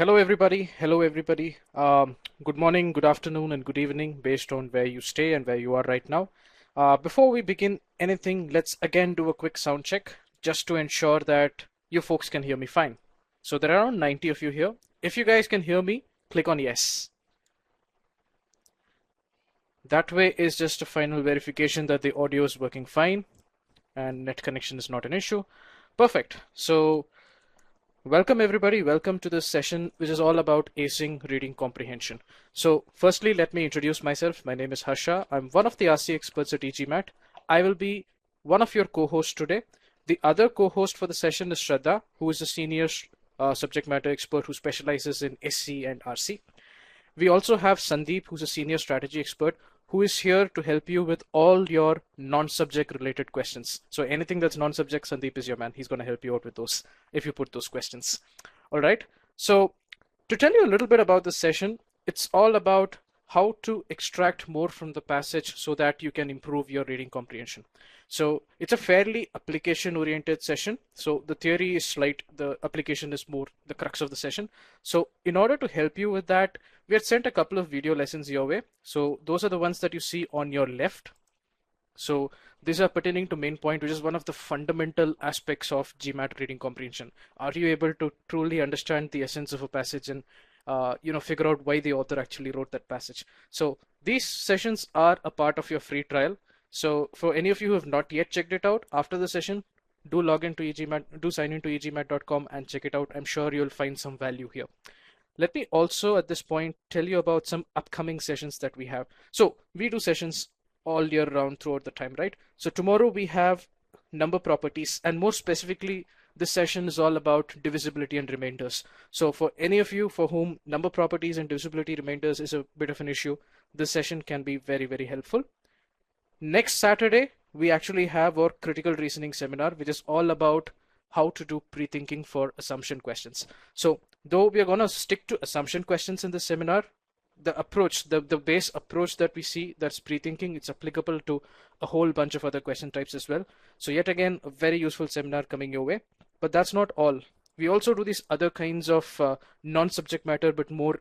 Hello, everybody. Hello, everybody. Good morning, good afternoon, and good evening, based on where you stay and where you are right now. Before we begin anything, let's again do a quick sound check just to ensure that you folks can hear me fine. So there are around 90 of you here. If you guys can hear me, click on yes. That way is just a final verification that the audio is working fine and net connection is not an issue. Perfect. So welcome everybody, welcome to this session which is all about acing reading comprehension. So firstly, let me introduce myself. My name is Harsha. I'm one of the RC experts at e-GMAT. I will be one of your co-hosts today. The other co-host for the session is Shraddha, who is a senior subject matter expert who specializes in SC and RC. We also have Sandeep, who's a senior strategy expert, who is here to help you with all your non-subject related questions. So anything that's non-subject, Sandeep is your man. He's going to help you out with those if you put those questions. All right. So to tell you a little bit about this session, it's all about how to extract more from the passage so that you can improve your reading comprehension. So it's a fairly application oriented session. So the theory is slight, the application is more the crux of the session. So in order to help you with that, we had sent a couple of video lessons your way. So those are the ones that you see on your left. So these are pertaining to main point, which is one of the fundamental aspects of GMAT reading comprehension. Are you able to truly understand the essence of a passage and figure out why the author actually wrote that passage? So these sessions are a part of your free trial. So for any of you who have not yet checked it out, after the session, do log into e-GMAT, do sign into e-GMAT.com and check it out. I'm sure you'll find some value here. Let me also at this point tell you about some upcoming sessions that we have. So we do sessions all year round throughout the time, right? So tomorrow we have number properties, and more specifically, this session is all about divisibility and remainders. So for any of you for whom number properties and divisibility remainders is a bit of an issue, this session can be very, very helpful. Next Saturday, we actually have our critical reasoning seminar, which is all about how to do pre-thinking for assumption questions. So though we are going to stick to assumption questions in this seminar, the approach, the base approach that we see, that's pre-thinking, it's applicable to a whole bunch of other question types as well. So yet again, a very useful seminar coming your way. But that's not all. We also do these other kinds of non-subject matter, but more,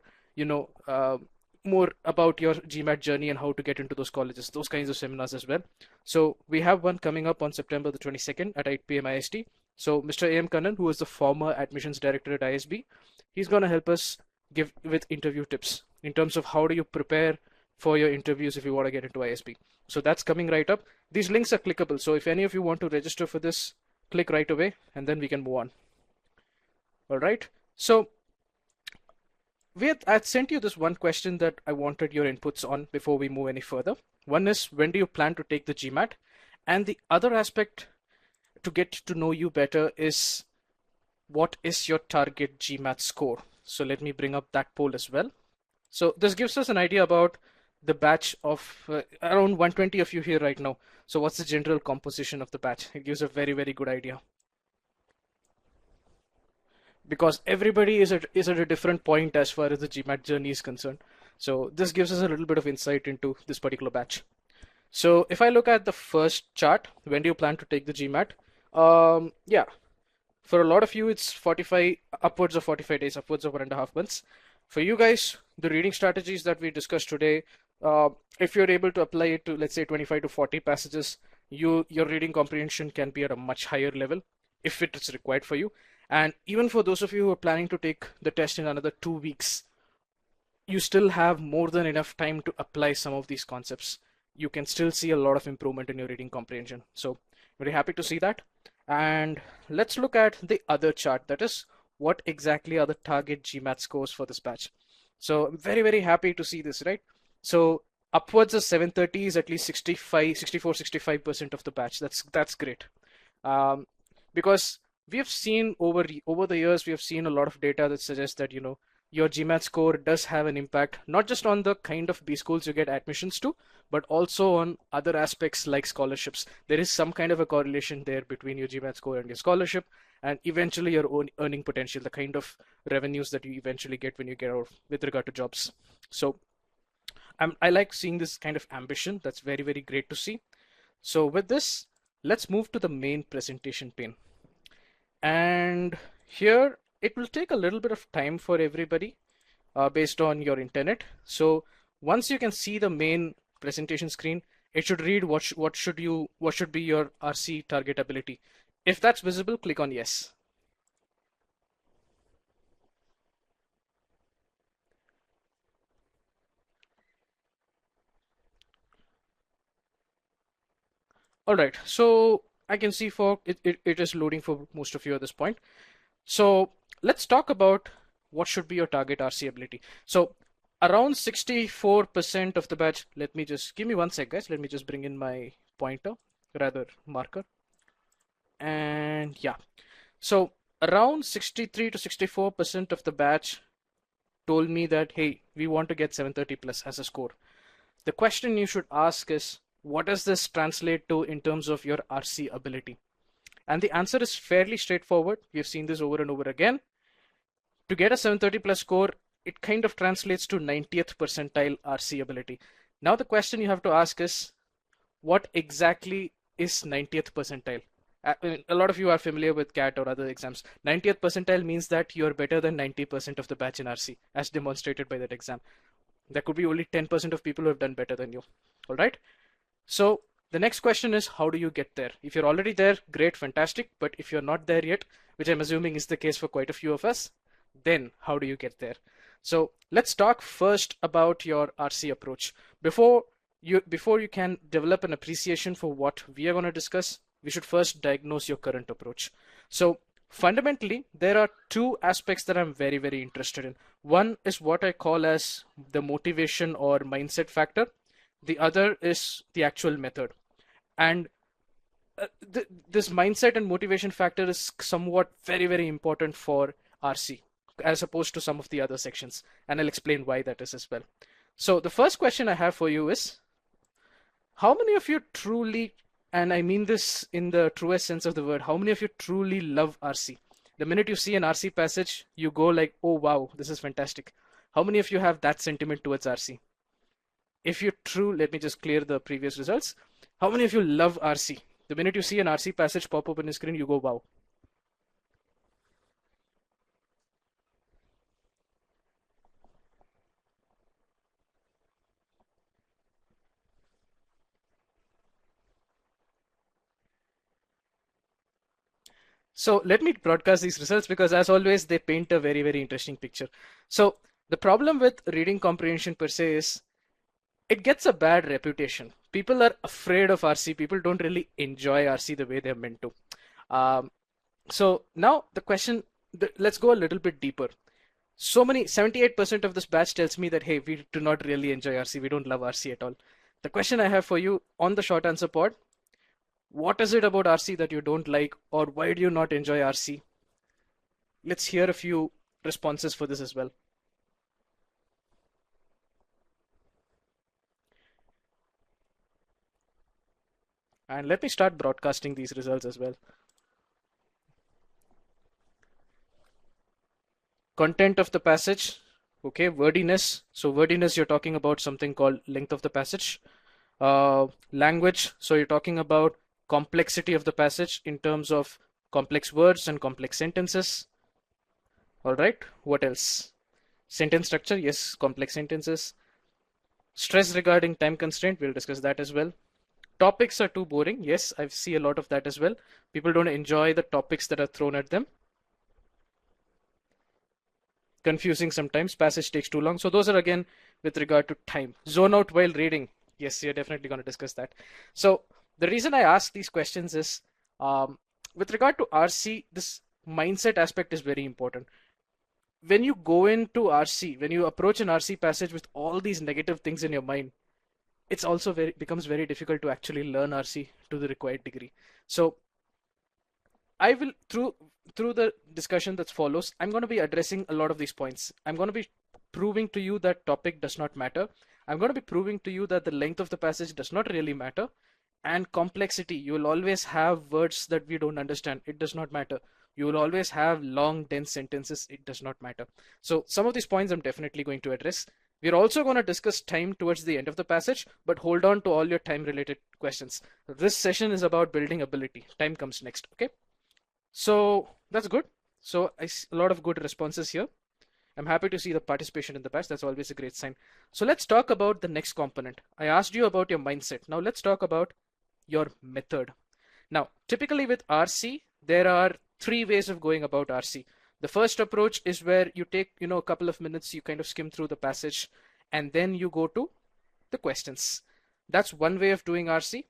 more about your GMAT journey and how to get into those colleges, those kinds of seminars as well. So we have one coming up on September the 22nd at 8 p.m. IST. So Mr. A.M. Kannan, who is the former admissions director at ISB, he's going to help us give with interview tips in terms of how do you prepare for your interviews if you want to get into ISB. So that's coming right up. These links are clickable. So if any of you want to register for this, click right away and then we can move on. All right. So I sent you this one question that I wanted your inputs on before we move any further. One is, when do you plan to take the GMAT? And the other aspect to get to know you better is, what is your target GMAT score? So let me bring up that poll as well. So this gives us an idea about the batch of around 120 of you here right now. So what's the general composition of the batch? It gives a very, very good idea, because everybody is at a different point as far as the GMAT journey is concerned. So this gives us a little bit of insight into this particular batch. So if I look at the first chart, when do you plan to take the GMAT? Yeah, for a lot of you, it's 45, upwards of 45 days, upwards of 1.5 months. For you guys, the reading strategies that we discussed today, if you're able to apply it to, let's say, 25 to 40 passages, your reading comprehension can be at a much higher level if it is required for you. And even for those of you who are planning to take the test in another 2 weeks, you still have more than enough time to apply some of these concepts. You can still see a lot of improvement in your reading comprehension. So very happy to see that. And let's look at the other chart, that is, what exactly are the target GMAT scores for this batch. So I'm very, very happy to see this, right? So upwards of 730 is at least 65% of the batch. That's great. Because we have seen over the years, we have seen a lot of data that suggests that, your GMAT score does have an impact, not just on the kind of B schools you get admissions to, but also on other aspects like scholarships. There is some kind of a correlation there between your GMAT score and your scholarship, and eventually your own earning potential, the kind of revenues that you eventually get when you get out with regard to jobs. So I like seeing this kind of ambition. That's very, very great to see. So with this, let's move to the main presentation pane. And here it will take a little bit of time for everybody based on your internet. So once you can see the main presentation screen, it should read what should be your RC target ability. If that's visible, click on yes. All right, so I can see it is loading for most of you at this point. So let's talk about what should be your target RC ability. So around 64% of the batch, give me one sec, guys. Let me just bring in my pointer, rather marker. And yeah, so around 63 to 64% of the batch told me that, hey, we want to get 730 plus as a score. The question you should ask is, what does this translate to in terms of your RC ability? And the answer is fairly straightforward. We've seen this over and over again. To get a 730 plus score, it kind of translates to 90th percentile RC ability. Now the question you have to ask is, what exactly is 90th percentile? A lot of you are familiar with CAT or other exams. 90th percentile means that you're better than 90% of the batch in RC, as demonstrated by that exam. There could be only 10% of people who have done better than you. All right. So the next question is, how do you get there? If you're already there, great, fantastic. But if you're not there yet, which I'm assuming is the case for quite a few of us, then how do you get there? So let's talk first about your RC approach. Before you can develop an appreciation for what we are going to discuss, we should first diagnose your current approach. So fundamentally, there are two aspects that I'm very, very interested in. One is what I call as the motivation or mindset factor. The other is the actual method. And this mindset and motivation factor is somewhat very, very important for RC as opposed to some of the other sections. And I'll explain why that is as well. So the first question I have for you is, how many of you truly, and I mean this in the truest sense of the word, how many of you truly love RC? The minute you see an RC passage, you go like, oh wow, this is fantastic. How many of you have that sentiment towards RC? If you let me just clear the previous results. How many of you love RC? The minute you see an RC passage pop up on the screen, you go, wow. So let me broadcast these results because as always, they paint a very, very interesting picture. So the problem with reading comprehension per se is it gets a bad reputation. People are afraid of RC. People don't really enjoy RC the way they're meant to. So now the question, let's go a little bit deeper. So many, 78% of this batch tells me that, hey, we do not really enjoy RC. We don't love RC at all. The question I have for you on the short answer pod, what is it about RC that you don't like, or why do you not enjoy RC? Let's hear a few responses for this as well. And let me start broadcasting these results as well. Content of the passage, okay, wordiness. So wordiness, you're talking about something called length of the passage. Language, so you're talking about complexity of the passage in terms of complex words and complex sentences. All right, what else? Sentence structure, yes, complex sentences. Stress regarding time constraint, we'll discuss that as well. Topics are too boring. Yes, I see a lot of that as well. People don't enjoy the topics that are thrown at them. Confusing sometimes, passage takes too long. So those are again with regard to time. Zone out while reading. Yes, you're definitely going to discuss that. So the reason I ask these questions is with regard to RC, this mindset aspect is very important. When you go into RC, when you approach an RC passage with all these negative things in your mind, it's also becomes very difficult to actually learn RC to the required degree. So I will, through the discussion that follows, I'm going to be addressing a lot of these points. I'm going to be proving to you that topic does not matter. I'm going to be proving to you that the length of the passage does not really matter. And complexity, you will always have words that we don't understand. It does not matter. You will always have long, dense sentences. It does not matter. So some of these points I'm definitely going to address. We're also going to discuss time towards the end of the passage, but hold on to all your time related questions. This session is about building ability. Time comes next, okay? So that's good. So I see a lot of good responses here. I'm happy to see the participation in the batch. That's always a great sign. So let's talk about the next component. I asked you about your mindset. Now let's talk about your method. Now, typically with RC, there are three ways of going about RC. The first approach is where you take, a couple of minutes, you kind of skim through the passage, and then you go to the questions. That's one way of doing RC.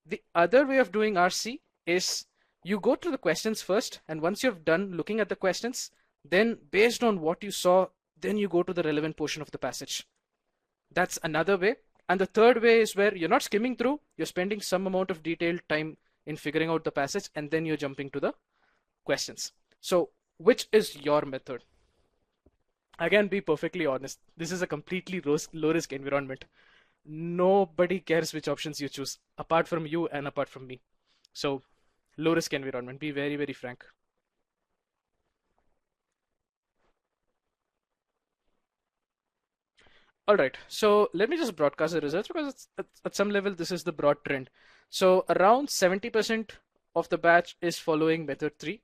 The other way of doing RC is you go to the questions first, and once you've done looking at the questions, then based on what you saw, then you go to the relevant portion of the passage. That's another way. And the third way is where you're not skimming through, you're spending some amount of detailed time in figuring out the passage, and then you're jumping to the questions. So which is your method? Again, be perfectly honest. This is a completely low risk environment. Nobody cares which options you choose, apart from you and apart from me. So low risk environment, be very, very frank. All right, so let me just broadcast the results because it's, at some level this is the broad trend. So around 70% of the batch is following method 3,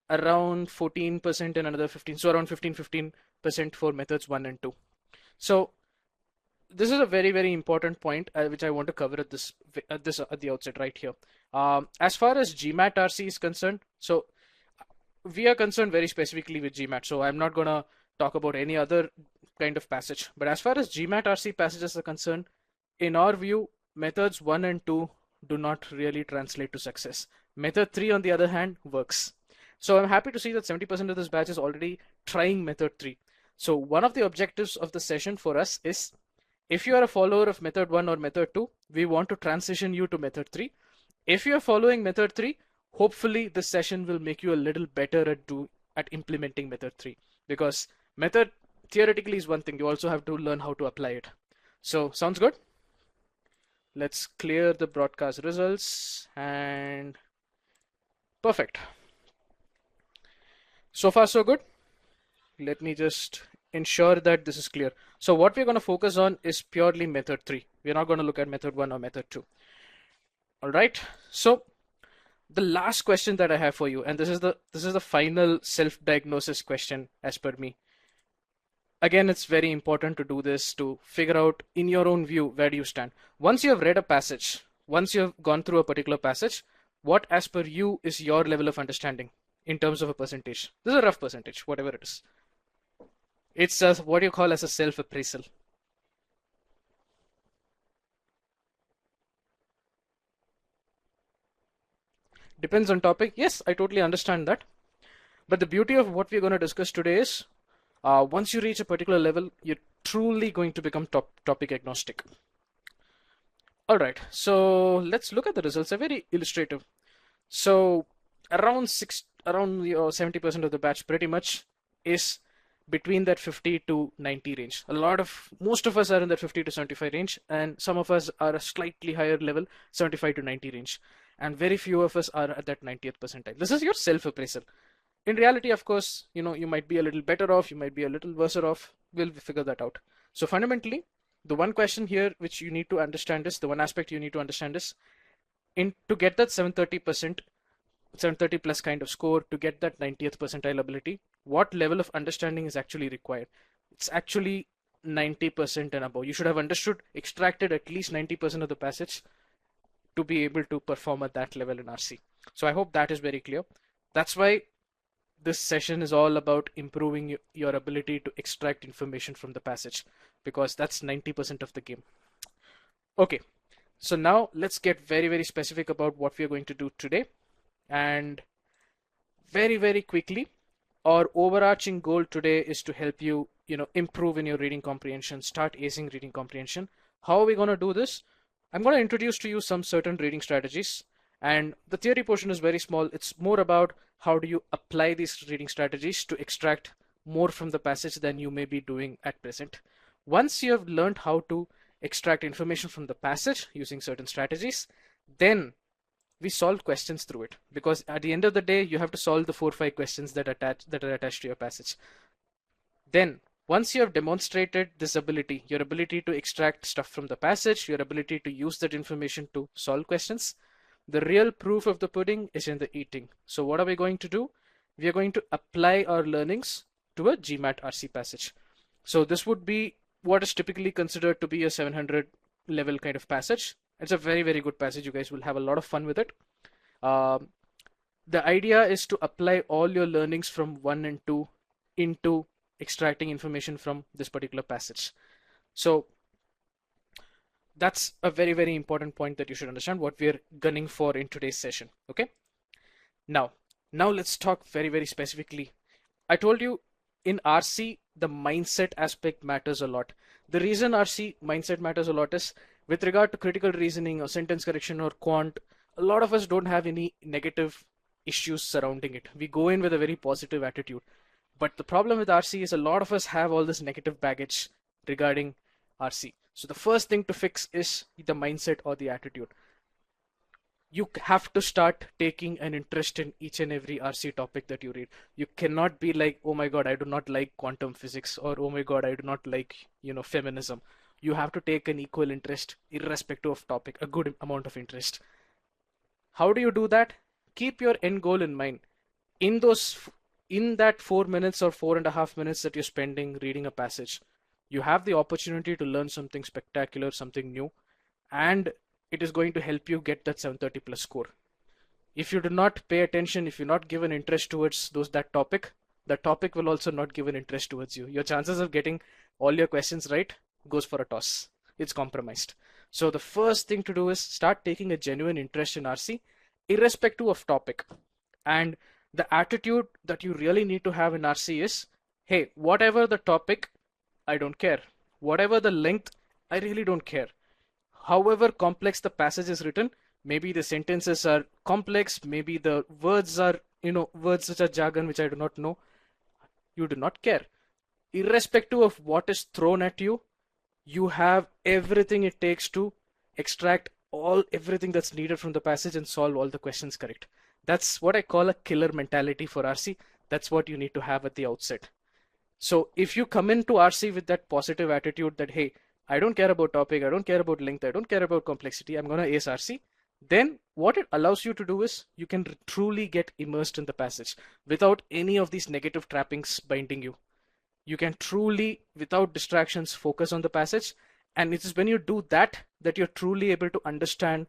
around 14% and another 15, so around 15% for methods 1 and 2. So this is a very, very important point which I want to cover at the outset right here. As far as GMAT RC is concerned, so we are concerned very specifically with GMAT, so I'm not gonna talk about any other kind of passage. But as far as GMAT RC passages are concerned, in our view, methods 1 and 2 do not really translate to success. Method 3, on the other hand, works. So I'm happy to see that 70% of this batch is already trying method 3. So one of the objectives of the session for us is, if you are a follower of method 1 or method 2, we want to transition you to method 3. If you are following method 3, hopefully this session will make you a little better at implementing method 3, because method theoretically is one thing, you also have to learn how to apply it. So sounds good? Let's clear the broadcast results, and perfect. So far so good. Let me just ensure that this is clear. So what we're going to focus on is purely method 3. We're not going to look at method 1 or method 2. All right, so the last question that I have for you, and this is the final self-diagnosis question as per me. Again, it's very important to do this to figure out in your own view where do you stand. Once you have read a passage, once you have gone through a particular passage, what as per you is your level of understanding in terms of a percentage? This is a rough percentage, whatever it is. It's what you call as a self-appraisal. Depends on topic. Yes, I totally understand that. But the beauty of what we're going to discuss today is once you reach a particular level, you're truly going to become topic agnostic. All right, so let's look at the results. They're very illustrative. So around 70% of the batch pretty much is between that 50 to 90 range. Most of us are in that 50 to 75 range, and some of us are a slightly higher level, 75 to 90 range, and very few of us are at that 90th percentile. This is your self-appraisal. In reality, of course, you might be a little better off, you might be a little worse off. We'll figure that out. So fundamentally, the one question here which you need to understand is, the one aspect you need to understand is, to get that 730 plus kind of score, to get that 90th percentile ability, what level of understanding is actually required? It's actually 90% and above. You should have extracted at least 90% of the passage to be able to perform at that level in RC. So I hope that is very clear. That's why this session is all about improving your ability to extract information from the passage, because that's 90% of the game. Okay, so now let's get very, very specific about what we are going to do today. And very, very quickly, our overarching goal today is to help you, improve in your reading comprehension, start acing reading comprehension. How are we going to do this? I'm going to introduce to you some certain reading strategies, and the theory portion is very small. It's more about how do you apply these reading strategies to extract more from the passage than you may be doing at present. Once you have learned how to extract information from the passage using certain strategies, then we solve questions through it, because at the end of the day, you have to solve the 4 or 5 questions that are attached to your passage. Then once you have demonstrated this ability, your ability to extract stuff from the passage, your ability to use that information to solve questions, the real proof of the pudding is in the eating. So what are we going to do? we are going to apply our learnings to a GMAT RC passage. So this would be what is typically considered to be a 700 level kind of passage. It's a very, very good passage. You guys will have a lot of fun with it. The idea is to apply all your learnings from 1 and 2 into extracting information from this particular passage. So that's a very, very important point that you should understand what we're gunning for in today's session. Okay. Now let's talk very, very specifically. I told you in RC, the mindset aspect matters a lot. The reason RC mindset matters a lot is with regard to critical reasoning or sentence correction or quant, a lot of us don't have any negative issues surrounding it. We go in with a very positive attitude. But the problem with RC is a lot of us have all this negative baggage regarding RC. So the first thing to fix is the mindset or the attitude. You have to start taking an interest in each and every RC topic that you read. You cannot be like, oh my God, I do not like quantum physics, or oh my God, I do not like, feminism. You have to take an equal interest irrespective of topic, a good amount of interest. How do you do that? Keep your end goal in mind. In that 4 minutes or 4.5 minutes that you're spending reading a passage, you have the opportunity to learn something spectacular, something new, and it is going to help you get that 730 plus score. If you do not pay attention, if you not give an interest towards that topic, the topic will also not give an interest towards you. Your chances of getting all your questions right goes for a toss. It's compromised. So the first thing to do is start taking a genuine interest in RC, irrespective of topic. And the attitude that you really need to have in RC is, hey, whatever the topic, I don't care. Whatever the length, I really don't care. However complex the passage is written, maybe the sentences are complex, maybe the words are, words such as jargon which I do not know, you do not care. Irrespective of what is thrown at you, you have everything it takes to extract everything that's needed from the passage and solve all the questions correct. That's what I call a killer mentality for RC. That's what you need to have at the outset. So if you come into RC with that positive attitude that, hey, I don't care about topic, I don't care about length, I don't care about complexity, I'm going to ace RC, then what it allows you to do is you can truly get immersed in the passage without any of these negative trappings binding you. You can truly, without distractions, focus on the passage. And it is when you do that you're truly able to understand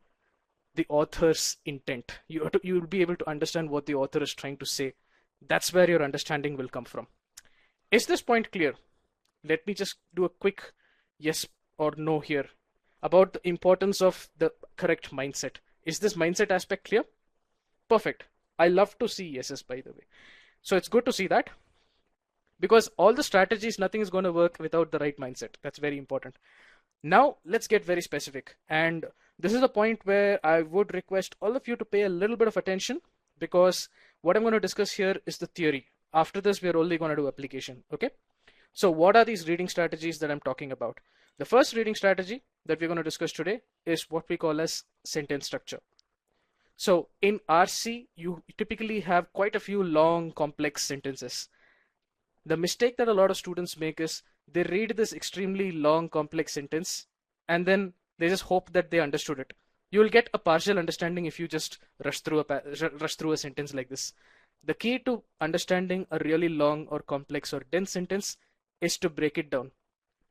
the author's intent. You will be able to understand what the author is trying to say. That's where your understanding will come from. Is this point clear? Let me just do a quick yes or no here about the importance of the correct mindset. Is this mindset aspect clear? Perfect. I love to see yeses, by the way. So it's good to see that, because all the strategies, nothing is going to work without the right mindset. That's very important. Now let's get very specific. And this is a point where I would request all of you to pay a little bit of attention, because what I'm going to discuss here is the theory. After this, we're only going to do application. Okay. So what are these reading strategies that I'm talking about? The first reading strategy that we're going to discuss today is what we call as sentence structure. So in RC, you typically have quite a few long, complex sentences. The mistake that a lot of students make is they read this extremely long, complex sentence, and then they just hope that they understood it. You will get a partial understanding if you just rush through a sentence like this. The key to understanding a really long or complex or dense sentence is to break it down.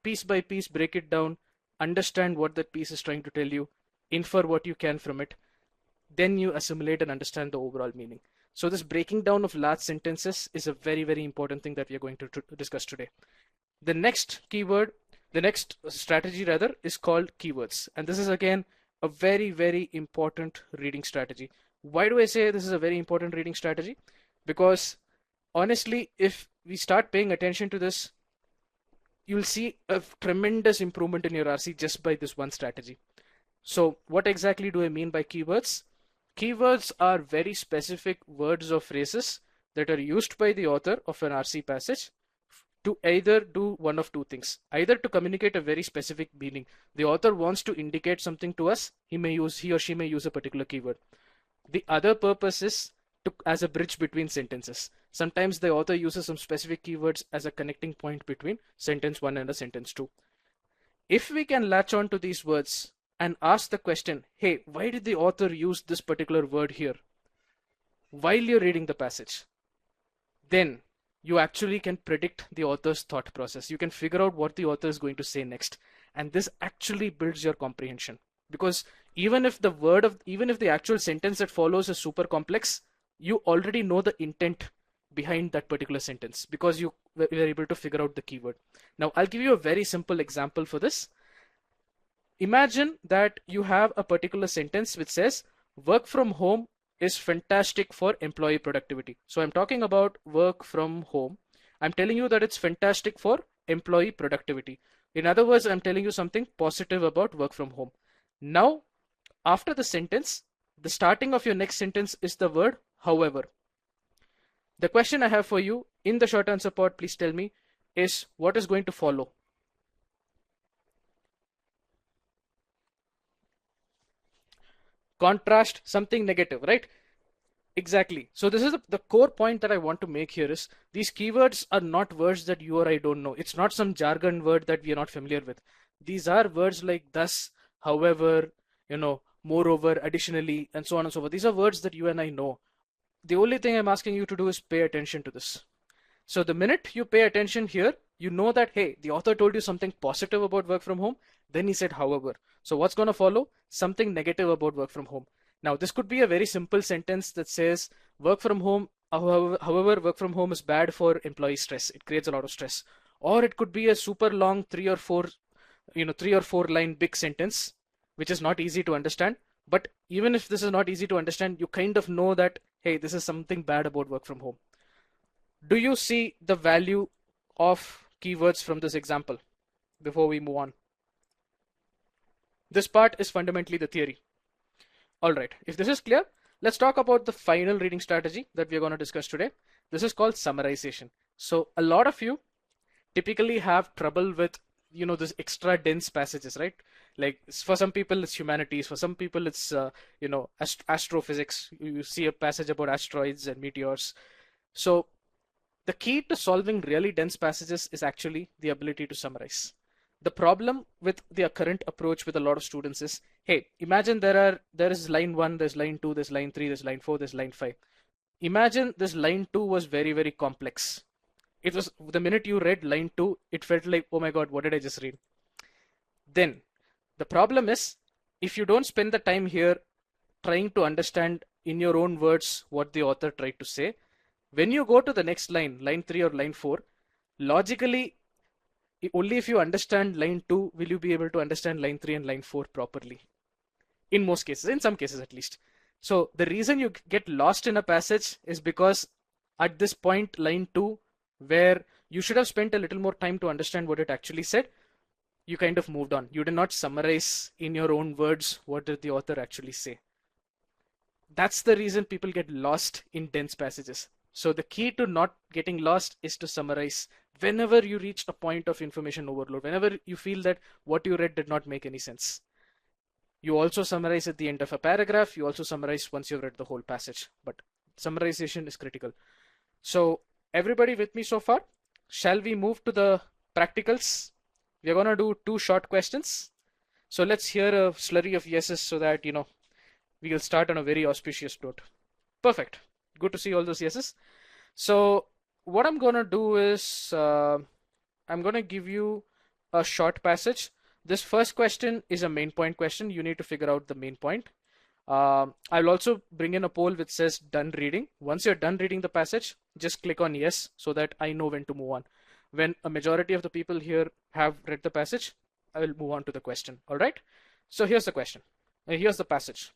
Piece by piece, break it down, understand what that piece is trying to tell you, infer what you can from it, then you assimilate and understand the overall meaning. So this breaking down of large sentences is a very, very important thing that we are going to discuss today. The next strategy rather, is called keywords. And this is again a very, very important reading strategy. Why do I say this is a very important reading strategy? Because honestly, if we start paying attention to this, you'll see a tremendous improvement in your RC just by this one strategy. So what exactly do I mean by keywords? Keywords are very specific words or phrases that are used by the author of an RC passage to either do one of two things. Either to communicate a very specific meaning. The author wants to indicate something to us. He or she may use a particular keyword. The other purpose is as a bridge between sentences. Sometimes the author uses some specific keywords as a connecting point between sentence 1 and a sentence 2. If we can latch on to these words and ask the question, hey, why did the author use this particular word here while you're reading the passage? then you actually can predict the author's thought process. You can figure out what the author is going to say next. And this actually builds your comprehension. Because even if the actual sentence that follows is super complex, you already know the intent behind that particular sentence because you were able to figure out the keyword. Now, I'll give you a very simple example for this. Imagine that you have a particular sentence which says, work from home is fantastic for employee productivity. So I'm talking about work from home. I'm telling you that it's fantastic for employee productivity. In other words, I'm telling you something positive about work from home. Now, after the sentence, the starting of your next sentence is the word however. The question I have for you in the short answer pod, please tell me, is what is going to follow? Contrast, something negative, right? Exactly. So this is the core point that I want to make here is these keywords are not words that you or I don't know. It's not some jargon word that we are not familiar with. These are words like thus, however, moreover, additionally, and so on and so forth. These are words that you and I know. The only thing I'm asking you to do is pay attention to this. So the minute you pay attention here, you know that, hey, the author told you something positive about work from home. Then he said, however. So what's going to follow? Something negative about work from home. Now, this could be a very simple sentence that says work from home, however, work from home is bad for employee stress. It creates a lot of stress. Or it could be a super long three or four line big sentence, which is not easy to understand. But even if this is not easy to understand, you kind of know that, hey, this is something bad about work from home. Do you see the value of keywords from this example before we move on? This part is fundamentally the theory. All right, if this is clear, let's talk about the final reading strategy that we're going to discuss today. This is called summarization. So a lot of you typically have trouble with this extra dense passages, right? Like for some people it's humanities, for some people it's astrophysics. You see a passage about asteroids and meteors. So the key to solving really dense passages is actually the ability to summarize. The problem with the current approach with a lot of students is, hey, imagine there is line 1, there's line 2, there's line 3, there's line 4, there's line 5. Imagine this line 2 was very, very complex. It was the minute you read line 2, it felt like, oh my god, what did I just read? Then the problem is, if you don't spend the time here trying to understand in your own words what the author tried to say, when you go to the next line, line 3 or line 4, logically, only if you understand line 2 will you be able to understand line 3 and line 4 properly. In most cases, in some cases at least. So the reason you get lost in a passage is because at this point, line 2, where you should have spent a little more time to understand what it actually said, you kind of moved on. You did not summarize in your own words what did the author actually say. That's the reason people get lost in dense passages. So the key to not getting lost is to summarize whenever you reach a point of information overload, whenever you feel that what you read did not make any sense. You also summarize at the end of a paragraph. You also summarize once you've read the whole passage. But summarization is critical. So everybody with me so far? Shall we move to the practicals? We're going to do 2 short questions. So let's hear a slurry of yeses so that, we will start on a very auspicious note. Perfect. Good to see all those yeses. So what I'm going to do is I'm going to give you a short passage. This first question is a main point question. You need to figure out the main point. I'll also bring in a poll which says done reading. Once you're done reading the passage, just click on yes so that I know when to move on. When a majority of the people here have read the passage, I will move on to the question. All right. So here's the question. Here's the passage.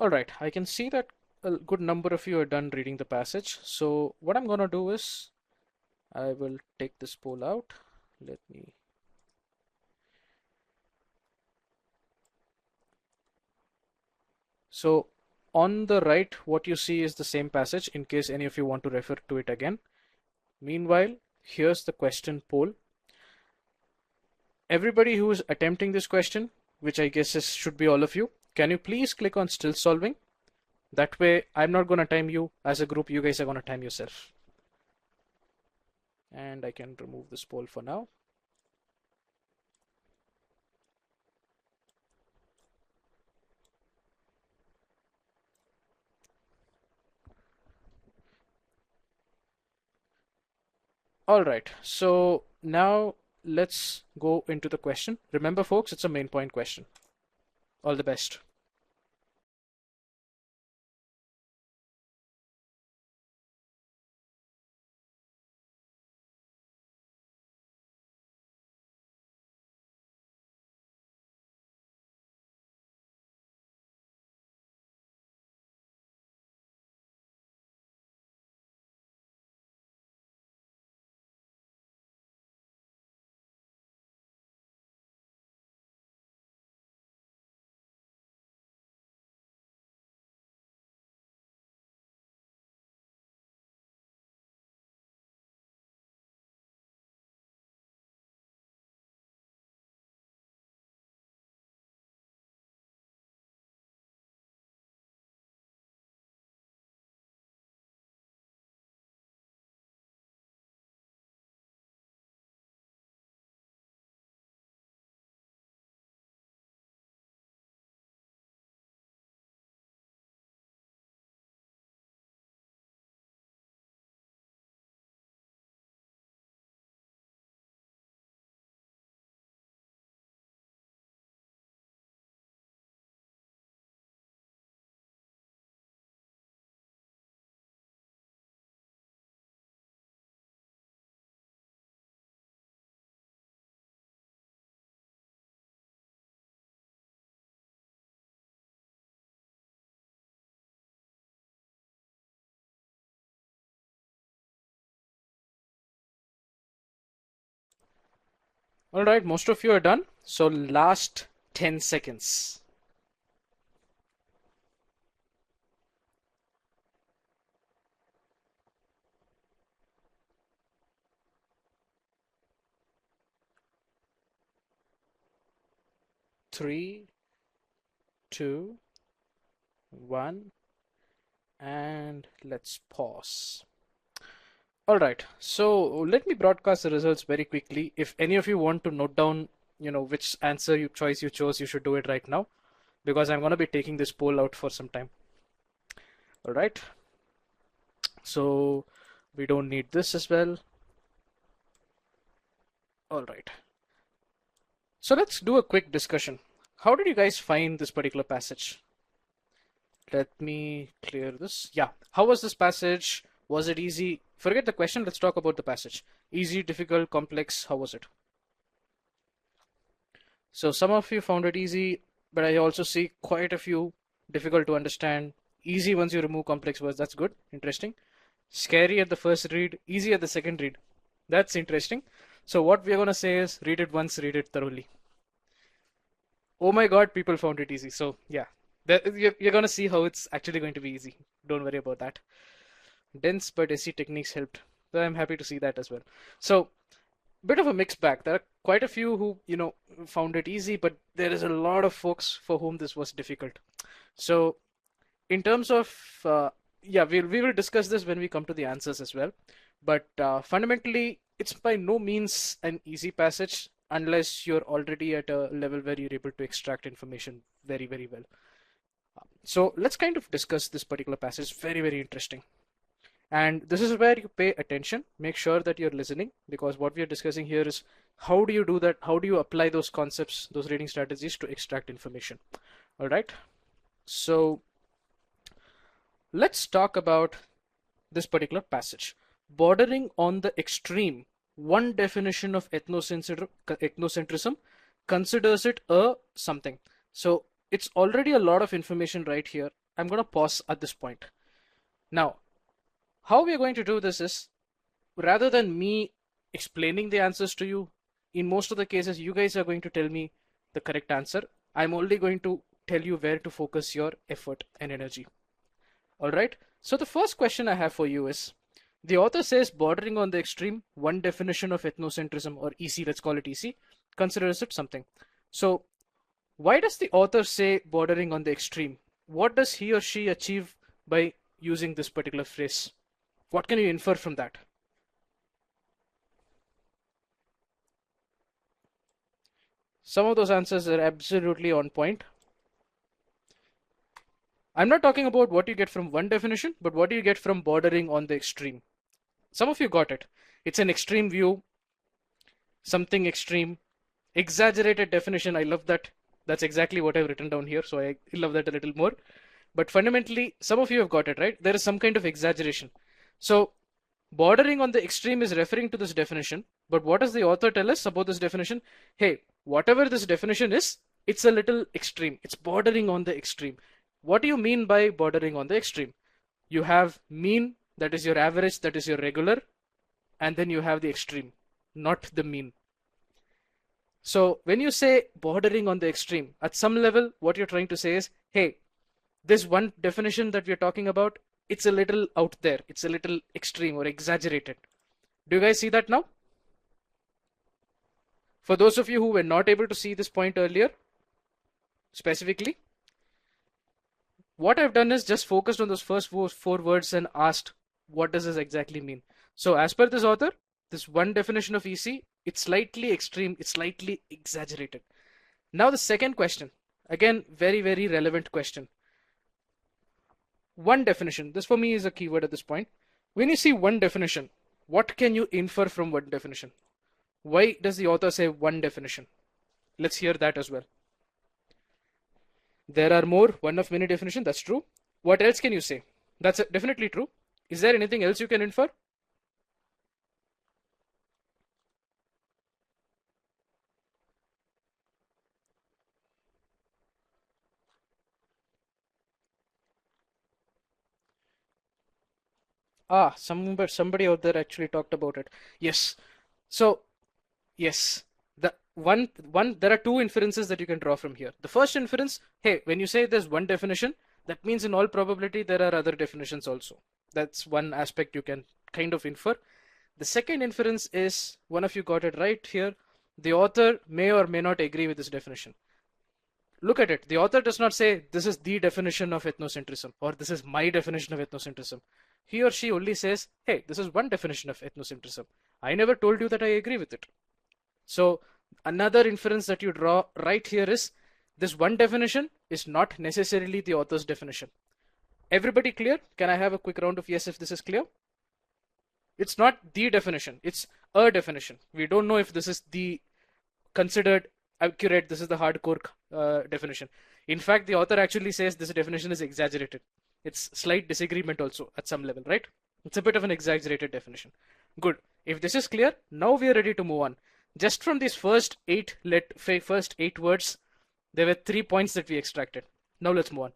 All right, I can see that a good number of you are done reading the passage. So what I'm going to do is I will take this poll out. Let me. So on the right, what you see is the same passage in case any of you want to refer to it again. Meanwhile, here's the question poll. Everybody who is attempting this question, which I guess should be all of you, can you please click on still solving? That way, I'm not going to time you as a group, you guys are going to time yourself. And I can remove this poll for now. All right, so now let's go into the question. Remember, folks, it's a main point question. All the best. All right, most of you are done. So last 10 seconds. Three, two, one, and let's pause. All right, so let me broadcast the results very quickly. If any of you want to note down, which choice you chose, you should do it right now, because I'm going to be taking this poll out for some time. All right, so we don't need this as well. All right, so let's do a quick discussion. How did you guys find this particular passage? Let me clear this. Yeah, how was this passage? Was it easy? Forget the question, let's talk about the passage. Easy, difficult, complex, how was it? So some of you found it easy, but I also see quite a few difficult to understand. Easy once you remove complex words, that's good, interesting. Scary at the first read, easy at the second read. That's interesting. So what we're going to say is read it once, read it thoroughly. Oh my God, people found it easy. So yeah, you're going to see how it's actually going to be easy. Don't worry about that. Dense but SE techniques helped. So I'm happy to see that as well. So bit of a mixed bag. There are quite a few who, found it easy, but there is a lot of folks for whom this was difficult. So in terms of, yeah, we will discuss this when we come to the answers as well. But fundamentally, it's by no means an easy passage unless you're already at a level where you're able to extract information very, very well. So let's kind of discuss this particular passage. Very, very interesting. And this is where you pay attention. Make sure that you're listening, because what we are discussing here is how do you do that? How do you apply those concepts, those reading strategies to extract information? All right. So let's talk about this particular passage. Bordering on the extreme, one definition of ethnocentrism considers it a something. So it's already a lot of information right here. I'm going to pause at this point. Now, how we are going to do this is, rather than me explaining the answers to you, in most of the cases, you guys are going to tell me the correct answer. I'm only going to tell you where to focus your effort and energy. All right. So the first question I have for you is, the author says bordering on the extreme, one definition of ethnocentrism, or EC, let's call it EC, considers it something. So why does the author say bordering on the extreme? What does he or she achieve by using this particular phrase? What can you infer from that? Some of those answers are absolutely on point. I'm not talking about what you get from one definition, but what you get from bordering on the extreme. Some of you got it. It's an extreme view, something extreme, exaggerated definition. I love that. That's exactly what I've written down here, so I love that a little more. But fundamentally, some of you have got it, right? There is some kind of exaggeration. So bordering on the extreme is referring to this definition, but what does the author tell us about this definition? Hey, whatever this definition is, it's a little extreme. It's bordering on the extreme. What do you mean by bordering on the extreme? You have mean, that is your average, that is your regular, and then you have the extreme, not the mean. So when you say bordering on the extreme, at some level, what you're trying to say is, hey, this one definition that we're talking about, it's a little out there. It's a little extreme or exaggerated. Do you guys see that now? For those of you who were not able to see this point earlier, specifically, what I've done is just focused on those first four words and asked, what does this exactly mean? So as per this author, this one definition of EC, it's slightly extreme, it's slightly exaggerated. Now the second question, again, very, very relevant question. One definition, this for me is a keyword at this point. When you see one definition, what can you infer from one definition? Why does the author say one definition? Let's hear that as well. There are more, one of many definition, that's true. What else can you say? That's definitely true. Is there anything else you can infer? Ah, somebody out there actually talked about it. Yes. So, yes. There are two inferences that you can draw from here. The first inference, hey, when you say there's one definition, that means in all probability there are other definitions also. That's one aspect you can kind of infer. The second inference is, one of you got it right here, the author may or may not agree with this definition. Look at it. The author does not say this is the definition of ethnocentrism or this is my definition of ethnocentrism. He or she only says, hey, this is one definition of ethnocentrism. I never told you that I agree with it. So another inference that you draw right here is, this one definition is not necessarily the author's definition. Everybody clear? Can I have a quick round of yes if this is clear? It's not the definition, it's a definition. We don't know if this is the considered accurate, this is the hardcore definition. In fact, the author actually says this definition is exaggerated. It's slight disagreement also at some level, right? It's a bit of an exaggerated definition. Good. If this is clear, now we are ready to move on. Just from these first eight words, there were 3 points that we extracted. Now let's move on.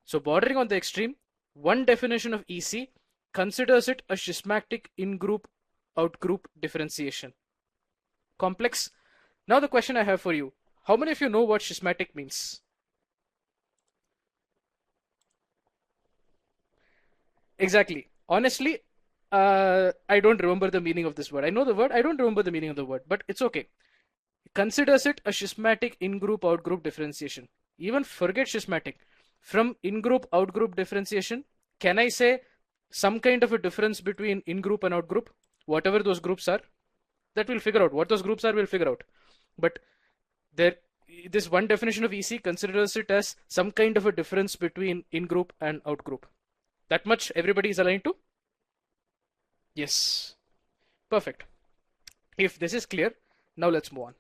So bordering on the extreme, one definition of EC considers it a schismatic in-group, out-group differentiation. Complex. Now the question I have for you, how many of you know what schismatic means? Exactly. Honestly, I don't remember the meaning of this word. I know the word, I don't remember the meaning of the word, but it's okay. Considers it a schismatic in-group, out-group differentiation. Even forget schismatic. From in-group, out-group differentiation, can I say some kind of a difference between in-group and out-group? Whatever those groups are, that we'll figure out. What those groups are, we'll figure out. But this one definition of EC considers it as some kind of a difference between in-group and out-group. That much everybody is aligned to? Yes. Perfect. If this is clear, now let's move on.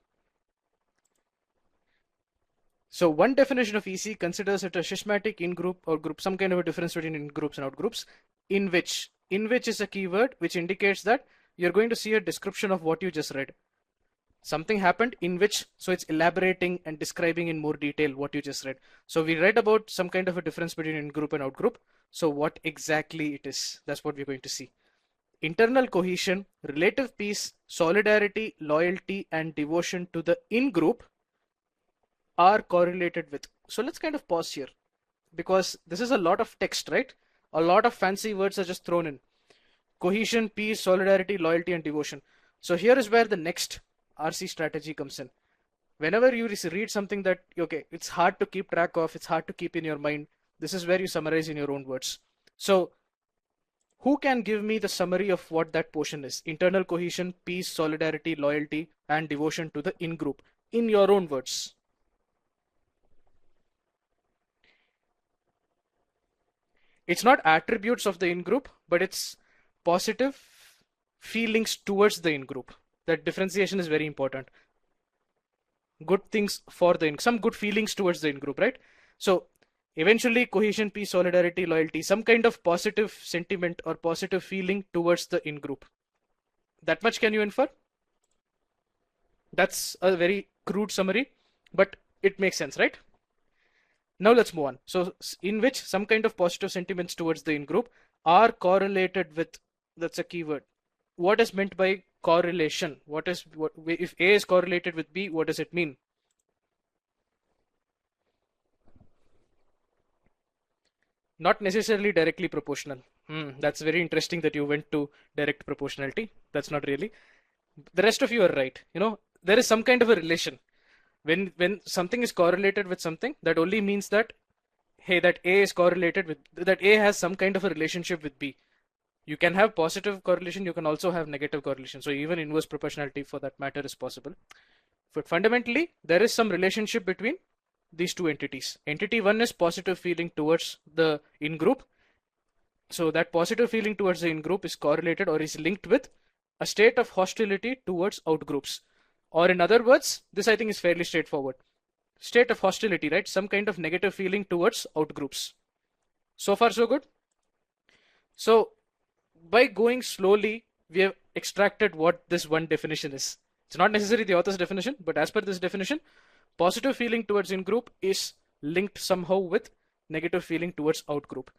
So one definition of EC considers it a schismatic in-group or group, some kind of a difference between in-groups and out-groups, in which is a keyword which indicates that you're going to see a description of what you just read. Something happened in which, so it's elaborating and describing in more detail what you just read. So we read about some kind of a difference between in-group and out-group. So what exactly it is, that's what we're going to see. Internal cohesion, relative peace, solidarity, loyalty, and devotion to the in-group are correlated with. So let's kind of pause here, because this is a lot of text, right? A lot of fancy words are just thrown in. Cohesion, peace, solidarity, loyalty, and devotion. So here is where the next RC strategy comes in. Whenever you read something that, okay, it's hard to keep track of, it's hard to keep in your mind, this is where you summarize in your own words. So who can give me the summary of what that portion is? Internal cohesion, peace, solidarity, loyalty, and devotion to the in-group, in your own words. It's not attributes of the in-group, but it's positive feelings towards the in-group. That differentiation is very important. Good things for the some good feelings towards the in-group, right? So eventually cohesion, peace, solidarity, loyalty, some kind of positive sentiment or positive feeling towards the in-group. That much can you infer? That's a very crude summary, but it makes sense, right? Now let's move on. So in which some kind of positive sentiments towards the in-group are correlated with, that's a keyword. What is meant by correlation? If A is correlated with B, what does it mean? Not necessarily directly proportional. That's very interesting that you went to direct proportionality. That's not really. The rest of you are right. There is some kind of a relation. When something is correlated with something, that only means that, hey, that A is correlated with, that A has some kind of a relationship with B. You can have positive correlation, you can also have negative correlation. So even inverse proportionality for that matter is possible. But fundamentally, there is some relationship between these two entities. Entity one is positive feeling towards the in-group. So that positive feeling towards the in-group is correlated or is linked with a state of hostility towards out-groups. Or in other words, this I think is fairly straightforward. State of hostility, right? Some kind of negative feeling towards out-groups. So far, so good? So by going slowly, we have extracted what this one definition is. It's not necessarily the author's definition, but as per this definition, positive feeling towards in-group is linked somehow with negative feeling towards out-group.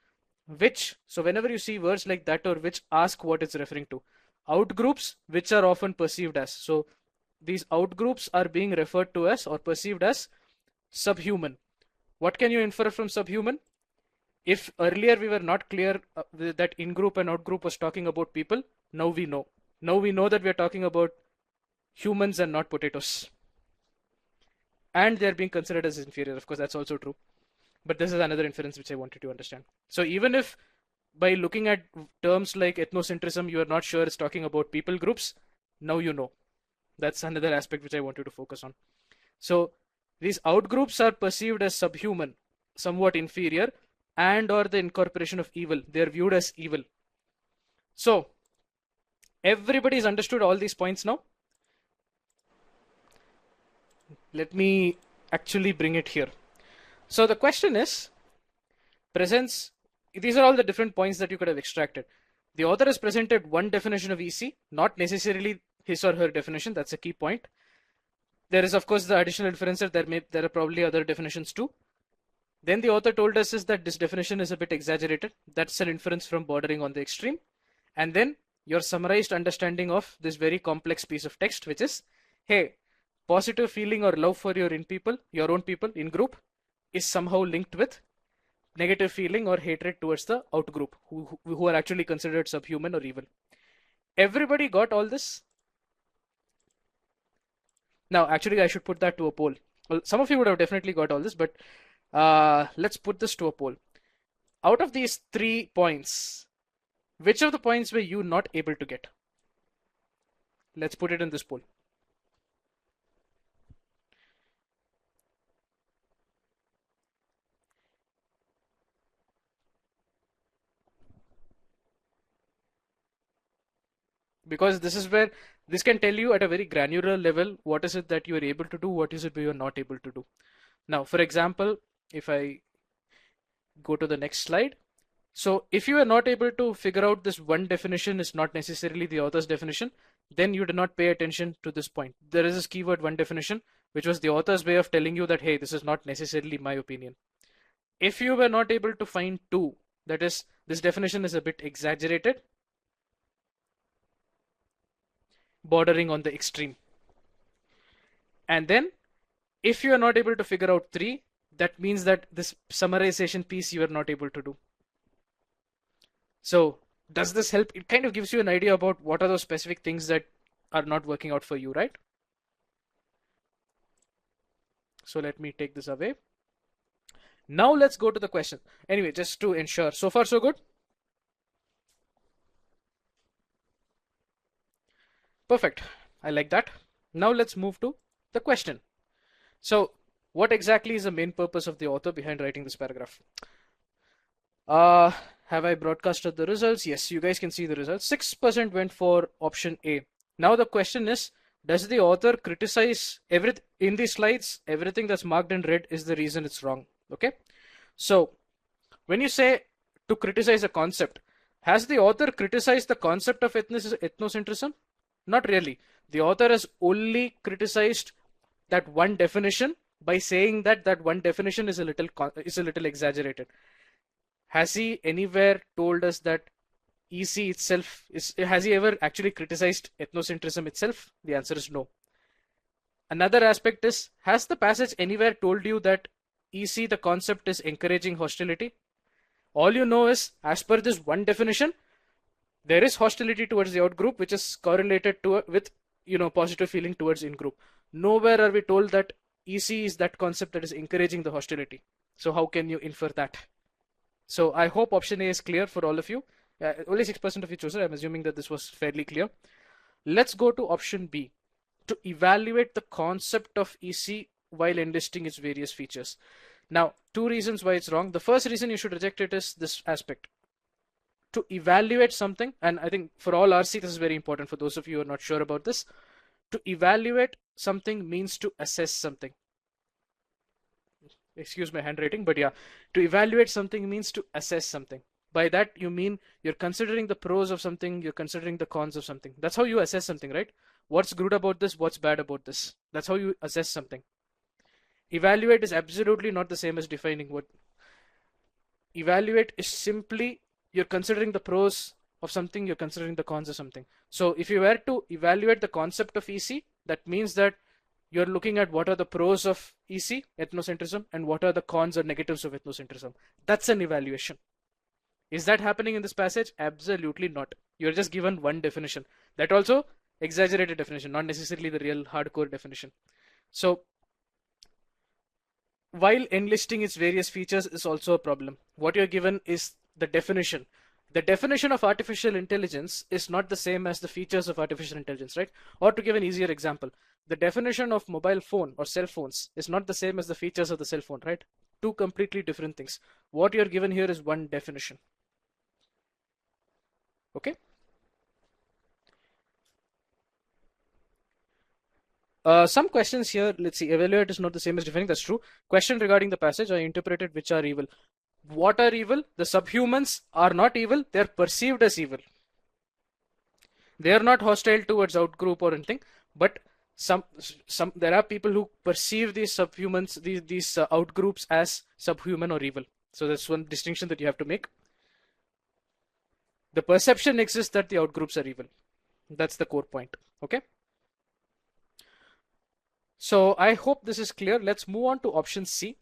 Which, so whenever you see words like that or which, ask what it's referring to. Out-groups, which are often perceived as. So these out-groups are being referred to as or perceived as subhuman. What can you infer from subhuman? If earlier we were not clear that in-group and out-group was talking about people, now we know. Now we know that we are talking about humans and not potatoes. And they are being considered as inferior. Of course, that's also true. But this is another inference which I wanted to understand. So even if by looking at terms like ethnocentrism, you are not sure it's talking about people groups, now you know. That's another aspect which I wanted to focus on. So these out-groups are perceived as subhuman, somewhat inferior, and or the incorporation of evil. They're viewed as evil. So everybody's understood all these points now. Let me actually bring it here. So the question is, presents, these are all the different points that you could have extracted. The author has presented one definition of EC, not necessarily his or her definition. That's a key point. There is of course the additional inference that there are probably other definitions too. Then the author told us is that this definition is a bit exaggerated. That's an inference from bordering on the extreme. And then your summarized understanding of this very complex piece of text, which is, hey, positive feeling or love for your own people, in group, is somehow linked with negative feeling or hatred towards the out group, who are actually considered subhuman or evil. Everybody got all this? Now, actually, I should put that to a poll. Well, some of you would have definitely got all this, but let's put this to a poll. Out of these 3 points, which of the points were you not able to get? Let's put it in this poll. Because this is where this can tell you at a very granular level what is it that you are able to do, what is it you are not able to do. Now, for example, if I go to the next slide. So if you are not able to figure out this one definition is not necessarily the author's definition, then you did not pay attention to this point. There is this keyword one definition, which was the author's way of telling you that, hey, this is not necessarily my opinion. If you were not able to find two, that is, this definition is a bit exaggerated, bordering on the extreme. And then if you are not able to figure out three, that means that this summarization piece you are not able to do. So does this help? It kind of gives you an idea about what are those specific things that are not working out for you, right? So let me take this away. Now let's go to the question. Anyway, just to ensure, so far so good? Perfect. I like that. Now let's move to the question. So what exactly is the main purpose of the author behind writing this paragraph? Have I broadcasted the results? Yes, you guys can see the results. 6% went for option A. Now the question is, does the author criticize everything in these slides? Everything that's marked in red is the reason it's wrong. Okay. So when you say to criticize a concept, has the author criticized the concept of ethnocentrism? Not really. The author has only criticized that one definition by saying that that one definition is a little exaggerated. Has he anywhere told us that EC itself has he ever actually criticized ethnocentrism itself? The answer is no. Another aspect is, has the passage anywhere told you that EC, the concept, is encouraging hostility? All you know is, as per this one definition, there is hostility towards the out group, which is correlated with positive feeling towards in group. Nowhere are we told that EC is that concept that is encouraging the hostility. So how can you infer that? So I hope option A is clear for all of you. Only 6% of you chose it. I'm assuming that this was fairly clear. Let's go to option B, to evaluate the concept of EC while enlisting its various features. Now, two reasons why it's wrong. The first reason you should reject it is this aspect. To evaluate something, and I think for all RC this is very important for those of you who are not sure about this. To evaluate something means to assess something. Excuse my handwriting, but yeah, to evaluate something means to assess something. By that you mean you're considering the pros of something, you're considering the cons of something. That's how you assess something, right? What's good about this, what's bad about this? That's how you assess something. Evaluate is absolutely not the same as defining. What evaluate is simply you're considering the pros of something, you're considering the cons of something. So if you were to evaluate the concept of EC, that means that you're looking at what are the pros of EC, ethnocentrism, and what are the cons or negatives of ethnocentrism. That's an evaluation. Is that happening in this passage? Absolutely not. You're just given one definition. That also exaggerated definition, not necessarily the real hardcore definition. So while enlisting its various features is also a problem. What you're given is the definition. The definition of artificial intelligence is not the same as the features of artificial intelligence, right? Or to give an easier example, the definition of mobile phone or cell phones is not the same as the features of the cell phone, right? Two completely different things. What you're given here is one definition. Okay? Some questions here. Let's see. Evaluate is not the same as defining. That's true. Question regarding the passage. I interpreted which are evil. What are evil? The subhumans are not evil. They're perceived as evil. They are not hostile towards outgroup or anything. But there are people who perceive these subhumans, these outgroups as subhuman or evil. So that's one distinction that you have to make. The perception exists that the outgroups are evil. That's the core point. Okay. So I hope this is clear. Let's move on to option C.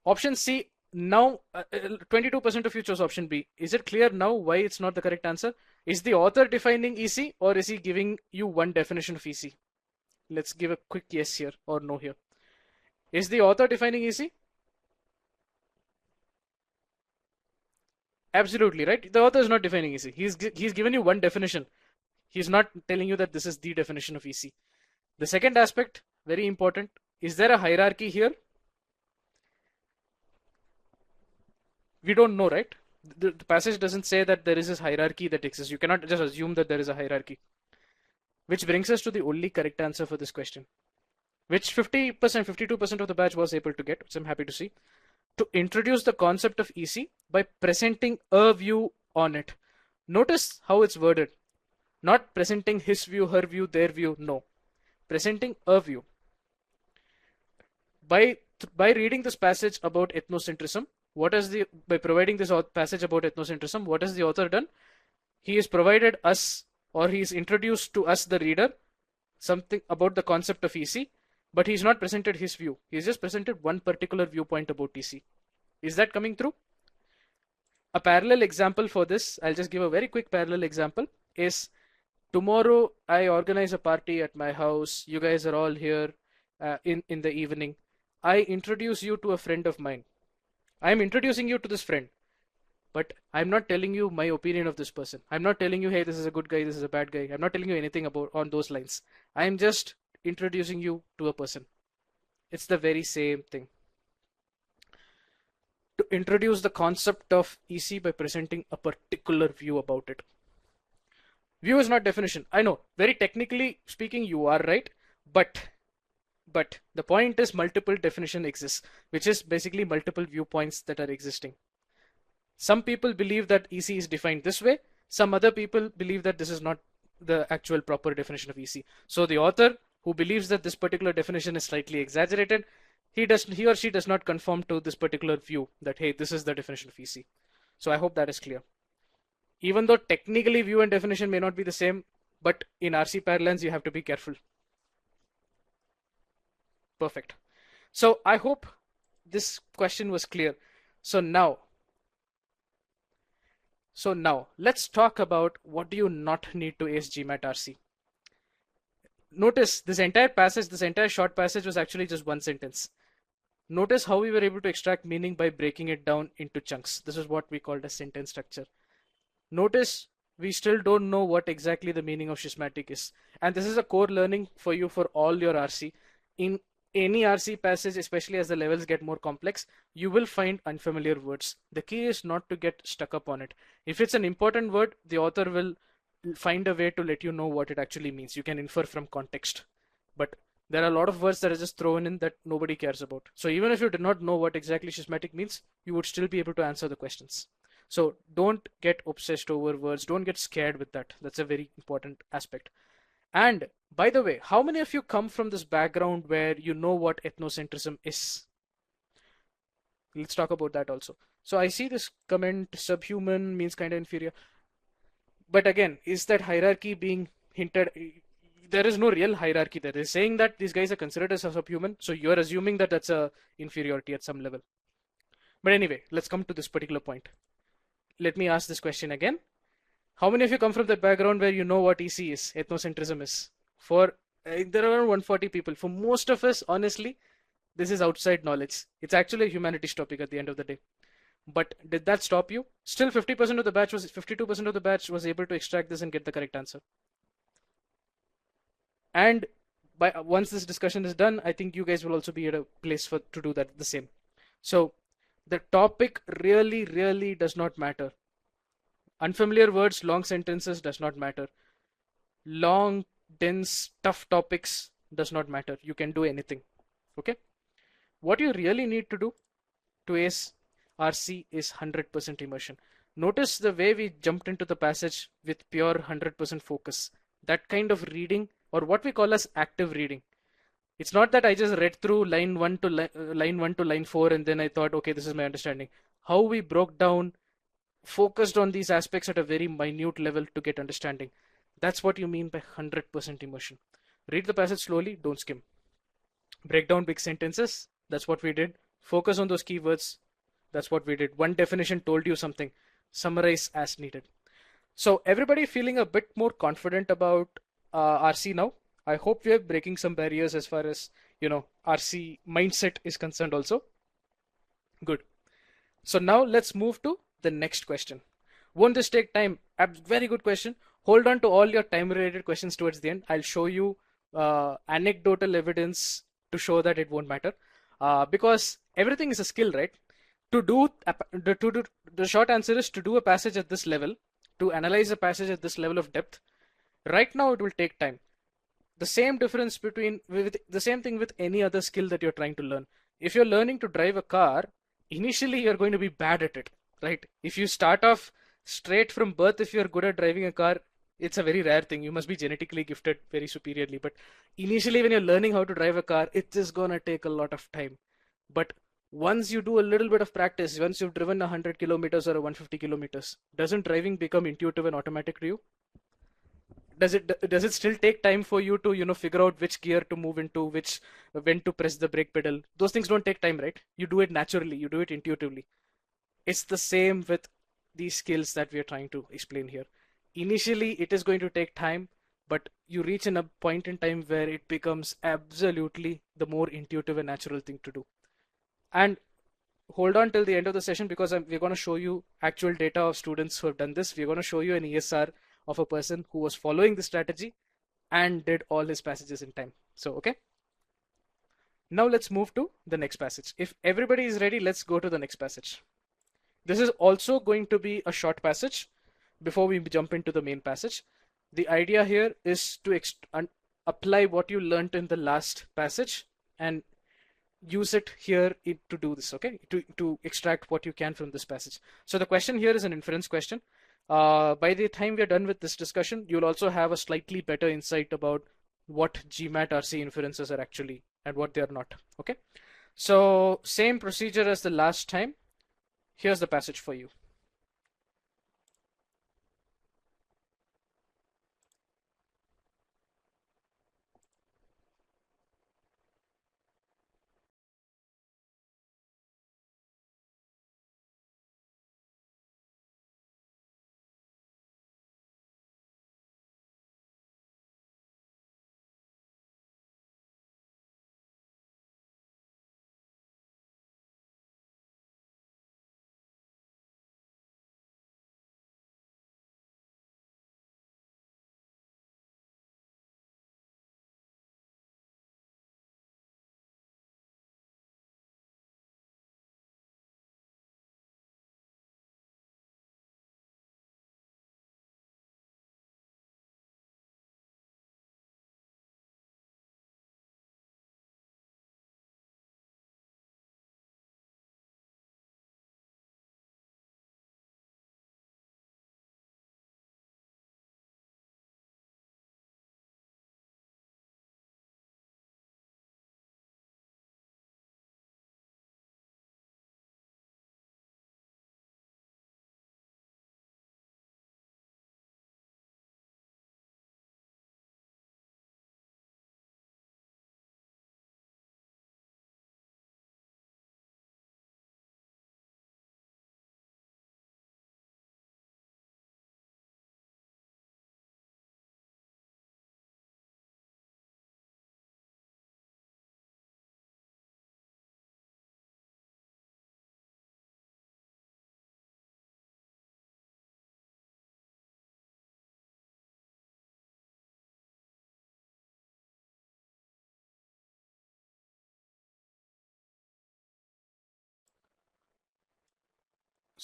Option C, now 22% of you chose option B. Is it clear now why it's not the correct answer? Is the author defining EC or is he giving you one definition of EC? Let's give a quick yes here or no here. Is the author defining EC? Absolutely, right? The author is not defining EC. He's given you one definition. He's not telling you that this is the definition of EC. The second aspect, very important, is there a hierarchy here? We don't know, right? The passage doesn't say that there is this hierarchy that exists. You cannot just assume that there is a hierarchy. Which brings us to the only correct answer for this question, which 50%, 52% of the batch was able to get, which I'm happy to see. To introduce the concept of EC by presenting a view on it. Notice how it's worded. Not presenting his view, her view, their view. No, presenting a view. By reading this passage about ethnocentrism, by providing this passage about ethnocentrism, what has the author done? He has provided us, or he is introduced to us, the reader, something about the concept of EC, but he's not presented his view. He's just presented one particular viewpoint about EC. Is that coming through? A parallel example for this, I'll just give a very quick parallel example, is tomorrow I organize a party at my house. You guys are all here in the evening. I introduce you to a friend of mine. I'm introducing you to this friend, but I'm not telling you my opinion of this person. I'm not telling you, hey, this is a good guy, this is a bad guy. I'm not telling you anything about on those lines. I'm just introducing you to a person. It's the very same thing. To introduce the concept of EC by presenting a particular view about it. View is not definition. I know, very technically speaking, you are right, but the point is multiple definition exists, which is basically multiple viewpoints that are existing. Some people believe that EC is defined this way. Some other people believe that this is not the actual proper definition of EC. So the author, who believes that this particular definition is slightly exaggerated, he or she does not conform to this particular view that, hey, this is the definition of EC. So I hope that is clear. Even though technically view and definition may not be the same, but in RC parlance, you have to be careful. Perfect. So I hope this question was clear. So now let's talk about what do you not need to ace GMAT RC. Notice this entire passage, this entire short passage was actually just one sentence. Notice how we were able to extract meaning by breaking it down into chunks. This is what we called a sentence structure. Notice we still don't know what exactly the meaning of schismatic is. And this is a core learning for you for all your RC. In any RC passage, especially as the levels get more complex, you will find unfamiliar words. The key is not to get stuck up on it. If it's an important word, the author will find a way to let you know what it actually means. You can infer from context. But there are a lot of words that are just thrown in that nobody cares about. So even if you did not know what exactly schismatic means, you would still be able to answer the questions. So don't get obsessed over words. Don't get scared with that. That's a very important aspect. And by the way, how many of you come from this background where you know what ethnocentrism is? Let's talk about that also. So I see this comment, subhuman means kind of inferior. But again, is that hierarchy being hinted? There is no real hierarchy there. They're saying that these guys are considered as subhuman. So you're assuming that that's a inferiority at some level. But anyway, let's come to this particular point. Let me ask this question again. How many of you come from that background where you know what EC is, ethnocentrism is? There are around 140 people. For most of us, honestly, this is outside knowledge. It's actually a humanities topic at the end of the day. But did that stop you? Still 52% of the batch was able to extract this and get the correct answer. And once this discussion is done, I think you guys will also be at a place to do that the same. So the topic really, really does not matter. Unfamiliar words, long sentences does not matter. Long, dense, tough topics does not matter. You can do anything. Okay? What you really need to do to ace RC is 100% immersion. Notice the way we jumped into the passage with pure 100% focus. That kind of reading, or what we call as active reading. It's not that I just read through line 1 to line 4 and then I thought, okay, this is my understanding. How we broke down, focused on these aspects at a very minute level to get understanding. That's what you mean by 100% immersion. Read the passage slowly, don't skim. Break down big sentences, that's what we did. Focus on those keywords, that's what we did. One definition told you something. Summarize as needed. So everybody feeling a bit more confident about RC now? I hope we are breaking some barriers as far as, RC mindset is concerned also. Good. So now let's move to the next question. Won't this take time? A very good question. Hold on to all your time related questions towards the end. I'll show you anecdotal evidence to show that it won't matter. Because everything is a skill, right? The short answer is to do a passage at this level, to analyze a passage at this level of depth. Right now it will take time. The same difference with the same thing with any other skill that you're trying to learn. If you're learning to drive a car, initially you're going to be bad at it, right? If you start off straight from birth, if you're good at driving a car, It's a very rare thing. You must be genetically gifted very superiorly. But initially, when you're learning how to drive a car, it is gonna take a lot of time. But once you do a little bit of practice, once you've driven 100 kilometers or 150 kilometers, doesn't driving become intuitive and automatic to you? Does it still take time for you to figure out which gear to move into, which when to press the brake pedal? Those things don't take time, right? You do it naturally, you do it intuitively. It's the same with these skills that we are trying to explain here. Initially it is going to take time, but you reach in a point in time where it becomes absolutely the more intuitive and natural thing to do. And hold on till the end of the session, because we're going to show you actual data of students who have done this. We're going to show you an ESR of a person who was following the strategy and did all his passages in time. So, okay. Now let's move to the next passage. If everybody is ready, let's go to the next passage. This is also going to be a short passage before we jump into the main passage. The idea here is to apply what you learned in the last passage and use it here to do this, okay? To extract what you can from this passage. So the question here is an inference question. By the time we are done with this discussion, you'll also have a slightly better insight about what GMAT RC inferences are actually and what they are not, okay? So same procedure as the last time. Here's the passage for you.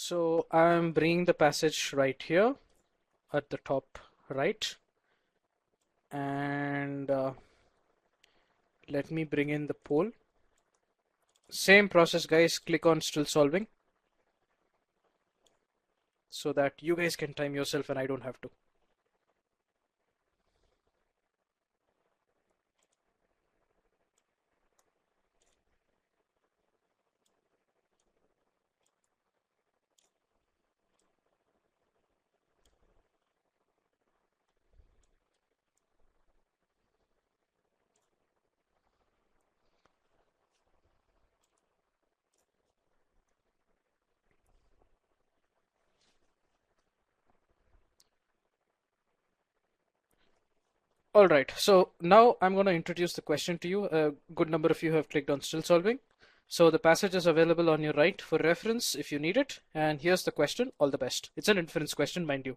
So I'm bringing the passage right here at the top right, and let me bring in the poll. Same process, guys. Click on still solving so that you guys can time yourself and I don't have to. All right, so now I'm going to introduce the question to you. A good number of you have clicked on still solving. So the passage is available on your right for reference if you need it. And here's the question. All the best. It's an inference question, mind you.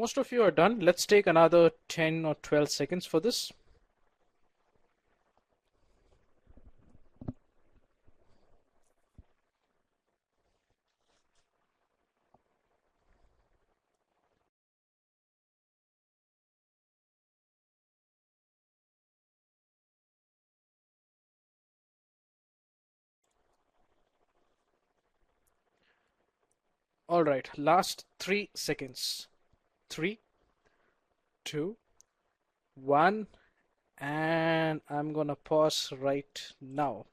most of you are done. Let's take another 10 or 12 seconds for this. All right, last 3 seconds. 3, 2, 1, and I'm gonna pause right now.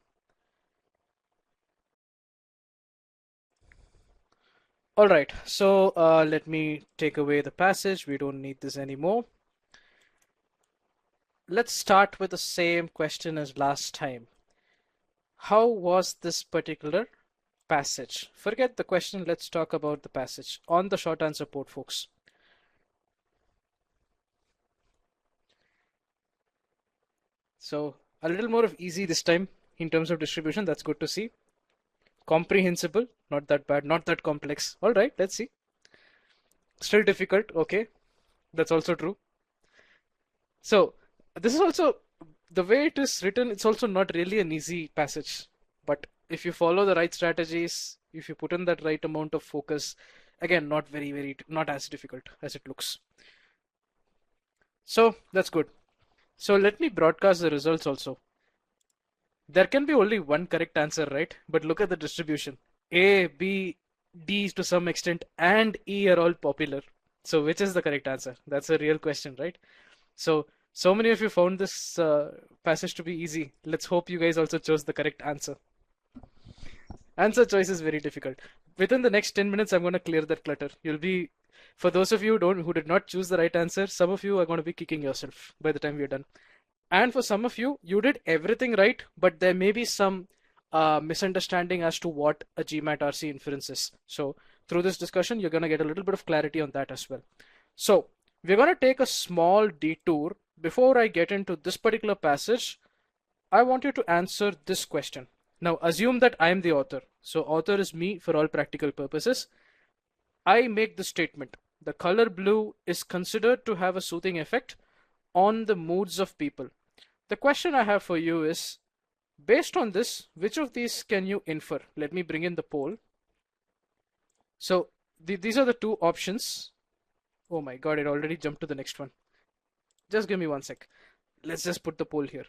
All right, so let me take away the passage. We don't need this anymore. Let's start with the same question as last time. How was this particular passage? Forget the question, let's talk about the passage on the short answer board, folks. So a little more of easy this time in terms of distribution. That's good to see. Comprehensible, not that bad, not that complex. All right, let's see. Still difficult, okay, that's also true. So this is also, the way it is written, it's also not really an easy passage, but if you follow the right strategies, if you put in that right amount of focus, again, not as difficult as it looks. So that's good. So let me broadcast the results also. There can be only one correct answer, right? But look at the distribution. A, B, D to some extent, and E are all popular. So which is the correct answer? That's a real question, right? So many of you found this passage to be easy. Let's hope you guys also chose the correct answer. Answer choice is very difficult. Within the next 10 minutes, I'm going to clear that clutter. You'll be, for those of you who did not choose the right answer, some of you are going to be kicking yourself by the time we're done. And for some of you, you did everything right, but there may be some misunderstanding as to what a GMAT RC inference is. So through this discussion, you're going to get a little bit of clarity on that as well. So we're going to take a small detour. Before I get into this particular passage, I want you to answer this question. Now assume that I am the author. So author is me for all practical purposes. I make the statement: the color blue is considered to have a soothing effect on the moods of people. The question I have for you is, based on this, which of these can you infer? Let me bring in the poll. So these are the two options. Oh my god, it already jumped to the next one. Just give me one sec. Let's just put the poll here.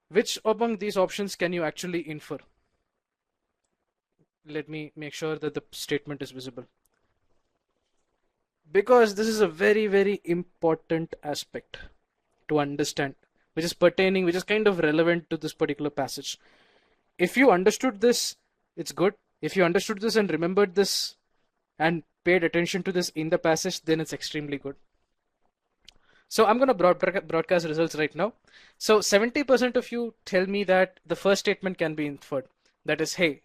Which among these options can you actually infer? Let me make sure that the statement is visible, because this is a very important aspect to understand, which is pertaining, which is kind of relevant to this particular passage. If you understood this, it's good. If you understood this and remembered this and paid attention to this in the passage, then it's extremely good. So I'm going to broadcast results right now. So 70% of you tell me that the first statement can be inferred. That is, hey,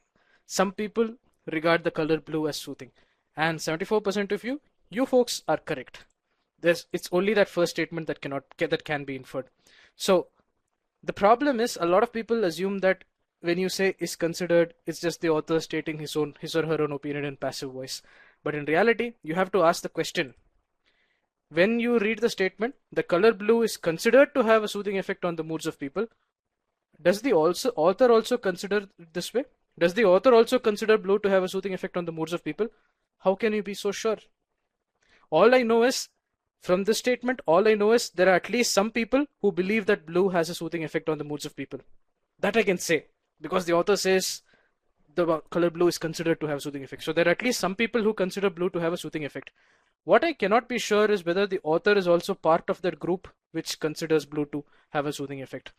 some people regard the color blue as soothing. And 74% of you folks are correct. It's only that first statement that can be inferred. So the problem is, a lot of people assume that when you say is considered, it's just the author stating his or her own opinion in passive voice. But in reality, you have to ask the question. When you read the statement, the color blue is considered to have a soothing effect on the moods of people, does the author also consider it this way? Does the author also consider blue to have a soothing effect on the moods of people? How can you be so sure? All I know is, from this statement, all I know is there are at least some people who believe that blue has a soothing effect on the moods of people. That I can say, because the author says the color blue is considered to have a soothing effect. So there are at least some people who consider blue to have a soothing effect. What I cannot be sure is whether the author is also part of that group which considers blue to have a soothing effect.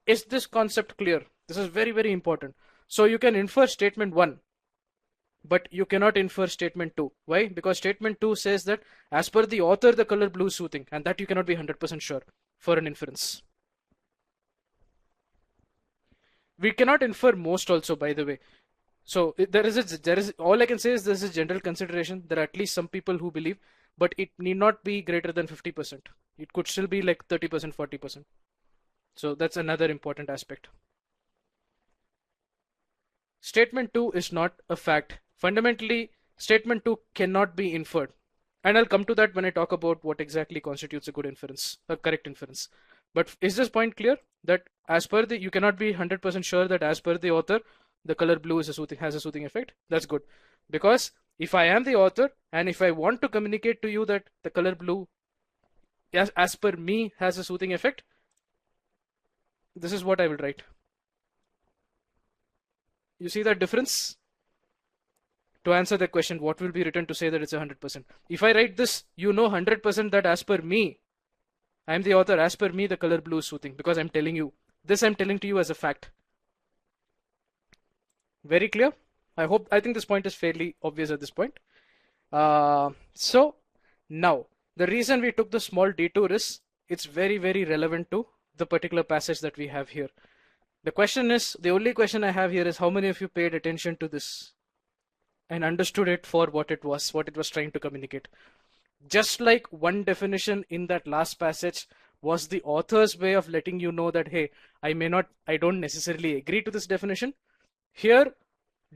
Is this concept clear? This is very important. So you can infer statement 1, but you cannot infer statement 2. Why? Because statement 2 says that as per the author, the color blue is soothing, and that you cannot be 100% sure for an inference. We cannot infer most also, by the way. So there is all I can say is this is general consideration. There are at least some people who believe, but it need not be greater than 50%. It could still be like 30%, 40%. So that's another important aspect. Statement 2 is not a fact. Fundamentally, statement 2 cannot be inferred. And I'll come to that when I talk about what exactly constitutes a good inference, a correct inference. But is this point clear? That as per the, you cannot be 100% sure that as per the author, the color blue is has a soothing effect. That's good. Because if I am the author and if I want to communicate to you that the color blue, as per me, has a soothing effect, this is what I will write. You see that difference? To answer that question, what will be written to say that it's 100%? If I write this, you know 100% that as per me, I am the author, as per me, the color blue is soothing, because I'm telling you. This I'm telling to you as a fact. Very clear? I think this point is fairly obvious at this point. So now, the reason we took the small detour is, it's very, very relevant to the particular passage that we have here. The question is, the only question I have here is, how many of you paid attention to this and understood it for what it was trying to communicate? Just like one definition in that last passage was the author's way of letting you know that, hey, I don't necessarily agree to this definition. Here,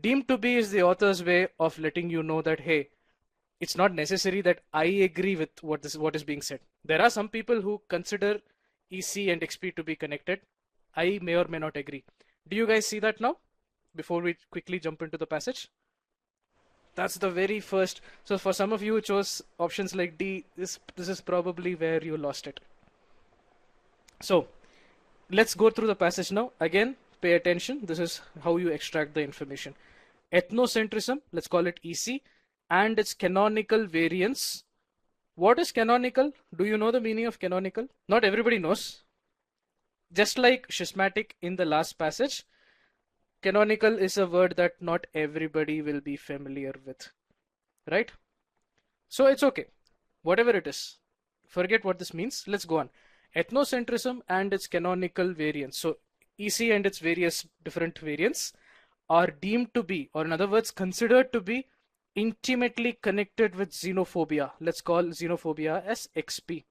deemed to be is the author's way of letting you know that, hey, it's not necessary that I agree with what is being said. There are some people who consider EC and XP to be connected. I may or may not agree. Do you guys see that now? Before we quickly jump into the passage. That's the very first. So for some of you who chose options like D, this is probably where you lost it. So let's go through the passage now. Again, pay attention. This is how you extract the information. Ethnocentrism, let's call it EC, and its canonical variance. What is canonical? Do you know the meaning of canonical? Not everybody knows. Just like schismatic in the last passage, canonical is a word that not everybody will be familiar with, right? So it's okay. Whatever it is, forget what this means. Let's go on. Ethnocentrism and its canonical variants. So EC and its various different variants are deemed to be, or in other words, considered to be intimately connected with xenophobia. Let's call xenophobia as XP.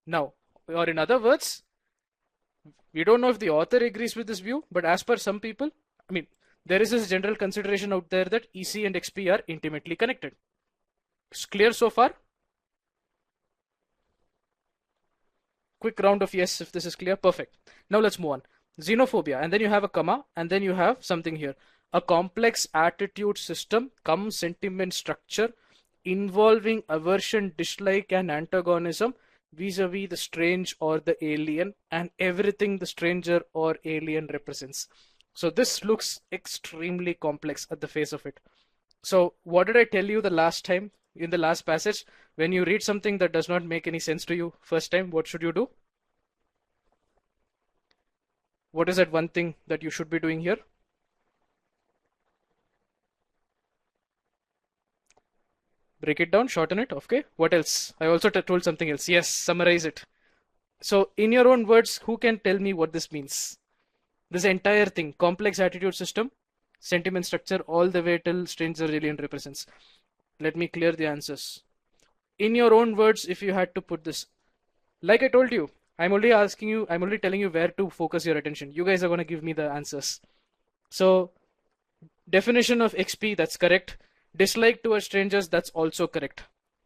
Now, or in other words, we don't know if the author agrees with this view, but as per some people, I mean, there is this general consideration out there that EC and XP are intimately connected. It's clear so far? Quick round of yes if this is clear. Perfect. Now let's move on. Xenophobia, and then you have a comma, and then you have something here. A complex attitude system, sentiment structure involving aversion, dislike, and antagonism vis-a-vis the strange or the alien, and everything the stranger or alien represents. So this looks extremely complex at the face of it. So what did I tell you the last time in the last passage? When you read something that does not make any sense to you first time, what should you do? What is that one thing that you should be doing here? Break it down, shorten it. Okay. What else? I also told something else. Yes, summarize it. So in your own words, who can tell me what this means? This entire thing, complex attitude system, sentiment structure, all the way till stranger alien represents. Let me clear the answers. In your own words, if you had to put this, like I told you, I'm only telling you where to focus your attention. You guys are going to give me the answers. So definition of XP, that's correct. Dislike towards strangers, that's also correct.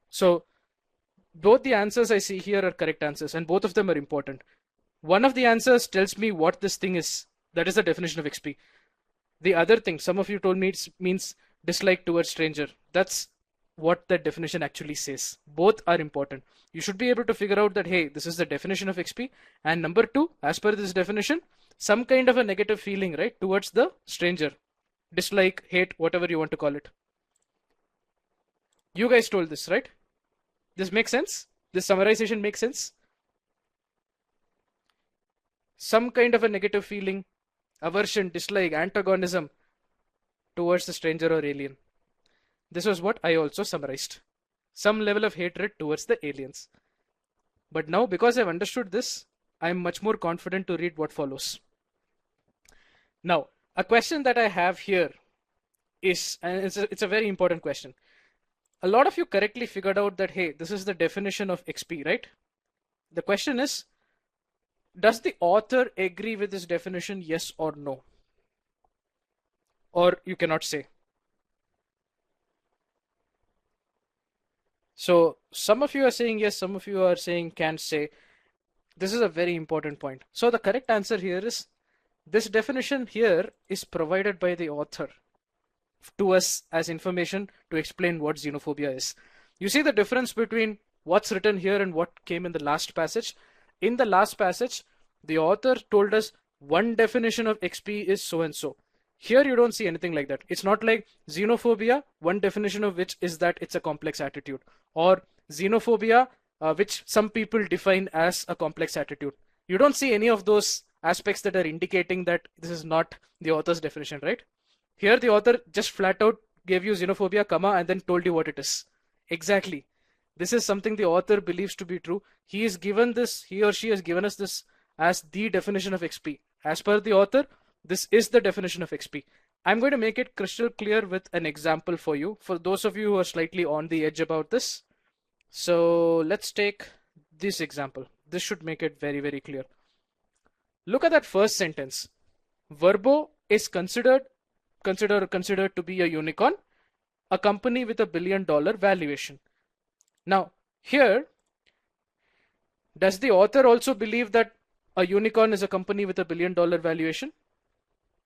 So both the answers I see here are correct answers, and both of them are important. One of the answers tells me what this thing is. That is the definition of XP. The other thing, some of you told me it means dislike towards stranger. That's what the definition actually says. Both are important. You should be able to figure out that, hey, this is the definition of XP. And number two, as per this definition, some kind of a negative feeling, right, towards the stranger. Dislike, hate, whatever you want to call it. You guys told this, right? This makes sense? This summarization makes sense? Some kind of a negative feeling, aversion, dislike, antagonism towards the stranger or alien. This was what I also summarized. Some level of hatred towards the aliens. But now, because I've understood this, I'm much more confident to read what follows. Now, a question that I have here is, and it's a very important question. A lot of you correctly figured out that, hey, this is the definition of XP, right? The question is, does the author agree with this definition, yes or no? Or you cannot say. So some of you are saying yes, some of you are saying can't say. This is a very important point. So the correct answer here is this definition here is provided by the author to us as information to explain what xenophobia is. You see the difference between what's written here and what came in the last passage? In the last passage, the author told us one definition of XP is so and so. Here you don't see anything like that. It's not like xenophobia, one definition of which is that it's a complex attitude, or xenophobia, which some people define as a complex attitude. You don't see any of those aspects that are indicating that this is not the author's definition, right? Here the author just flat out gave you xenophobia, comma, and then told you what it is. Exactly. This is something the author believes to be true. He or she has given us this as the definition of XP. As per the author, this is the definition of XP. I'm going to make it crystal clear with an example for you, for those of you who are slightly on the edge about this. So let's take this example. This should make it very, very clear. Look at that first sentence. Verbo is considered to be a unicorn, a company with $1 billion valuation. Now, here, does the author also believe that a unicorn is a company with $1 billion valuation?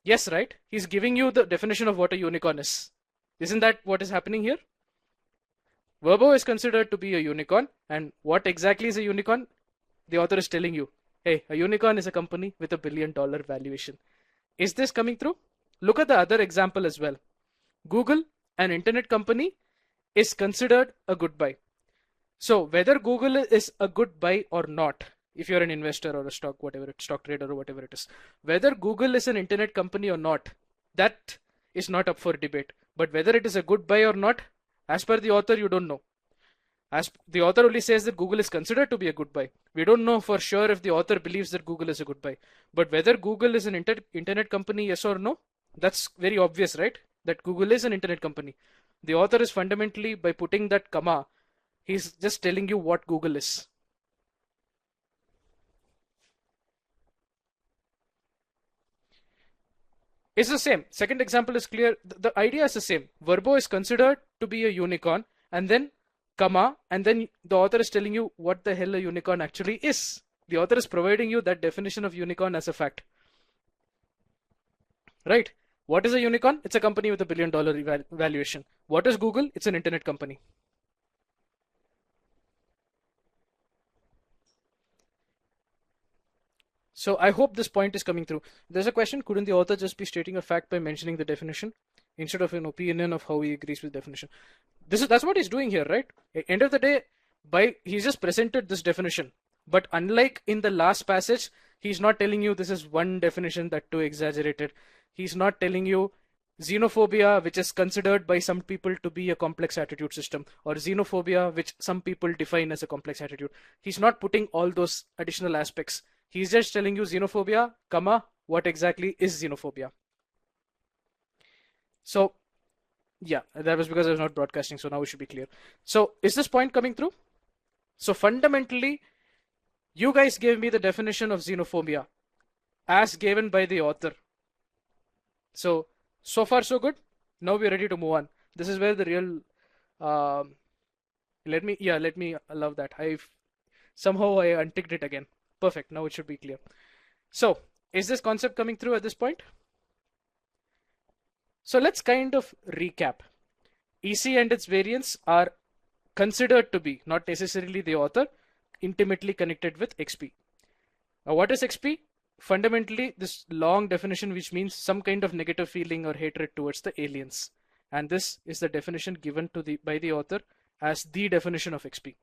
Yes, right? He's giving you the definition of what a unicorn is. Isn't that what is happening here? Verbo is considered to be a unicorn, and what exactly is a unicorn? The author is telling you, hey, a unicorn is a company with $1 billion valuation. Is this coming through? Look at the other example as well. Google, an internet company, is considered a good buy. So whether Google is a good buy or not, if you're an investor or a stock trader or whatever it is, whether Google is an internet company or not, that is not up for debate. But whether it is a good buy or not, as per the author, you don't know. As the author only says that Google is considered to be a good buy. We don't know for sure if the author believes that Google is a good buy. But whether Google is an internet company, yes or no, that's very obvious, right? That Google is an internet company. The author is fundamentally, by putting that comma, he's just telling you what Google is. It's the same. Second example is clear. The idea is the same. Verbo is considered to be a unicorn, and then comma, and then the author is telling you what the hell a unicorn actually is. The author is providing you that definition of unicorn as a fact. Right? What is a unicorn? It's a company with $1 billion valuation. What is Google? It's an internet company. So I hope this point is coming through. There's a question, couldn't the author just be stating a fact by mentioning the definition instead of an opinion of how he agrees with definition? That's what he's doing here, right? At the end of the day, he's just presented this definition. But unlike in the last passage, he's not telling you this is one definition that too exaggerated. He's not telling you xenophobia, which is considered by some people to be a complex attitude system, or xenophobia, which some people define as a complex attitude. He's not putting all those additional aspects. He's just telling you xenophobia, comma, what exactly is xenophobia. So, yeah, that was because I was not broadcasting, so now it should be clear. So, is this point coming through? So, fundamentally, you guys gave me the definition of xenophobia as given by the author. So far so good. Now we're ready to move on. This is where the real, let me allow that. Somehow I unticked it again. Perfect. Now it should be clear. So is this concept coming through at this point? So let's kind of recap. EC and its variants are considered to be, not necessarily the author, intimately connected with XP. Now what is XP? Fundamentally, this long definition, which means some kind of negative feeling or hatred towards the aliens. And this is the definition given by the author as the definition of XP.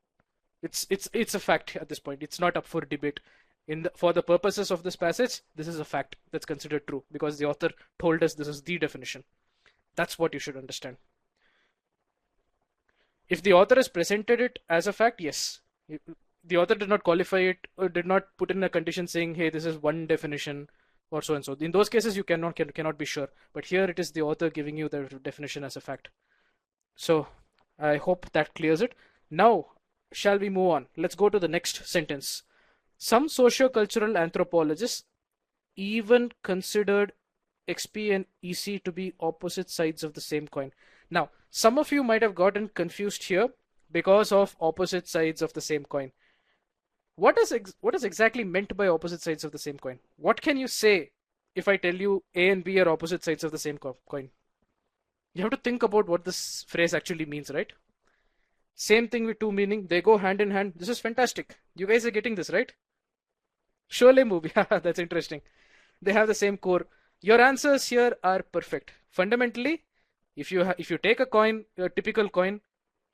It's a fact at this point. It's not up for debate. For the purposes of this passage, this is a fact that's considered true because the author told us this is the definition. That's what you should understand. If the author has presented it as a fact, yes. The author did not qualify it or did not put in a condition saying, hey, this is one definition or so and so. In those cases, you cannot be sure. But here it is the author giving you the definition as a fact. So I hope that clears it. Now, shall we move on? Let's go to the next sentence. Some socio-cultural anthropologists even considered XP and EC to be opposite sides of the same coin. Now, some of you might have gotten confused here. because of opposite sides of the same coin. What is exactly meant by opposite sides of the same coin? What can you say if I tell you A and B are opposite sides of the same coin? You have to think about what this phrase actually means, right? Same thing with two meaning. They go hand in hand. This is fantastic. You guys are getting this, right? Surely movie. That's interesting. They have the same core. Your answers here are perfect. Fundamentally, if you take a coin, a typical coin,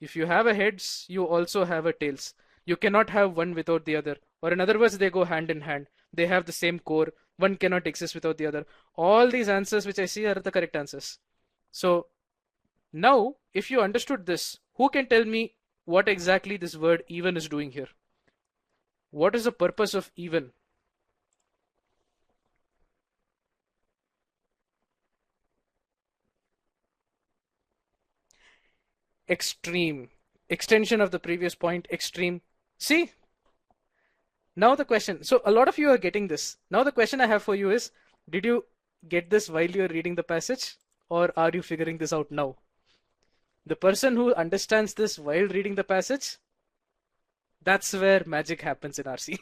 if you have a heads, you also have a tails. You cannot have one without the other. Or in other words, they go hand in hand. They have the same core. One cannot exist without the other. All these answers which I see are the correct answers. So now, if you understood this, who can tell me what exactly this word even is doing here? What is the purpose of even? Extreme. Extension of the previous point, extreme. See? Now the question. So a lot of you are getting this. Now the question I have for you is, did you get this while you are reading the passage, or are you figuring this out now? The person who understands this while reading the passage, that's where magic happens in RC.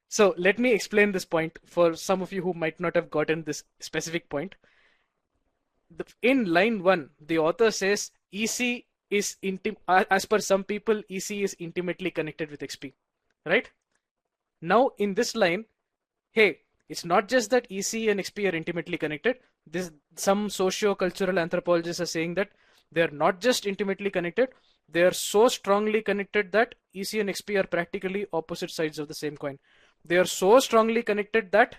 So let me explain this point for some of you who might not have gotten this specific point. In line 1, the author says EC is as per some people, EC is intimately connected with XP, right? Now in this line, hey, it's not just that EC and XP are intimately connected. Some socio-cultural anthropologists are saying that they're not just intimately connected, they are so strongly connected that EC and XP are practically opposite sides of the same coin. They are so strongly connected that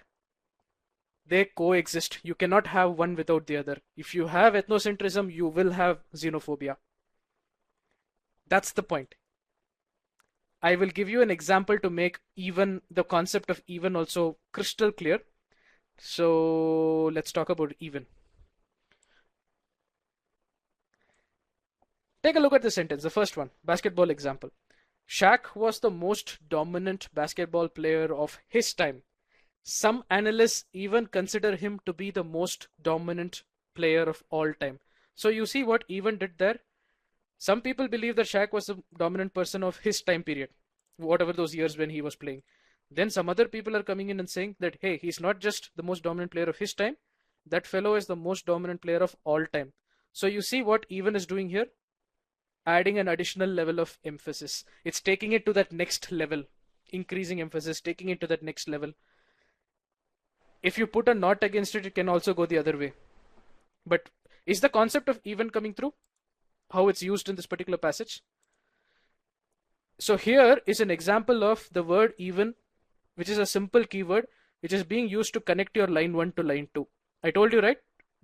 they coexist. You cannot have one without the other. If you have ethnocentrism, you will have xenophobia. That's the point. I will give you an example to make even the concept of even also crystal clear. So let's talk about even. Take a look at the sentence, the first one, basketball example. Shaq was the most dominant basketball player of his time. Some analysts even consider him to be the most dominant player of all time. So you see what even did there? Some people believe that Shaq was the dominant person of his time period, whatever those years when he was playing. Then some other people are coming in and saying that, hey, he's not just the most dominant player of his time, that fellow is the most dominant player of all time. So you see what even is doing here? Adding an additional level of emphasis. It's taking it to that next level, increasing emphasis, taking it to that next level. If you put a not against it, it can also go the other way. But is the concept of even coming through? How it's used in this particular passage? So here is an example of the word even, which is a simple keyword, which is being used to connect your line 1 to line 2. I told you, right?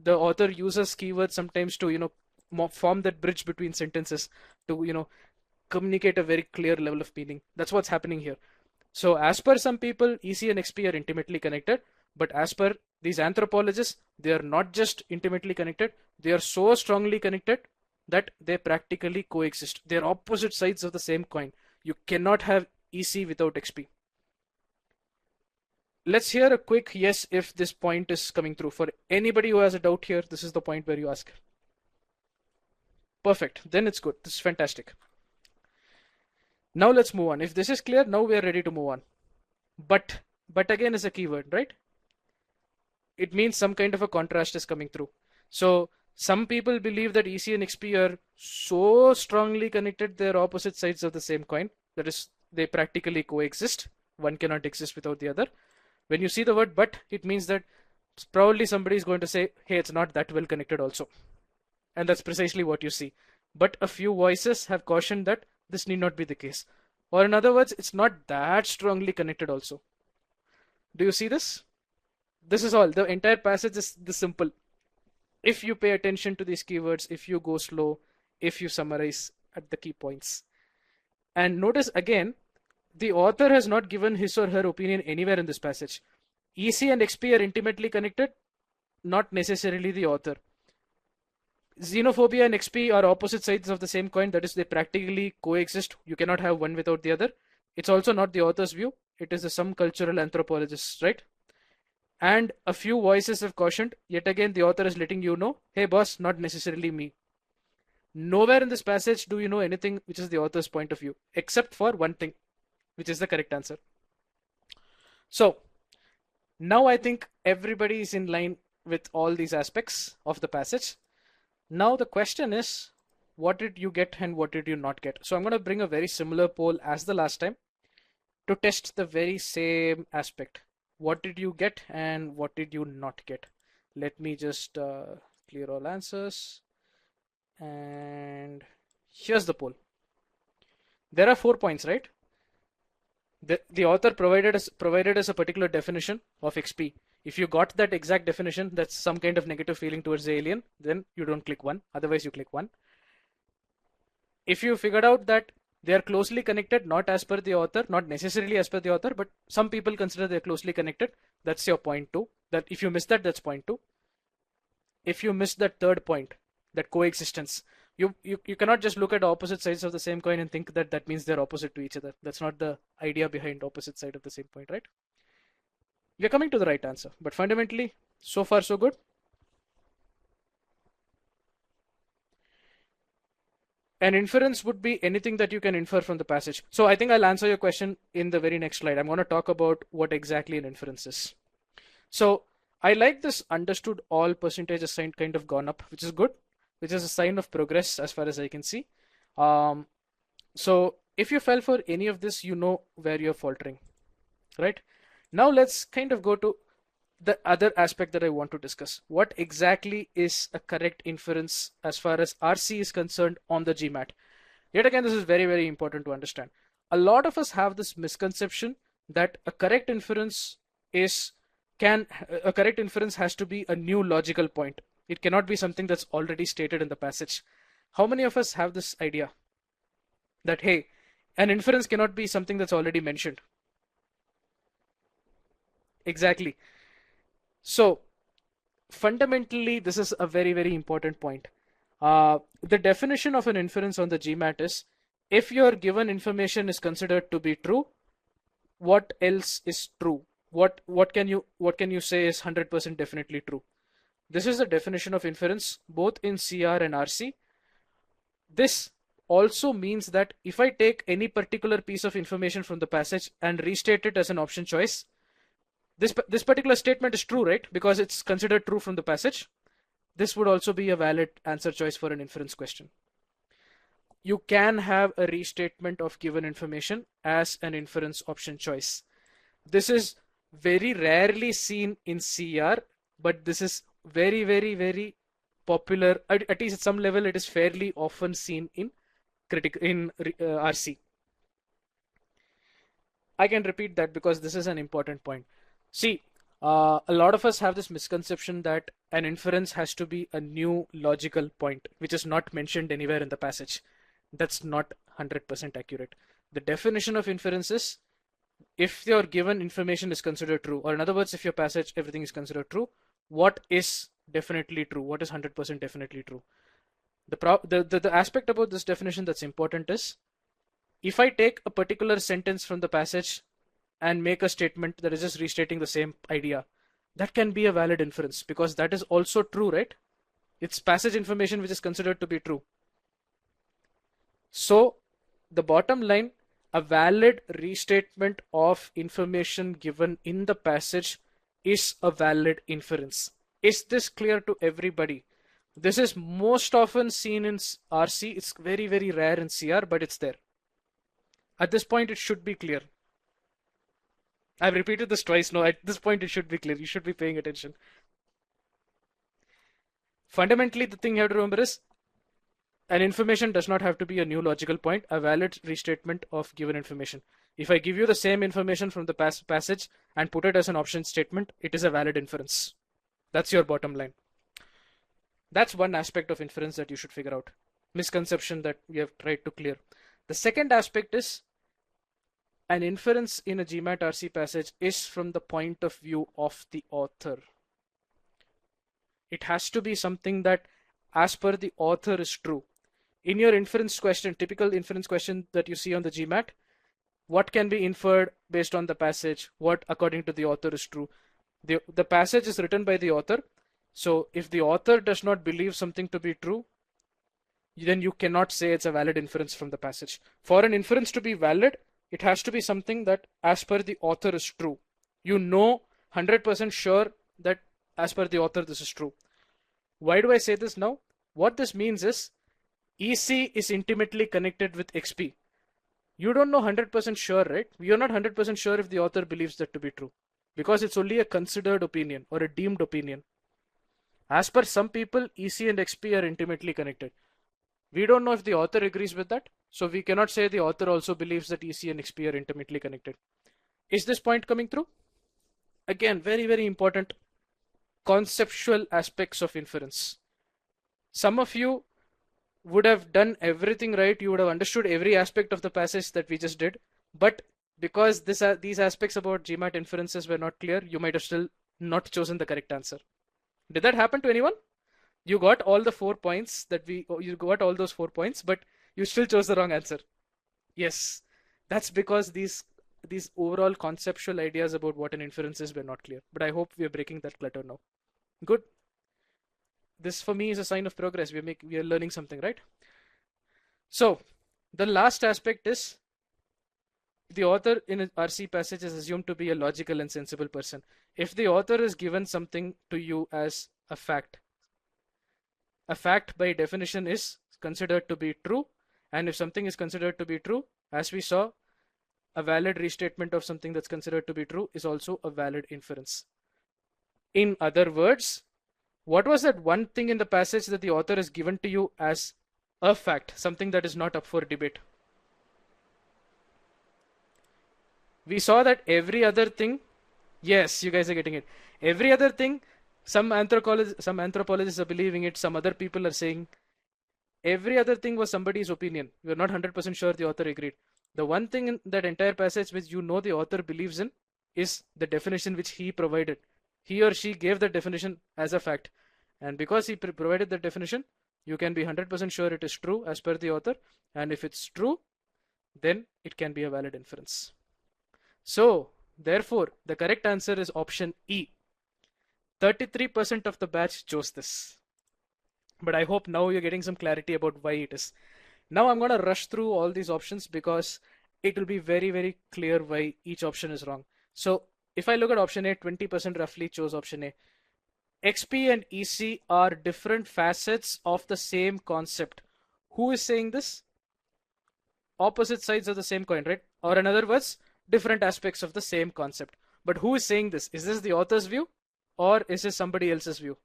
The author uses keywords sometimes to, form that bridge between sentences to, communicate a very clear level of meaning. That's what's happening here. So as per some people, EC and XP are intimately connected. But as per these anthropologists, they are not just intimately connected. They are so strongly connected that they practically coexist. They are opposite sides of the same coin. You cannot have EC without XP. Let's hear a quick yes if this point is coming through. For anybody who has a doubt here, this is the point where you ask. Perfect. Then it's good. This is fantastic. Now let's move on. If this is clear, now we are ready to move on. But again is a keyword, right? It means some kind of a contrast is coming through. So some people believe that EC and XP are so strongly connected, they're opposite sides of the same coin. That is, they practically coexist. One cannot exist without the other. When you see the word but, it means that probably somebody is going to say, hey, it's not that well connected also. And that's precisely what you see. But a few voices have cautioned that this need not be the case. Or in other words, it's not that strongly connected also. Do you see this? This is all. The entire passage is this simple. If you pay attention to these keywords, if you go slow, if you summarize at the key points. And notice again, the author has not given his or her opinion anywhere in this passage. EC and XP are intimately connected, not necessarily the author. Xenophobia and XP are opposite sides of the same coin. That is, they practically coexist. You cannot have one without the other. It's also not the author's view. It is some cultural anthropologists, right? And a few voices have cautioned. Yet again, the author is letting you know, hey boss, not necessarily me. Nowhere in this passage do you know anything which is the author's point of view, except for one thing, which is the correct answer. So now I think everybody is in line with all these aspects of the passage. Now the question is, what did you get and what did you not get? So I'm going to bring a very similar poll as the last time to test the very same aspect. What did you get and what did you not get? Let me just clear all answers. And here's the poll. There are 4 points, right? The author provided us a particular definition of XP. If you got that exact definition, that's some kind of negative feeling towards the alien, then you don't click 1. Otherwise, you click 1. If you figured out that they are closely connected, not as per the author, not necessarily as per the author, but some people consider they're closely connected, that's your point 2. That if you miss that, that's point 2. If you miss that third point, that coexistence, you cannot just look at opposite sides of the same coin and think that means they're opposite to each other. That's not the idea behind opposite side of the same point, right? We're coming to the right answer, but fundamentally, so far so good. An inference would be anything that you can infer from the passage. So I think I'll answer your question in the very next slide. I'm going to talk about what exactly an inference is. So I like this understood all percentage assigned kind of gone up, which is good, which is a sign of progress as far as I can see. So if you fell for any of this, you know where you're faltering, right? Now let's kind of go to the other aspect that I want to discuss. What exactly is a correct inference as far as RC is concerned on the GMAT? Yet again, this is very, very important to understand. A lot of us have this misconception that a correct inference has to be a new logical point. It cannot be something that's already stated in the passage. How many of us have this idea that, hey, an inference cannot be something that's already mentioned? Exactly. So fundamentally, this is a very, very important point. The definition of an inference on the GMAT is, if your given information is considered to be true, what else is true? What can you say is 100% definitely true? This is the definition of inference both in CR and RC. This also means that if I take any particular piece of information from the passage and restate it as an option choice, this particular statement is true, right? Because it's considered true from the passage. This would also be a valid answer choice for an inference question. You can have a restatement of given information as an inference option choice. This is very rarely seen in CR, but this is very, very, very popular. At least at some level, it is fairly often seen in RC. I can repeat that because this is an important point. See, a lot of us have this misconception that an inference has to be a new logical point, which is not mentioned anywhere in the passage. That's not 100% accurate. The definition of inference is, if your given information is considered true, or in other words, if your passage, everything is considered true, what is definitely true? What is 100% definitely true? The aspect about this definition that's important is, if I take a particular sentence from the passage and make a statement that is just restating the same idea, that can be a valid inference because that is also true, right? It's passage information which is considered to be true. So the bottom line, a valid restatement of information given in the passage is a valid inference. Is this clear to everybody? This is most often seen in RC. It's very, very rare in CR, but it's there. At this point, it should be clear. I've repeated this twice now. At this point, it should be clear. You should be paying attention. Fundamentally, the thing you have to remember is, an information does not have to be a new logical point, a valid restatement of given information. If I give you the same information from the passage and put it as an option statement, it is a valid inference. That's your bottom line. That's one aspect of inference that you should figure out. Misconception that we have tried to clear. The second aspect is, an inference in a GMAT RC passage is from the point of view of the author. It has to be something that, as per the author, is true. In your inference question, typical inference question that you see on the GMAT, what can be inferred based on the passage? What, according to the author, is true? The passage is written by the author. So if the author does not believe something to be true, then you cannot say it's a valid inference from the passage. For an inference to be valid, it has to be something that as per the author is true. You know 100% sure that as per the author this is true. Why do I say this now? What this means is EC is intimately connected with XP. You don't know 100% sure, right? You're not 100% sure if the author believes that to be true, because it's only a considered opinion or a deemed opinion. As per some people, EC and XP are intimately connected. We don't know if the author agrees with that, so we cannot say the author also believes that EC and XP are intimately connected. Is this point coming through? Again, very, very important conceptual aspects of inference. Some of you would have done everything right. You would have understood every aspect of the passage that we just did, but because these aspects about GMAT inferences were not clear, you might have still not chosen the correct answer. Did that happen to anyone? You got all the 4 points you got all those 4 points, but you still chose the wrong answer. Yes, that's because these overall conceptual ideas about what an inference is were not clear. But I hope we are breaking that clutter now. Good. This for me is a sign of progress. We are learning something, right? So the last aspect is the author in an RC passage is assumed to be a logical and sensible person. If the author is given something to you as a fact by definition is considered to be true, and if something is considered to be true, as we saw, a valid restatement of something that's considered to be true is also a valid inference. In other words, what was that one thing in the passage that the author has given to you as a fact, something that is not up for debate? We saw that every other thing, yes, you guys are getting it. Every other thing, some anthropologists are believing it, some other people are saying every other thing was somebody's opinion. We're not 100% sure the author agreed. The one thing in that entire passage which you know the author believes in is the definition which he provided. He or she gave the definition as a fact. And because he provided the definition, you can be 100% sure it is true as per the author. And if it's true, then it can be a valid inference. So, therefore, the correct answer is option E. 33% of the batch chose this. But I hope now you're getting some clarity about why it is. Now I'm going to rush through all these options because it will be very, very clear why each option is wrong. So if I look at option A, 20% roughly chose option A. XP and EC are different facets of the same concept. Who is saying this? Opposite sides of the same coin, right? Or in other words, different aspects of the same concept. But who is saying this? Is this the author's view or is this somebody else's view?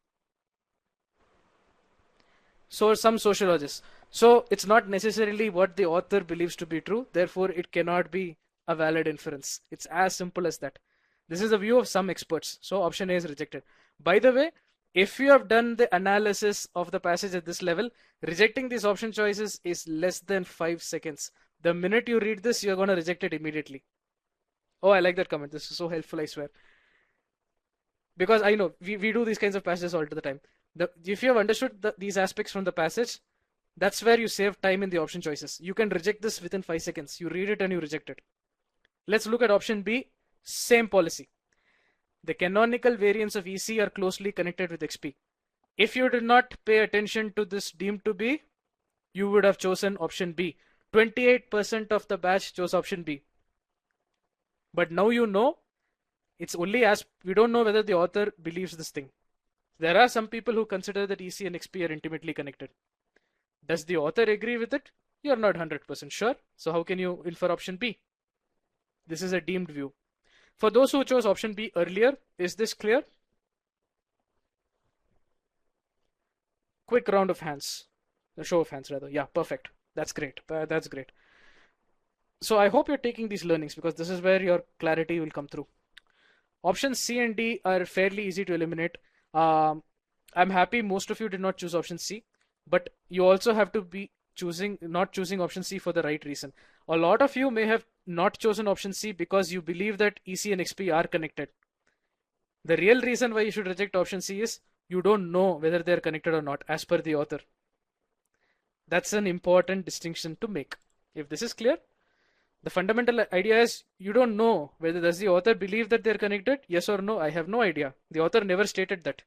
So some sociologists. So it's not necessarily what the author believes to be true. Therefore, it cannot be a valid inference. It's as simple as that. This is the view of some experts. So option A is rejected. By the way, if you have done the analysis of the passage at this level, rejecting these option choices is less than 5 seconds. The minute you read this, you're going to reject it immediately. Oh, I like that comment. This is so helpful, I swear. Because I know we do these kinds of passages all the time. If you have understood these aspects from the passage, that's where you save time in the option choices. You can reject this within 5 seconds. You read it and you reject it. Let's look at option B. Same policy. The canonical variants of EC are closely connected with XP. If you did not pay attention to this deemed to be, you would have chosen option B. 28% of the batch chose option B. But now you know, it's only as we don't know whether the author believes this thing. There are some people who consider that EC and XP are intimately connected. Does the author agree with it? You're not 100% sure. So how can you infer option B? This is a deemed view. For those who chose option B earlier, is this clear? Quick round of hands. A show of hands rather. Yeah, perfect. That's great. That's great. So I hope you're taking these learnings because this is where your clarity will come through. Options C and D are fairly easy to eliminate. I'm happy most of you did not choose option C, but you also have to be not choosing option C for the right reason. A lot of you may have not chosen option C because you believe that EC and XP are connected. The real reason why you should reject option C is you don't know whether they're connected or not as per the author. That's an important distinction to make. If this is clear, the fundamental idea is you don't know whether does the author believe that they're connected, yes or no. I have no idea. The author never stated that.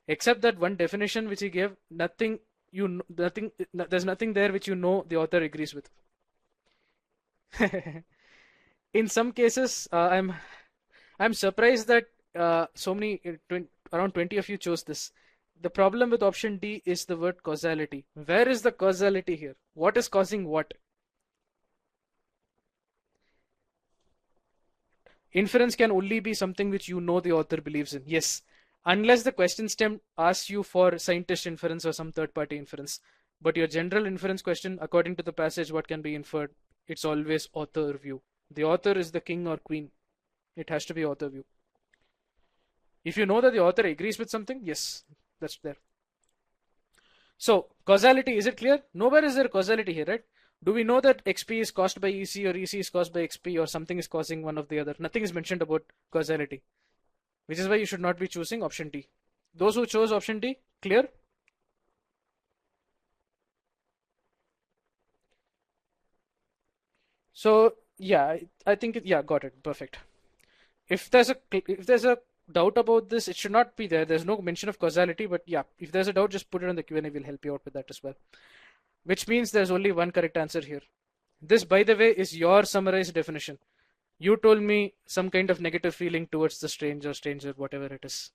Except that one definition which he gave, nothing there's nothing there which the author agrees with. In some cases, I'm surprised that so many around 20 of you chose this. The problem with option D is the word causality. Where is the causality here? What is causing what? Inference can only be something which the author believes in. Yes, unless the question stem asks you for scientist inference or some third-party inference. But your general inference question, according to the passage, what can be inferred? It's always author view. The author is the king or queen. It has to be author view. If you know that the author agrees with something, yes, that's there. So, causality, is it clear? Nowhere is there causality here, right? Do we know that XP is caused by EC or EC is caused by XP or something is causing one of the other? Nothing is mentioned about causality, which is why you should not be choosing option D. Those who chose option D, clear? So, yeah, I think, yeah, got it. Perfect. If there's a doubt about this, it should not be there. There's no mention of causality, but yeah, if there's a doubt, just put it in the Q&A. We'll help you out with that as well. Which means there's only one correct answer here. This, by the way, is your summarized definition. You told me some kind of negative feeling towards the stranger, whatever it is.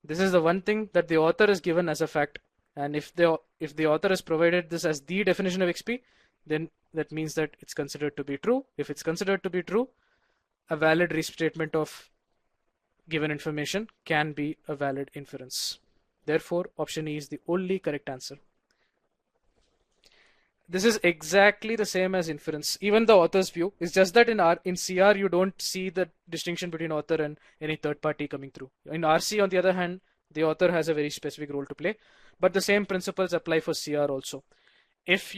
This is the one thing that the author has given as a fact. And if the author has provided this as the definition of XP, then that means that it's considered to be true. If it's considered to be true, a valid restatement of given information can be a valid inference. Therefore, option E is the only correct answer. This is exactly the same as inference, even the author's view. It's just that in CR you don't see the distinction between author and any third party coming through. In RC, on the other hand, the author has a very specific role to play, but the same principles apply for CR also. If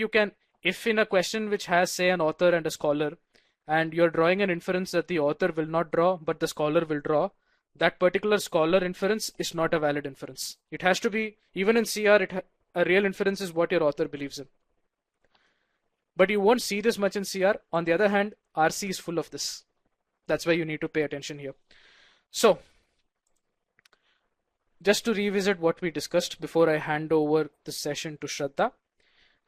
in a question which has, say, an author and a scholar, and you're drawing an inference that the author will not draw, but the scholar will draw, that particular scholar inference is not a valid inference. It has to be, even in CR, a real inference is what your author believes in. But you won't see this much in CR. On the other hand, RC is full of this. That's why you need to pay attention here. So, just to revisit what we discussed before I hand over the session to Shraddha,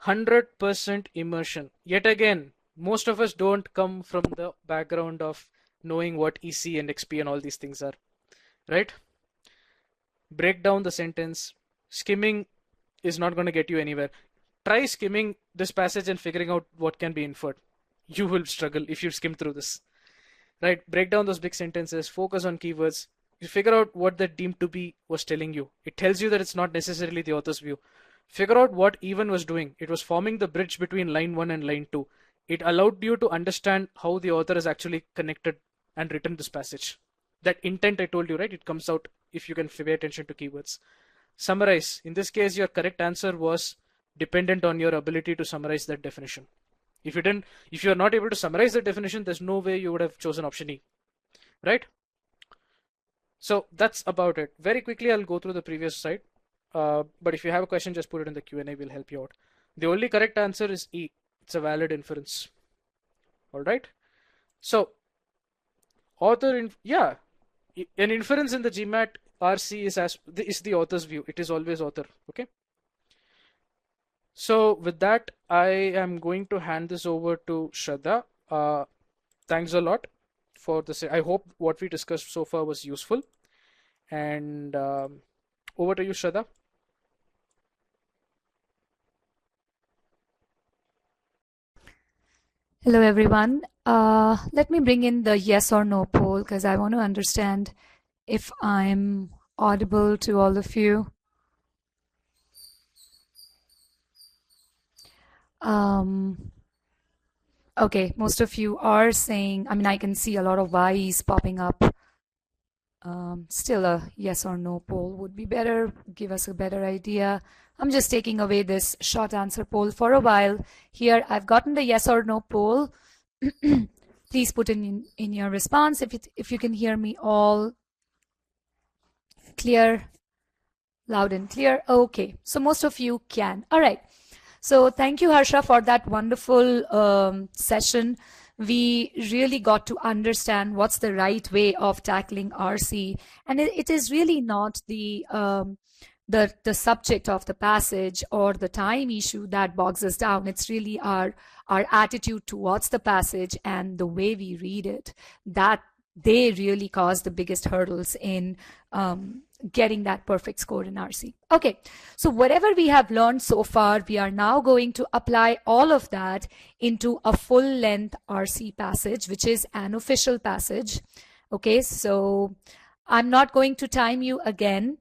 100% immersion. Yet again, most of us don't come from the background of knowing what EC and XP and all these things are, right? Break down the sentence. Skimming is not going to get you anywhere. Try skimming this passage and figuring out what can be inferred. You will struggle if you skim through this, right? Break down those big sentences, focus on keywords. You figure out what that deemed to be was telling you. It tells you that it's not necessarily the author's view. Figure out what even was doing. It was forming the bridge between line 1 and line 2. It allowed you to understand how the author has actually connected and written this passage. That intent I told you, right? It comes out if you can pay attention to keywords. Summarize. In this case, your correct answer was dependent on your ability to summarize that definition. If you are not able to summarize the definition, there's no way you would have chosen option E, right? So that's about it. Very quickly, I'll go through the previous slide. But if you have a question, just put it in the Q&A. We'll help you out. The only correct answer is E. It's a valid inference. All right. So an inference in the GMAT RC is the author's view. It is always author. Okay. So with that, I am going to hand this over to Shraddha. Thanks a lot for this. I hope what we discussed so far was useful. And over to you, Shraddha. Hello, everyone. Let me bring in the yes or no poll because I want to understand if I'm audible to all of you. Okay, most of you are saying, I can see a lot of Y's popping up. Still a yes or no poll would be better, give us a better idea. I'm just taking away this short answer poll for a while. Here, I've gotten the yes or no poll. Please put in your response if you can hear me all clear, loud and clear. Okay, so most of you can. All right. So thank you, Harsha, for that wonderful session. We really got to understand what's the right way of tackling RC. And it is really not the the subject of the passage or the time issue that bogs us down. It's really our attitude towards the passage and the way we read it that they really cause the biggest hurdles in getting that perfect score in RC. Okay, so whatever we have learned so far, we are now going to apply all of that into a full-length RC passage, which is an official passage. Okay, so I'm not going to time you again.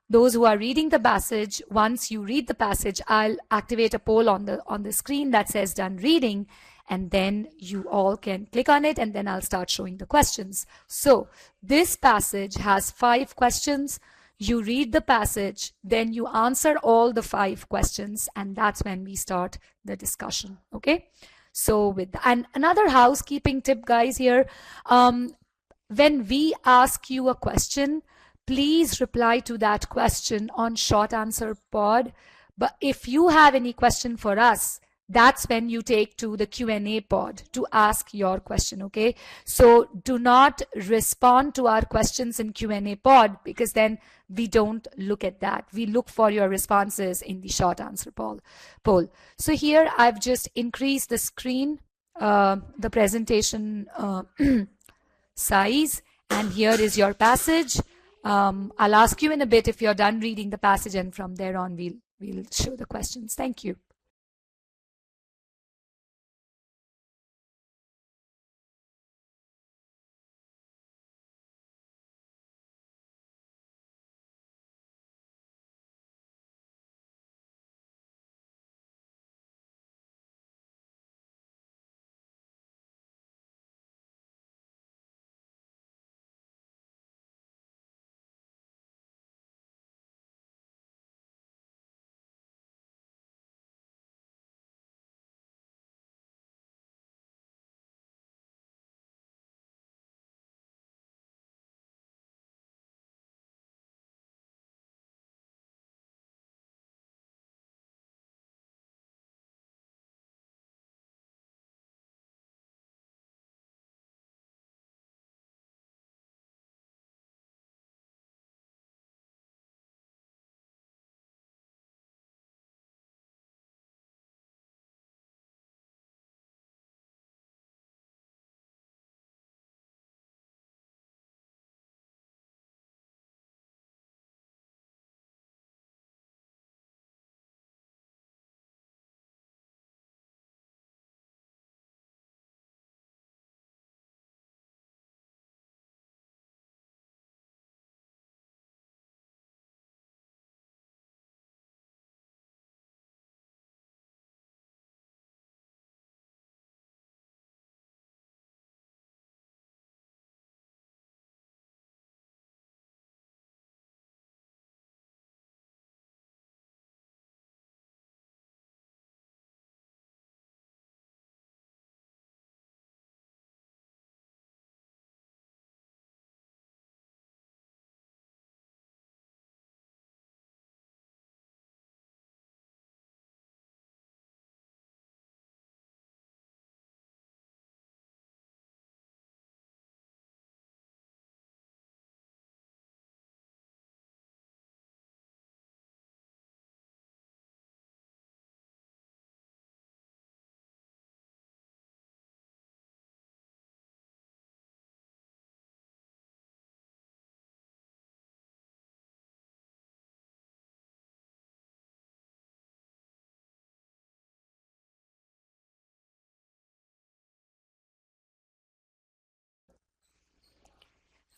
Those who are reading the passage, once you read the passage, I'll activate a poll on the screen that says done reading, and then you all can click on it, and then I'll start showing the questions. So this passage has 5 questions. You read the passage, then you answer all the 5 questions, and that's when we start the discussion. Okay, so and another housekeeping tip, guys, here, when we ask you a question, please reply to that question on short answer pod. But if you have any question for us, that's when you take to the Q&A pod to ask your question. Okay, so do not respond to our questions in Q&A pod, because then we don't look at that. We look for your responses in the short answer poll. So here I've just increased the screen, the presentation size, and here is your passage. I'll ask you in a bit if you're done reading the passage, and from there on we'll show the questions. Thank you.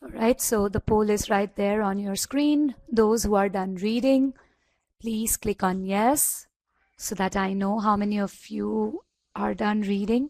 All right, so the poll is right there on your screen. Those who are done reading, please click on yes, so that I know how many of you are done reading.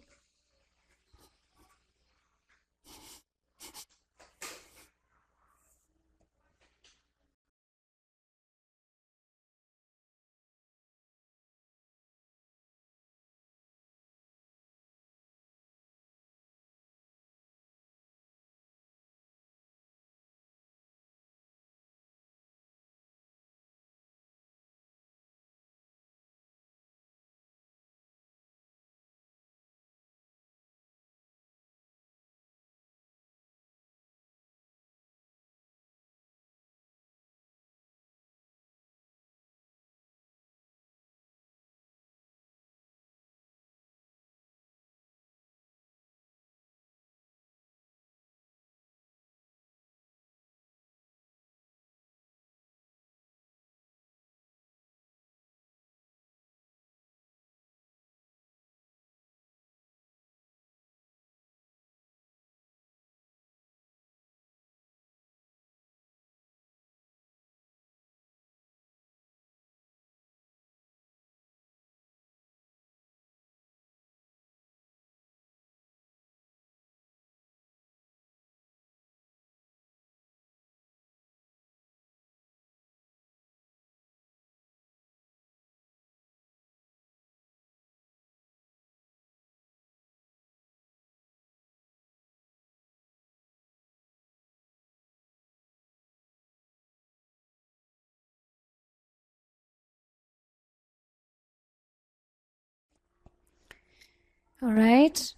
All right.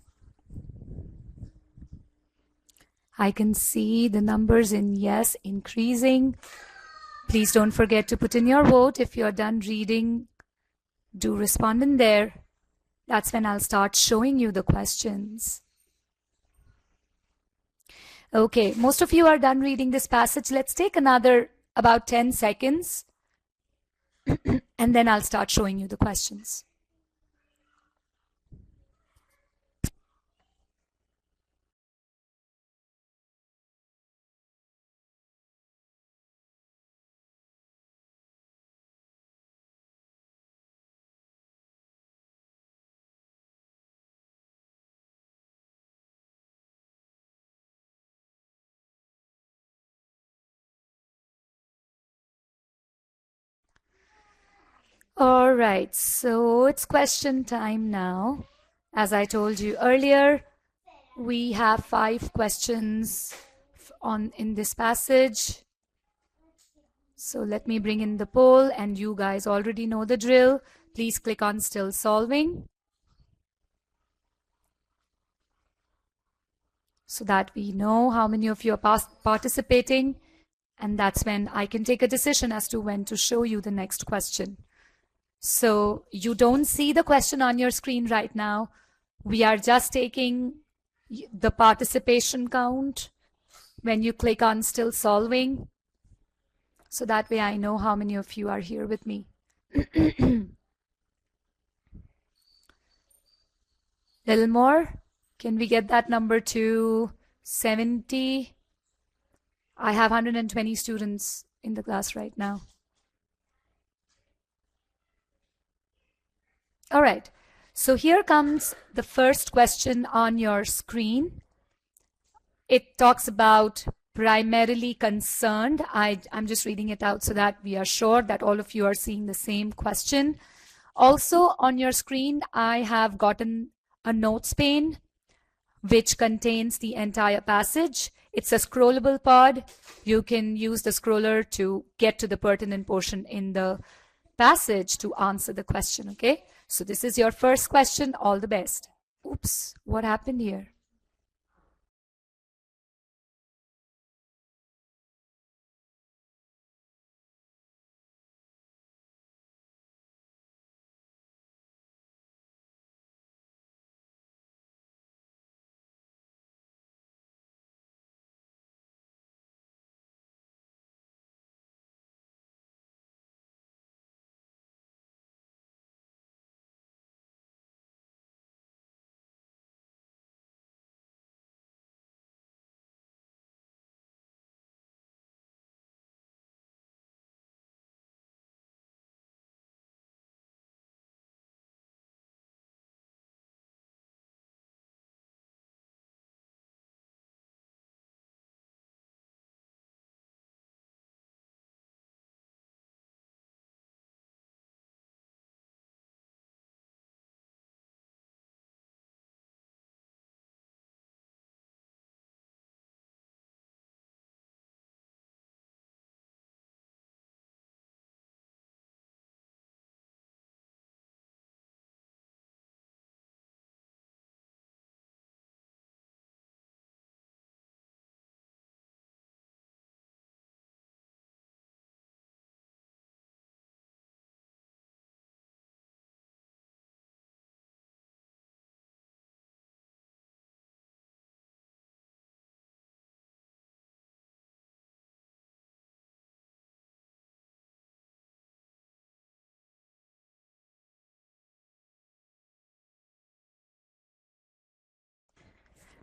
I can see the numbers in yes increasing. Please don't forget to put in your vote. If you're done reading, do respond in there. That's when I'll start showing you the questions. Okay, most of you are done reading this passage. Let's take another about 10 seconds and then I'll start showing you the questions. All right, so it's question time now. As I told you earlier, we have 5 questions in this passage. So let me bring in the poll, and you guys already know the drill. Please click on still solving so that we know how many of you are participating, and that's when I can take a decision as to when to show you the next question. So you don't see the question on your screen right now. We are just taking the participation count when you click on still solving. So that way I know how many of you are here with me. Little more. Can we get that number to 70? I have 120 students in the class right now. All right, so here comes the first question on your screen. It talks about primarily concerned. I'm just reading it out so that we are sure that all of you are seeing the same question. Also on your screen, I have gotten a notes pane which contains the entire passage. It's a scrollable pod. You can use the scroller to get to the pertinent portion in the passage to answer the question, okay? So this is your first question. All the best. Oops, what happened here?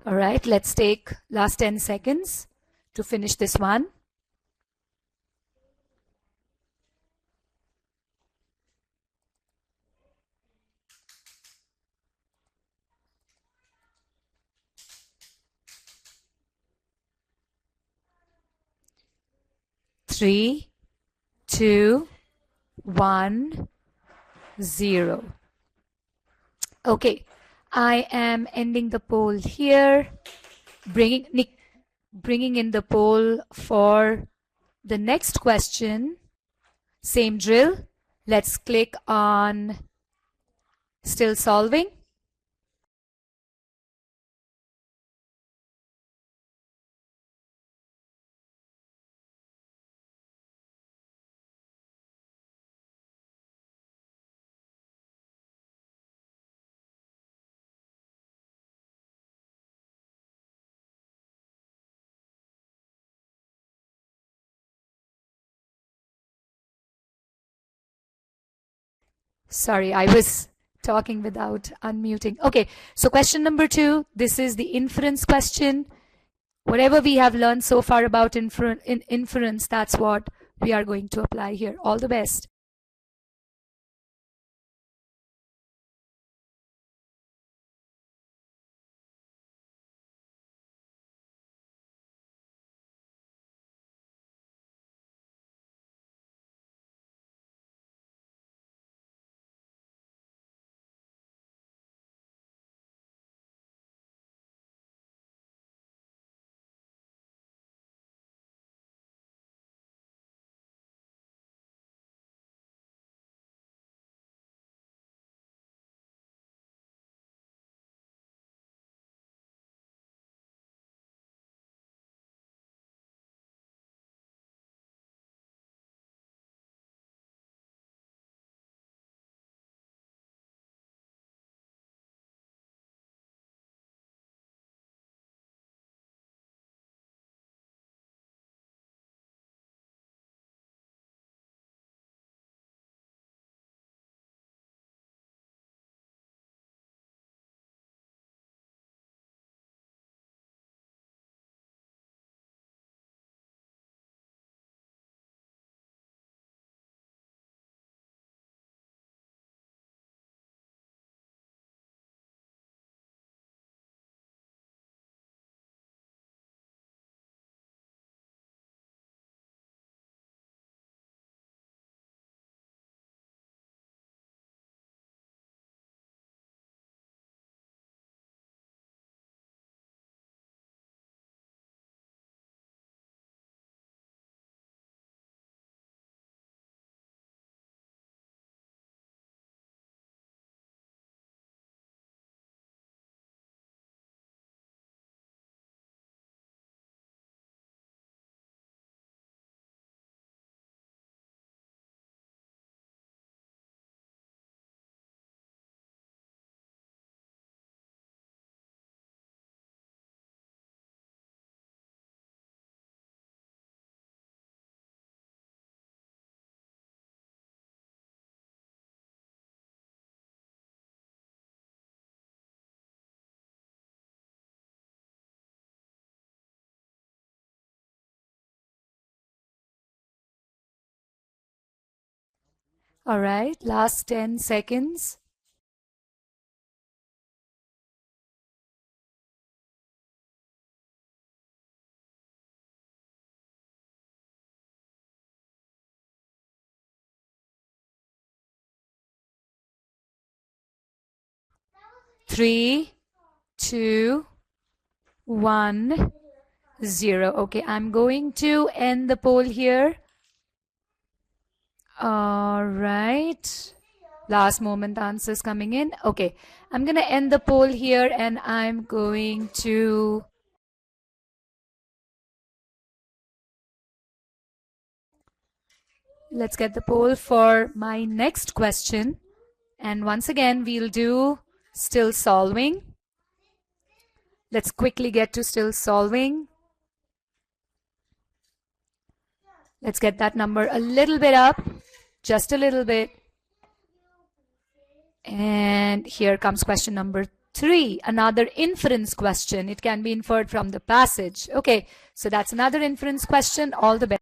All right, let's take last 10 seconds to finish this one. Three, two, 1, 0. Okay, I am ending the poll here, bringing in the poll for the next question. Same drill. Let's click on still solving. Sorry, I was talking without unmuting. Okay, so question number 2, this is the inference question. Whatever we have learned so far about inference, that's what we are going to apply here. All the best. All right, last 10 seconds. Three, two, 1, 0. Okay, I'm going to end the poll here. All right. Last moment answers coming in. Okay, I'm going to end the poll here and I'm going to let's get the poll for my next question. And once again, we'll do still solving. Let's quickly get to still solving. Let's get that number a little bit up, just a little bit. And here comes question number 3, another inference question. It can be inferred from the passage. Okay, so that's another inference question. All the best.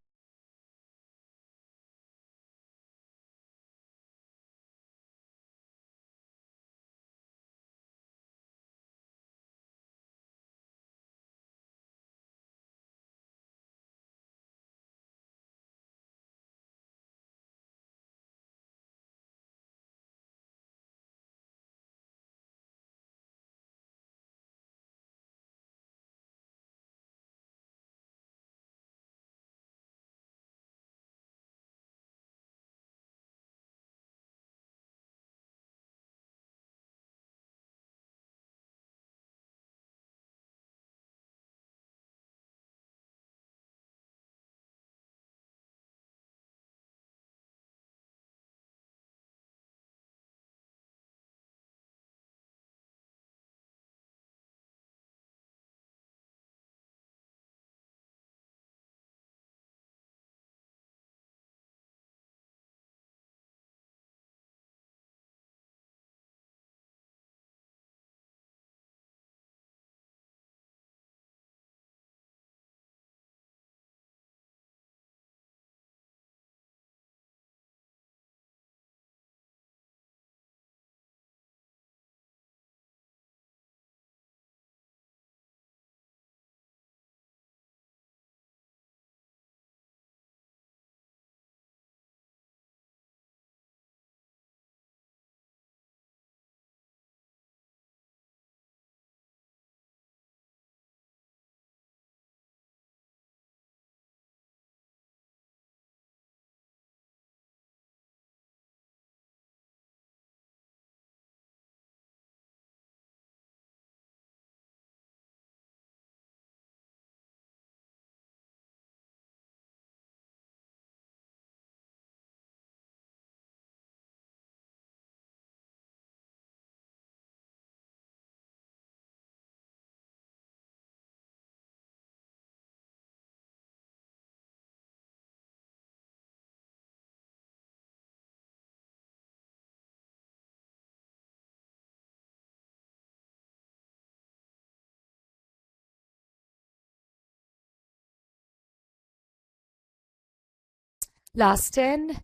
Last 10.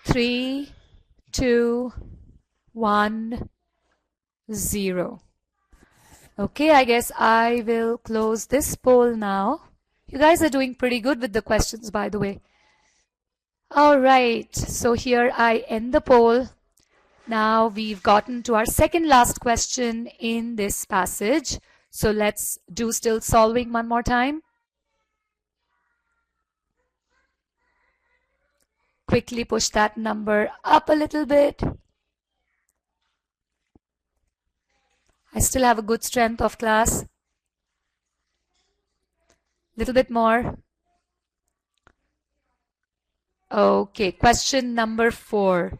Three, two, 1, 0. Okay, I guess I will close this poll now. You guys are doing pretty good with the questions, by the way. All right, so here I end the poll. Now we've gotten to our second last question in this passage. So let's do still solving one more time. Quickly push that number up a little bit. I still have a good strength of class. Little bit more. Okay, question number 4.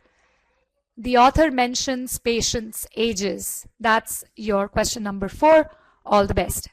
The author mentions patients' ages. That's your question number 4. All the best.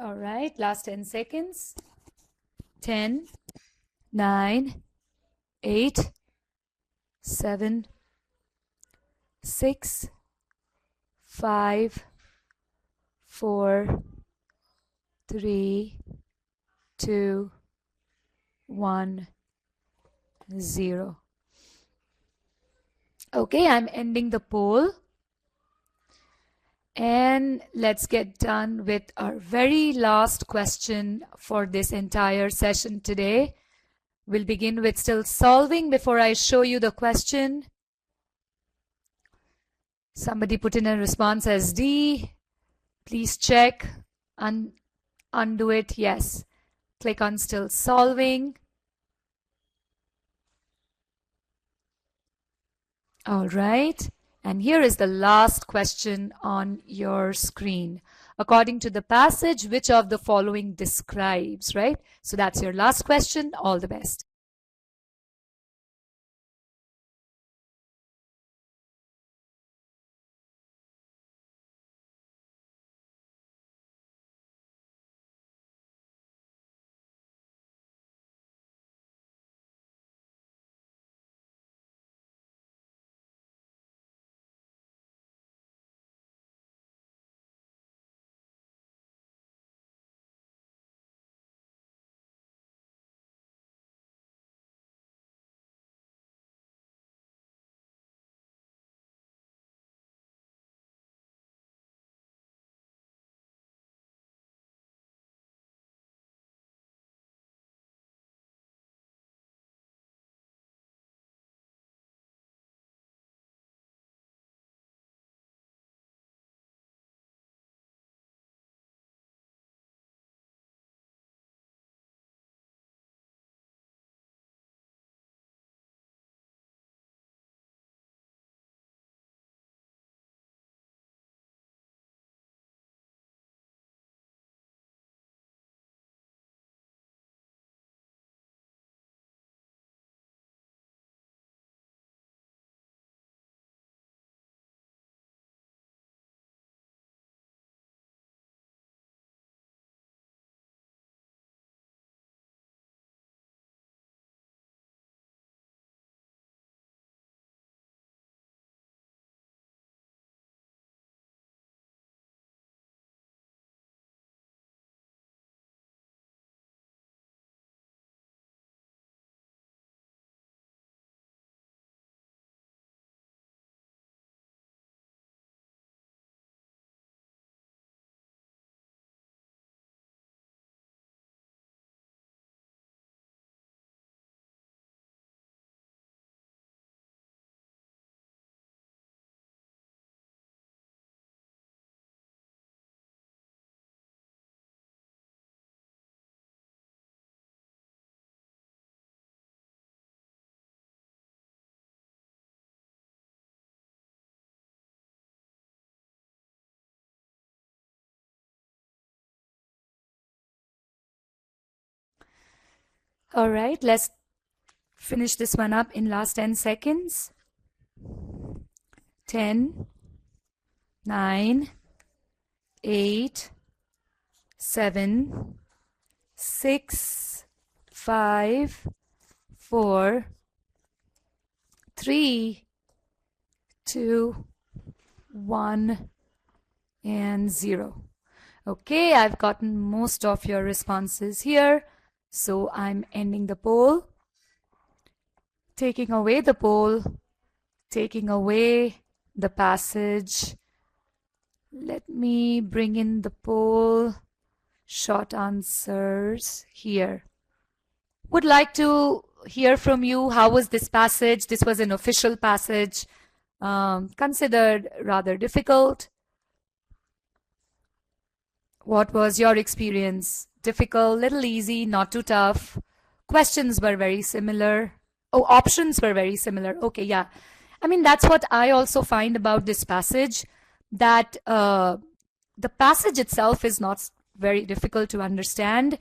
All right, last 10 seconds. 10, 9, 8, 7, 6, 5, 4, 3, 2, 1, 0. Okay, I'm ending the poll. And let's get done with our very last question for this entire session today. We'll begin with still solving before I show you the question. Somebody put in a response as D. Please check. Undo it. Yes. Click on still solving. All right. And here is the last question on your screen. According to the passage, which of the following describes, right? So that's your last question. All the best. All right, let's finish this one up in last 10 seconds. 10, 9, 8, 7, 6, 5, 4, 3, 2, 1, and 0. Okay, I've gotten most of your responses here, so I'm ending the poll, taking away the poll, taking away the passage. Let me bring in the poll, short answers here. Would like to hear from you. How was this passage? This was an official passage, considered rather difficult. What was your experience? Difficult, little easy, not too tough. Questions were very similar. Oh, options were very similar. Okay, yeah. I mean, that's what I also find about this passage, that the passage itself is not very difficult to understand,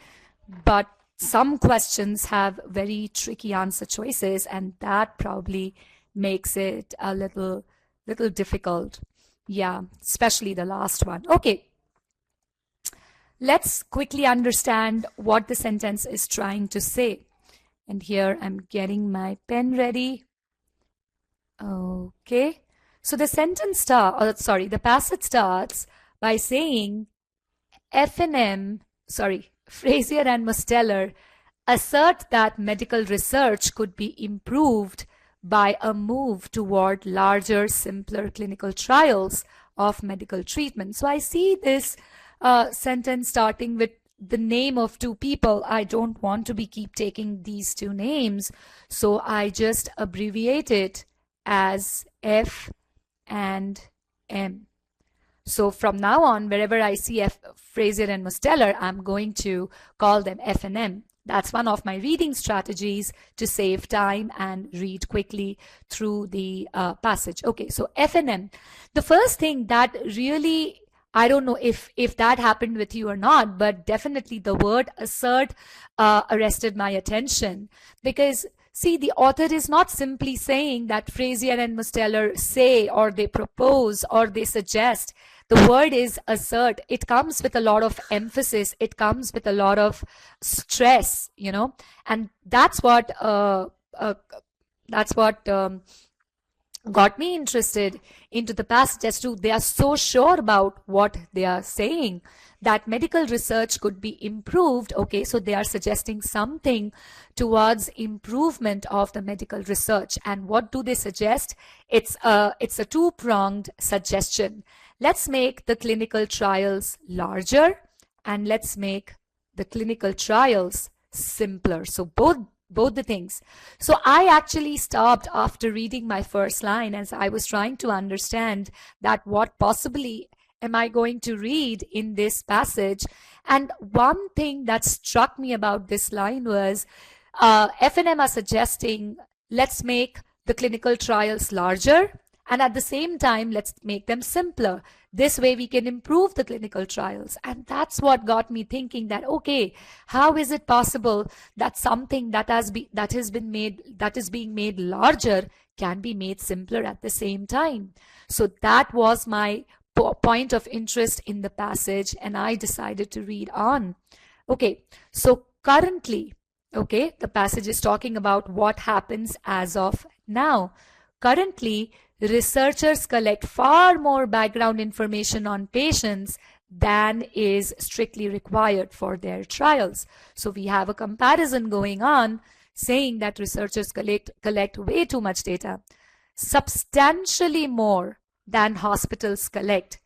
but some questions have very tricky answer choices, and that probably makes it a little difficult. Yeah, especially the last one. Okay. Let's quickly understand what the sentence is trying to say. And here I'm getting my pen ready. Okay. So the the passage starts by saying Frazier and Mosteller assert that medical research could be improved by a move toward larger, simpler clinical trials of medical treatment. So I see this sentence starting with the name of two people. I don't want to keep taking these two names, so I just abbreviate it as F and M. So from now on, wherever I see Frazier and Mosteller, I'm going to call them F and M. That's one of my reading strategies to save time and read quickly through the passage. Okay, so F and M. The first thing that really, I don't know if that happened with you or not, but definitely the word assert arrested my attention, because see, the author is not simply saying that Frazier and Mosteller say, or they propose, or they suggest. The word is assert. It comes with a lot of emphasis. It comes with a lot of stress, you know, and that's what got me interested into the passage, as to they are so sure about what they are saying, that medical research could be improved. Okay, so they are suggesting something towards improvement of the medical research. And what do they suggest? It's a two-pronged suggestion. Let's make the clinical trials larger, and let's make the clinical trials simpler. So both the things. So I actually stopped after reading my first line, as I was trying to understand that what possibly am I going to read in this passage. And one thing that struck me about this line was F&M are suggesting, let's make the clinical trials larger, and at the same time, let's make them simpler. This way we can improve the clinical trials. And that's what got me thinking that, okay, how is it possible that something that is being made larger can be made simpler at the same time? So that was my point of interest in the passage, and I decided to read on. Okay, so currently, okay, the passage is talking about what happens as of now. Currently, researchers collect far more background information on patients than is strictly required for their trials. So we have a comparison going on saying that researchers collect way too much data, substantially more than hospitals collect.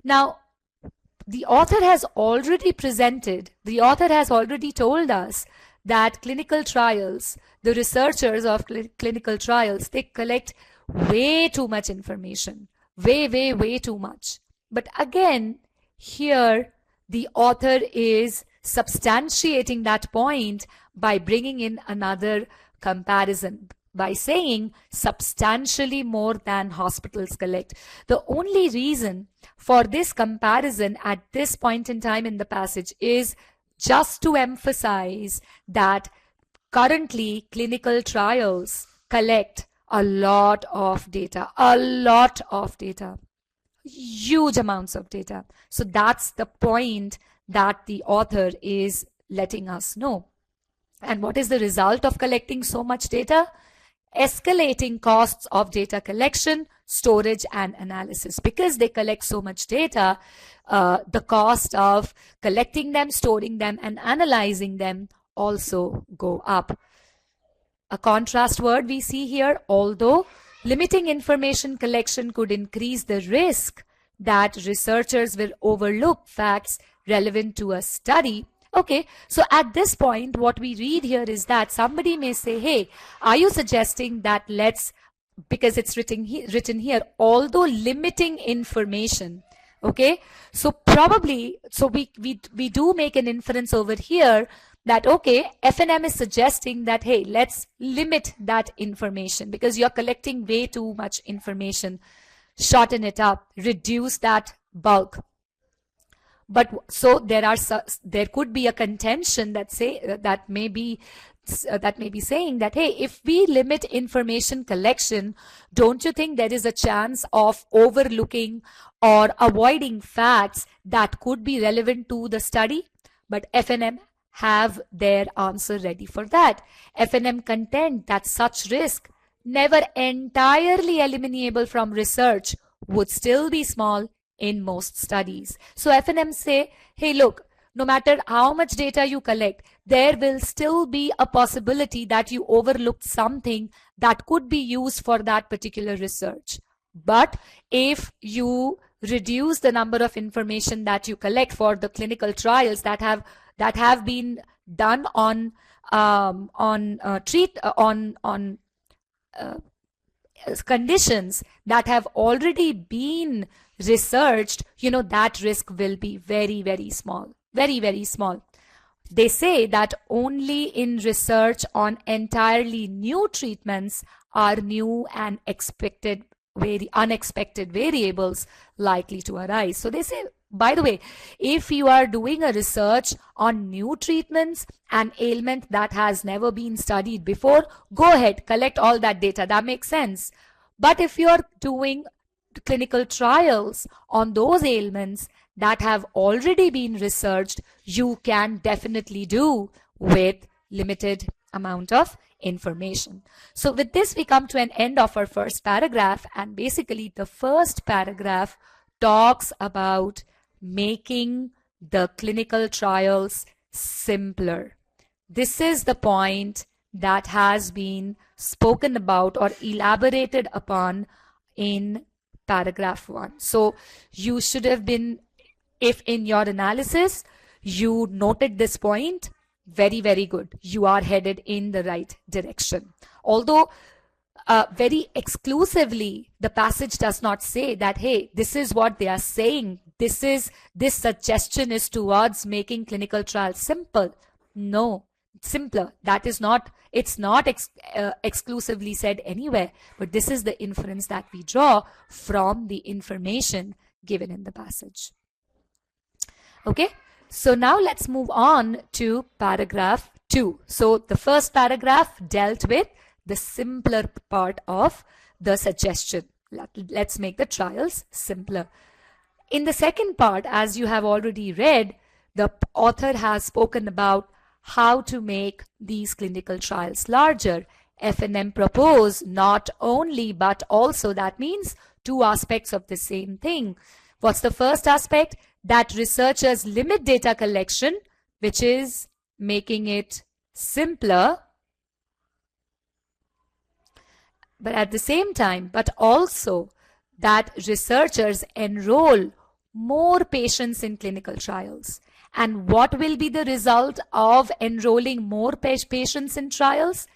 Now, the author has already told us that clinical trials, the researchers of clinical trials, they collect way too much information, way too much. But again, here the author is substantiating that point by bringing in another comparison, by saying substantially more than hospitals collect. The only reason for this comparison at this point in time in the passage is just to emphasize that Currently, clinical trials collect a lot of data, huge amounts of data. So that's the point that the author is letting us know. And what is the result of collecting so much data? Escalating costs of data collection, storage, and analysis. Because they collect so much data, the cost of collecting them, storing them, and analyzing them also go up. A contrast word we see here: although limiting information collection could increase the risk that researchers will overlook facts relevant to a study. Okay, so at this point, what we read here is that somebody may say, hey, are you suggesting that because it's written here, although limiting information, okay, so probably, so we do make an inference over here that, okay, FNM is suggesting that, hey, let's limit that information because you're collecting way too much information. Shorten it up, reduce that bulk. But so there could be a contention that may be saying that, hey, if we limit information collection, don't you think there is a chance of overlooking or avoiding facts that could be relevant to the study? But FNM have their answer ready for that. FNM contend that such risk, never entirely eliminable from research, would still be small in most studies. So FNM say, hey, look, no matter how much data you collect, there will still be a possibility that you overlooked something that could be used for that particular research. But if you reduce the number of information that you collect for the clinical trials that have been done on conditions that have already been researched, that risk will be very, very small, very, very small. They say that only in research on entirely new treatments are new and unexpected variables likely to arise. So they say, by the way, if you are doing a research on new treatments, an ailment that has never been studied before, go ahead, collect all that data. That makes sense. But if you are doing clinical trials on those ailments that have already been researched, you can definitely do with limited amount of information. So with this, we come to an end of our first paragraph, and basically the first paragraph talks about making the clinical trials simpler. This is the point that has been spoken about or elaborated upon in paragraph 1. So you should have been, if in your analysis you noted this point, very, very good. You are headed in the right direction. Although very exclusively, the passage does not say that, hey, this is what they are saying. This suggestion is towards making clinical trials simple. No, simpler. That is not, it's not exclusively said anywhere, but this is the inference that we draw from the information given in the passage. Okay, so now let's move on to paragraph 2. So the first paragraph dealt with the simpler part of the suggestion. Let's make the trials simpler. In the second part, as you have already read, the author has spoken about how to make these clinical trials larger. FNM propose not only but also, that means two aspects of the same thing. What's the first aspect? That researchers limit data collection, which is making it simpler, but at the same time, but also that researchers enroll more patients in clinical trials. And what will be the result of enrolling more patients in trials?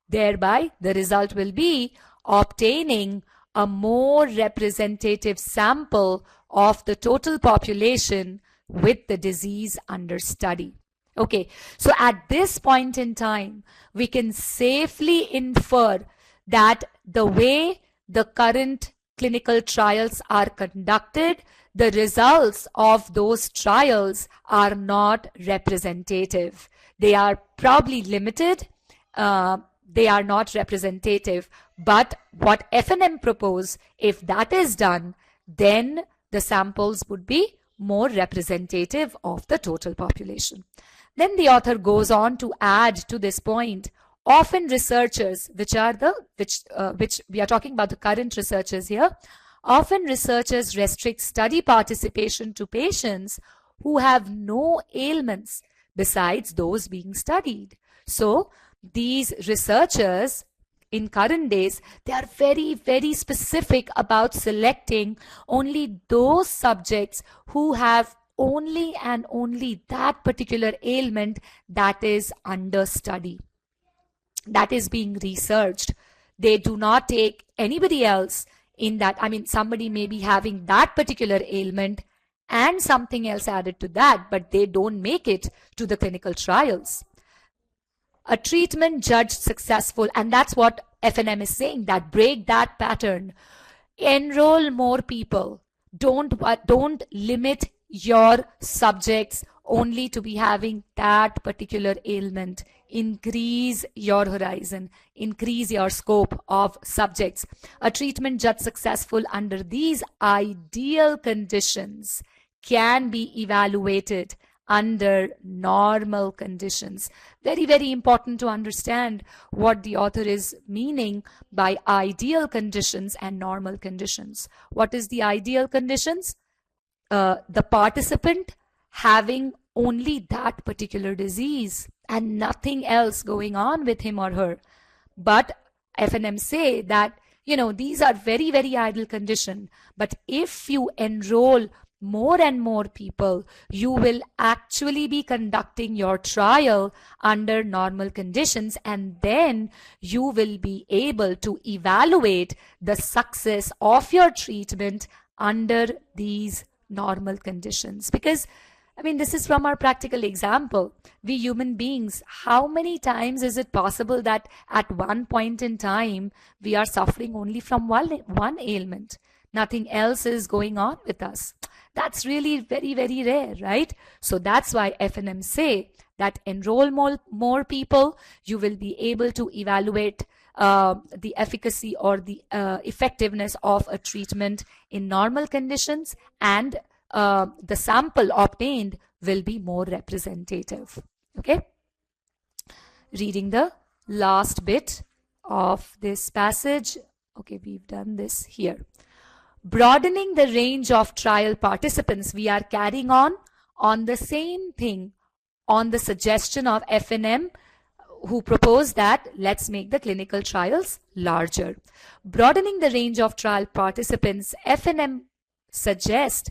Thereby, the result will be obtaining a more representative sample of the total population with the disease under study. Okay, so at this point in time, we can safely infer that the way the current clinical trials are conducted, the results of those trials are not representative. They are probably limited, they are not representative. But what FNM propose, if that is done, then the samples would be more representative of the total population. Then the author goes on to add to this point, often researchers, which we are talking about the current researchers here, often researchers restrict study participation to patients who have no ailments besides those being studied. So these researchers in current days, they are very, very specific about selecting only those subjects who have only and only that particular ailment that is under study, that is being researched. They do not take anybody else in that. I mean, somebody may be having that particular ailment and something else added to that, but they don't make it to the clinical trials. A treatment judged successful, and that's what FNM is saying, that break that pattern. Enroll more people. Don't limit your subjects only to be having that particular ailment. Increase your horizon, increase your scope of subjects. A treatment judged successful under these ideal conditions can be evaluated under normal conditions. Very, very important to understand what the author is meaning by ideal conditions and normal conditions. What is the ideal conditions? The participant having only that particular disease and nothing else going on with him or her. But FNM say that, these are very, very ideal condition. But if you enroll more and more people, you will actually be conducting your trial under normal conditions, and then you will be able to evaluate the success of your treatment under these normal conditions. Because this is from our practical example. We human beings, how many times is it possible that at one point in time we are suffering only from one ailment? Nothing else is going on with us. That's really very, very rare, right? So that's why FNM say that enroll more people, you will be able to evaluate the efficacy or the effectiveness of a treatment in normal conditions, and the sample obtained will be more representative. Okay? Reading the last bit of this passage. Okay, we've done this here. Broadening the range of trial participants, we are carrying on the same thing, on the suggestion of FNM, who proposed that let's make the clinical trials larger. Broadening the range of trial participants, FNM suggests,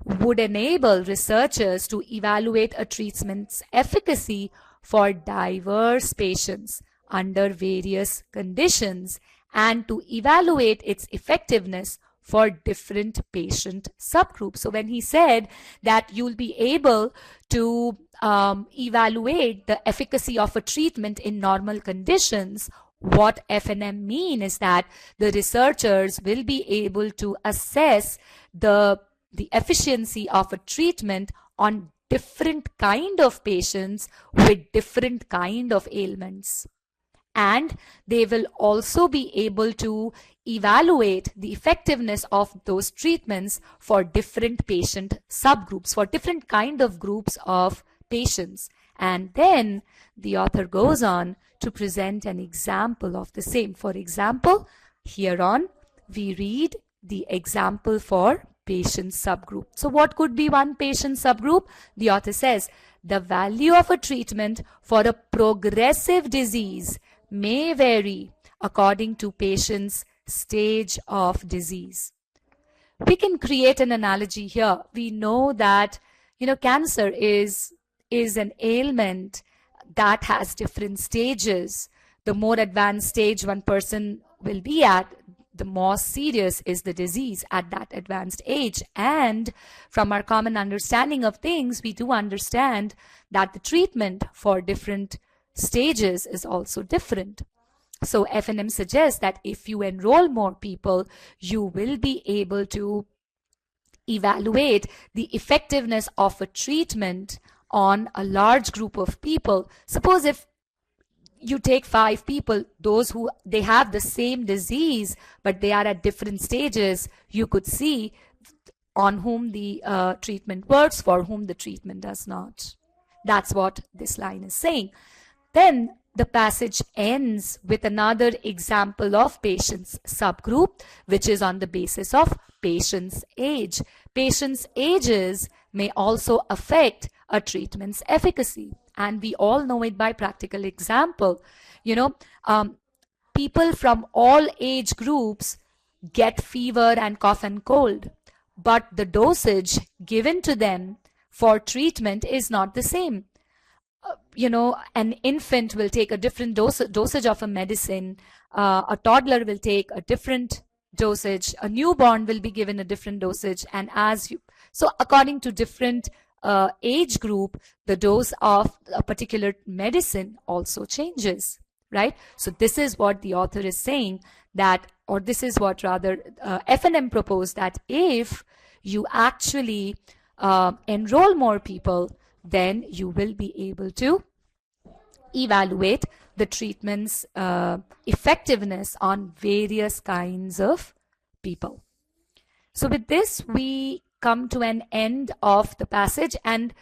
would enable researchers to evaluate a treatment's efficacy for diverse patients under various conditions, and to evaluate its effectiveness for different patient subgroups. So when he said that you'll be able to evaluate the efficacy of a treatment in normal conditions, what FNM mean is that the researchers will be able to assess the efficiency of a treatment on different kind of patients with different kind of ailments. And they will also be able to evaluate the effectiveness of those treatments for different patient subgroups, for different kind of groups of patients. And then the author goes on to present an example of the same. For example, here on we read the example for patient subgroup. So what could be one patient subgroup? The author says, the value of a treatment for a progressive disease may vary according to patient's stage of disease. We can create an analogy here. We know that cancer is an ailment that has different stages. The more advanced stage one person will be at, the more serious is the disease at that advanced age. And from our common understanding of things, we do understand that the treatment for different stages is also different. So FNM suggests that if you enroll more people, you will be able to evaluate the effectiveness of a treatment on a large group of people. Suppose if you take 5 people, those who they have the same disease, but they are at different stages, you could see on whom the treatment works, for whom the treatment does not. That's what this line is saying. Then the passage ends with another example of patient's subgroup, which is on the basis of patient's age. Patient's ages may also affect a treatment's efficacy, and we all know it by practical example. People from all age groups get fever and cough and cold, but the dosage given to them for treatment is not the same. An infant will take a different dosage of a medicine, a toddler will take a different dosage, a newborn will be given a different dosage, and so according to different age group, the dose of a particular medicine also changes, right? So this is what the author is saying, that, or this is what rather F&M proposed, that if you actually enroll more people, then you will be able to evaluate the treatment's effectiveness on various kinds of people. So with this, we come to an end of the passage, and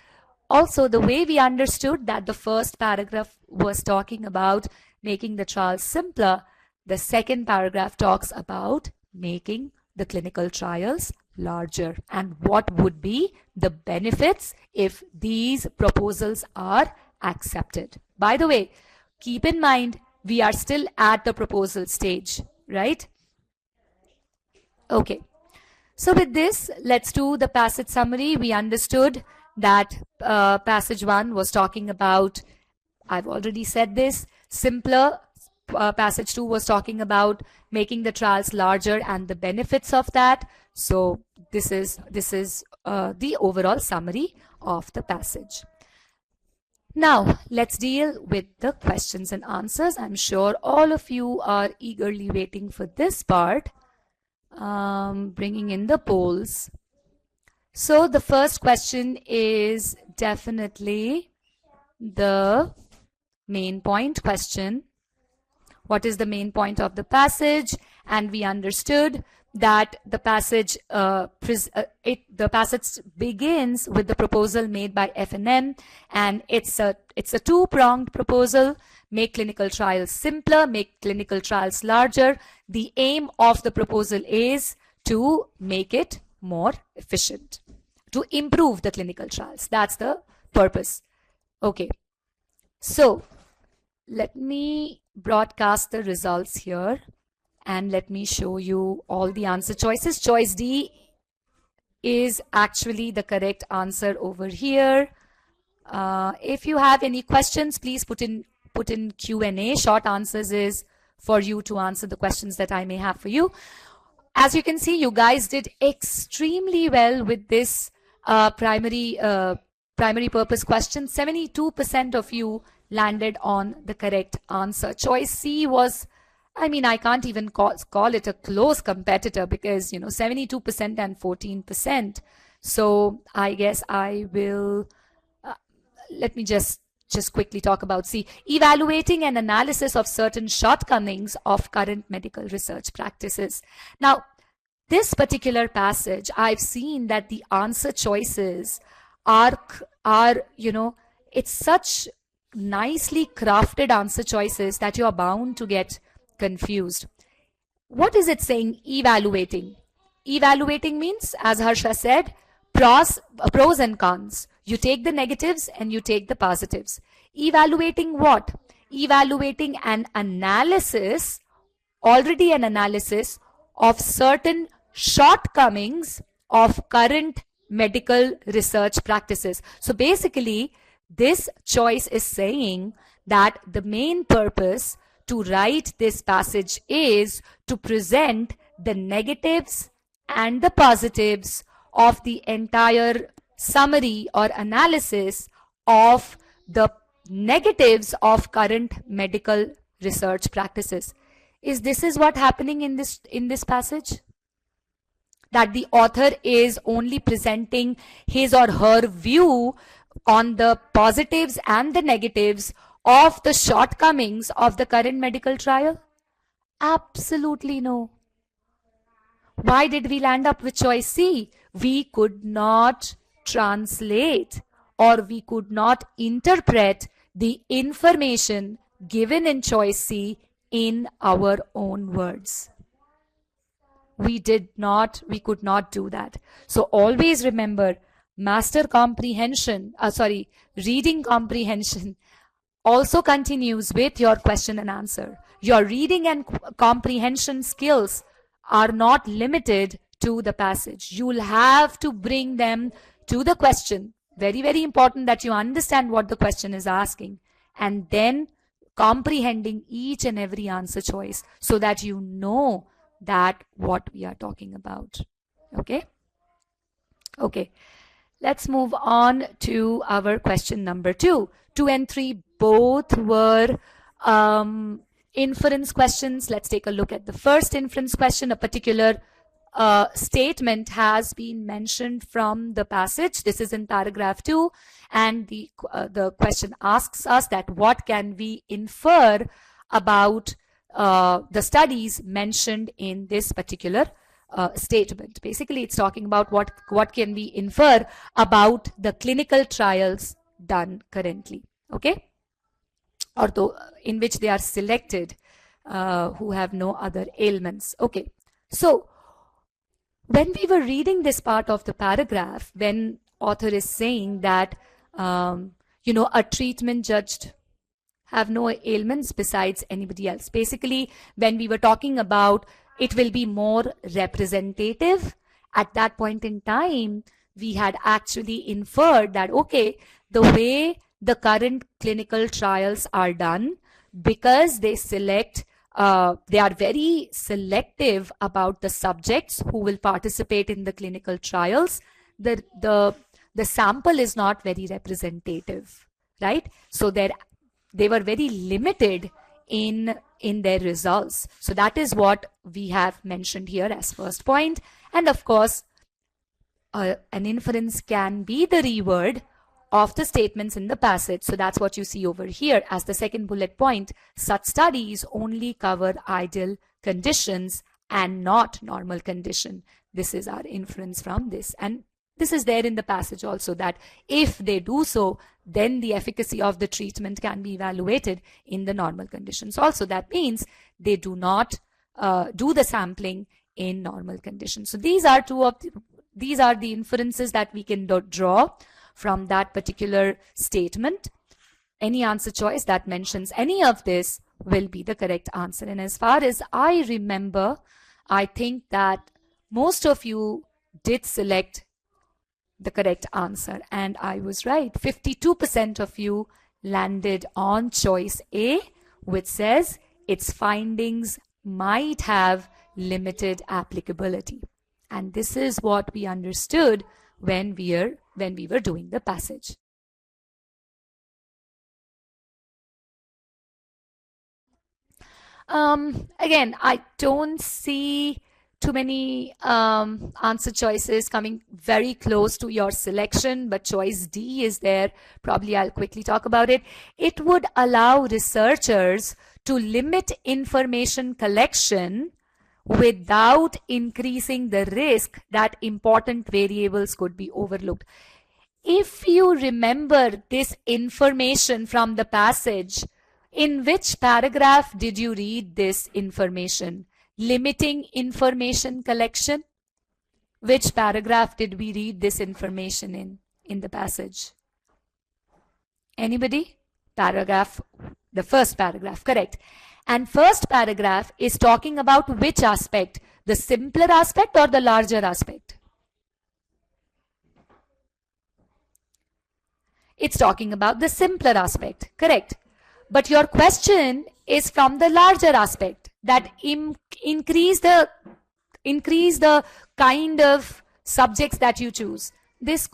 also the way we understood that the first paragraph was talking about making the trials simpler, the second paragraph talks about making the clinical trials larger, and what would be the benefits if these proposals are accepted. By the way, keep in mind, we are still at the proposal stage, right? Okay. So with this, let's do the passage summary. We understood that passage 1 was talking about, I've already said this, simpler. Passage 2 was talking about making the trials larger and the benefits of that. So this is the overall summary of the passage. Now let's deal with the questions and answers. I'm sure all of you are eagerly waiting for this part. Bringing in the polls. So the first question is definitely the main point question. What is the main point of the passage? And we understood that the passage begins with the proposal made by F&M, and it's a two-pronged proposal. Make clinical trials simpler, make clinical trials larger. The aim of the proposal is to make it more efficient, to improve the clinical trials. That's the purpose. Okay, so let me broadcast the results here, and let me show you all the answer choices. Choice D is actually the correct answer over here. If you have any questions, please put in Q&A. Short answers is for you to answer the questions that I may have for you. As you can see, you guys did extremely well with this primary purpose question. 72% of you landed on the correct answer. Choice C was, I mean, I can't even call it a close competitor, because 72% and 14%. So I guess I will let me just quickly talk about C. Evaluating an analysis of certain shortcomings of current medical research practices. Now, this particular passage, I've seen that the answer choices are it's such nicely crafted answer choices that you are bound to get confused. What is it saying? Evaluating. Evaluating means, as Harsha said, pros and cons. You take the negatives and you take the positives. Evaluating what? Evaluating an analysis, already an analysis of certain shortcomings of current medical research practices. So basically, this choice is saying that the main purpose to write this passage is to present the negatives and the positives of the entire summary or analysis of the negatives of current medical research practices. This is what happening in this passage? That the author is only presenting his or her view on the positives and the negatives of the shortcomings of the current medical trial? Absolutely no. Why did we land up with choice C? We could not translate or we could not interpret the information given in choice C in our own words. We could not do that. So always remember, reading comprehension also continues with your question and answer. Your reading and comprehension skills are not limited to the passage. You'll have to bring them to the question. Very, very important that you understand what the question is asking, and then comprehending each and every answer choice so that you know that what we are talking about. Okay? Okay. Let's move on to our question number 2. 2 and 3 both were inference questions. Let's take a look at the first inference question. A particular statement has been mentioned from the passage. This is in paragraph 2, and the question asks us that what can we infer about the studies mentioned in this particular statement. Basically, it's talking about what can we infer about the clinical trials done currently, okay, or in which they are selected who have no other ailments. Okay, so when we were reading this part of the paragraph, when author is saying that a treatment judged have no ailments besides anybody else, basically when we were talking about it will be more representative, at that point in time we had actually inferred that okay, the way the current clinical trials are done, because they are very selective about the subjects who will participate in the clinical trials, the sample is not very representative, right? So they were very limited in their results. So that is what we have mentioned here as first point. And of course, an inference can be the reword of the statements in the passage. So that's what you see over here as the second bullet point. Such studies only cover ideal conditions and not normal condition. This is our inference from this. And this is there in the passage also, that if they do so, then the efficacy of the treatment can be evaluated in the normal conditions also. That means they do not do the sampling in normal conditions. So these are the inferences that we can draw from that particular statement. Any answer choice that mentions any of this will be the correct answer. And as far as I remember, I think that most of you did select the correct answer, and I was right. 52% of you landed on choice A, which says its findings might have limited applicability. And this is what we understood when we were doing the passage. Again, I don't see too many answer choices coming very close to your selection, but choice D is there. Probably I'll quickly talk about it. It would allow researchers to limit information collection without increasing the risk that important variables could be overlooked. If you remember this information from the passage, in which paragraph did you read this information? Limiting information collection. Which paragraph did we read this information in the passage? Anybody? The first paragraph, correct. And first paragraph is talking about which aspect? The simpler aspect or the larger aspect? It's talking about the simpler aspect, correct. But your question is from the larger aspect, that increase the kind of subjects that you choose. This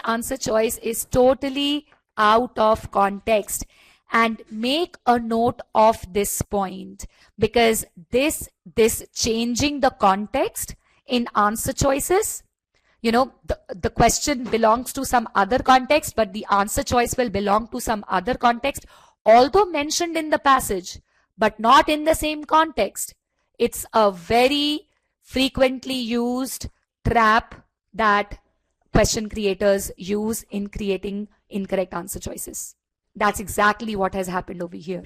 answer choice is totally out of context, and make a note of this point, because this changing the context in answer choices, the question belongs to some other context, but the answer choice will belong to some other context. although mentioned in the passage, but not in the same context. It's a very frequently used trap that question creators use in creating incorrect answer choices. That's exactly what has happened over here.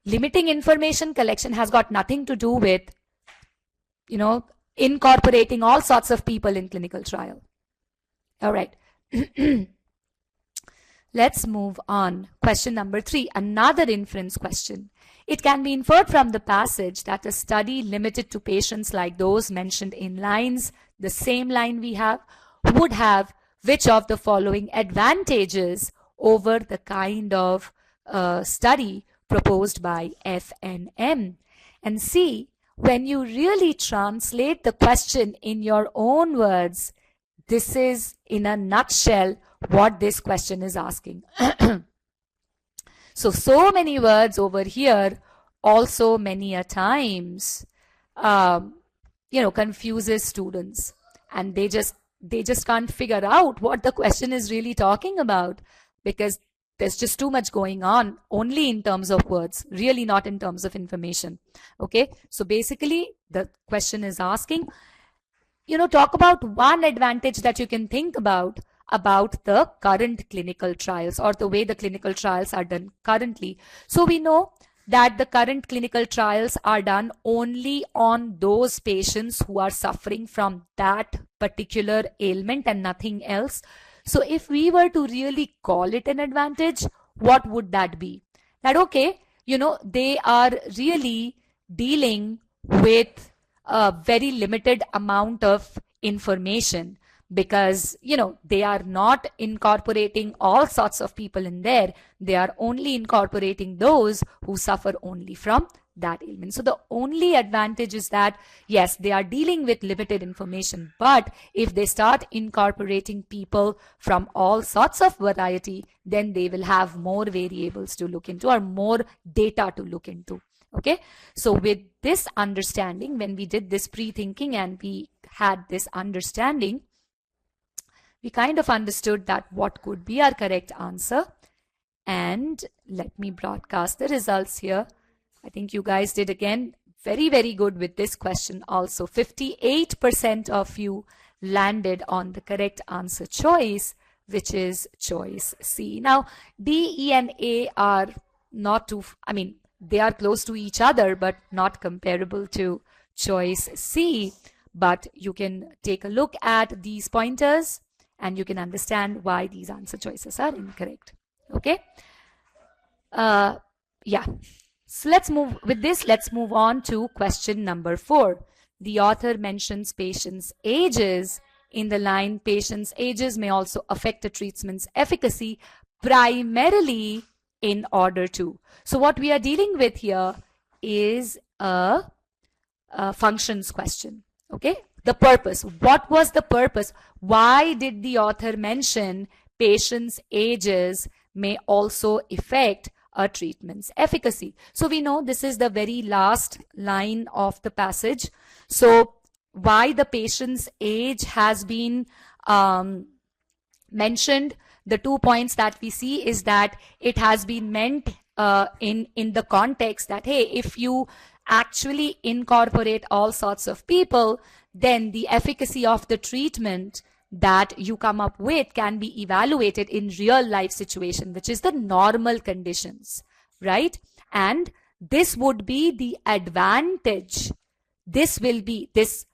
Limiting information collection has got nothing to do with, incorporating all sorts of people in clinical trial. All right. Let's move on. Question number 3, another inference question. It can be inferred from the passage that a study limited to patients like those mentioned in lines, the same line we have, would have which of the following advantages over the kind of study proposed by FNM. And see, when you really translate the question in your own words, this is in a nutshell what this question is asking. So many words over here also many a times, confuses students, and they just can't figure out what the question is really talking about, because there's just too much going on only in terms of words, really not in terms of information. Okay, so basically the question is asking, talk about one advantage that you can think about the current clinical trials, or the way the clinical trials are done currently. So we know that the current clinical trials are done only on those patients who are suffering from that particular ailment and nothing else. So if we were to really call it an advantage, what would that be? That, okay, they are really dealing with a very limited amount of information, because they are not incorporating all sorts of people in there. They are only incorporating those who suffer only from that ailment. So the only advantage is that, yes, they are dealing with limited information, but if they start incorporating people from all sorts of variety, then they will have more variables to look into, or more data to look into. Okay, so with this understanding, when we did this pre-thinking and we had this understanding, we kind of understood that what could be our correct answer. And let me broadcast the results here. I think you guys did again very, very good with this question also. 58% of you landed on the correct answer choice, which is choice C. Now, D, E, and A are not too, they are close to each other, but not comparable to choice C. But you can take a look at these pointers and you can understand why these answer choices are incorrect. Okay. Yeah. So let's move on to question number 4. The author mentions patients' ages in the line, patients' ages may also affect a treatment's efficacy, primarily in order to. So what we are dealing with here is a functions question. Okay, the purpose. What was the purpose? Why did the author mention patients' ages may also affect a treatment's efficacy? So we know this is the very last line of the passage. So why the patient's age has been mentioned, the 2 points that we see is that it has been meant in the context that, hey, if you actually incorporate all sorts of people, then the efficacy of the treatment that you come up with can be evaluated in real life situation, which is the normal conditions, right? And this would be the advantage. This will be this,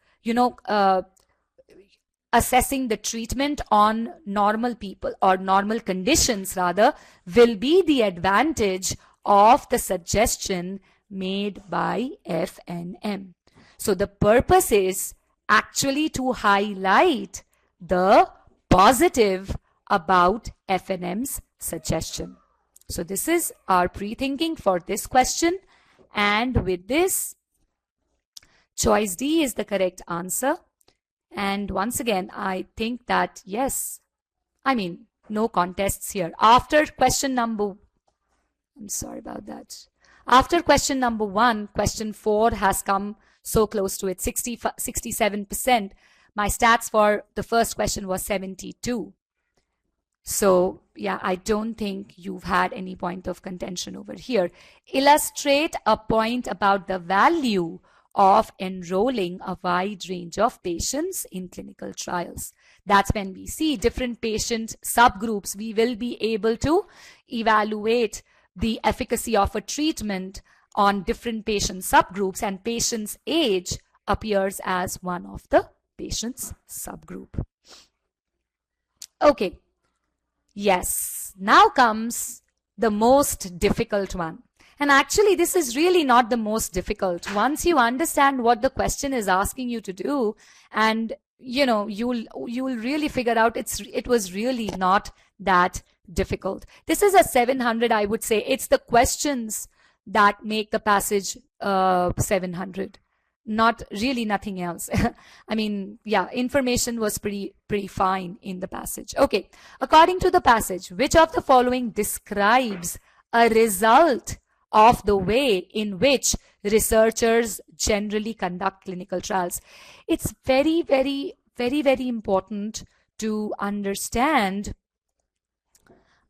assessing the treatment on normal people, or normal conditions rather, will be the advantage of the suggestion made by FNM. So the purpose is actually to highlight the positive about FNM's suggestion. So this is our pre-thinking for this question, and with this, choice D is the correct answer. And once again, I think that, yes, no contests here. After question number, I'm sorry about that. After question number 1, question 4 has come so close to it, 67%. My stats for the first question was 72. So yeah, I don't think you've had any point of contention over here. Illustrate a point about the value of enrolling a wide range of patients in clinical trials. That's when we see different patient subgroups, we will be able to evaluate the efficacy of a treatment on different patient subgroups, and patient's age appears as one of the patient's subgroup. Okay. Yes, now comes the most difficult one. And actually, this is really not the most difficult. Once you understand what the question is asking you to do, and you know, you'll really figure out it was really not that difficult. This is a 700, I would say. It's the questions that make the passage 700. Not really nothing else. I mean, yeah, information was pretty fine in the passage. Okay, according to the passage, which of the following describes a result of the way in which researchers generally conduct clinical trials? It's very, very, very, very important to understand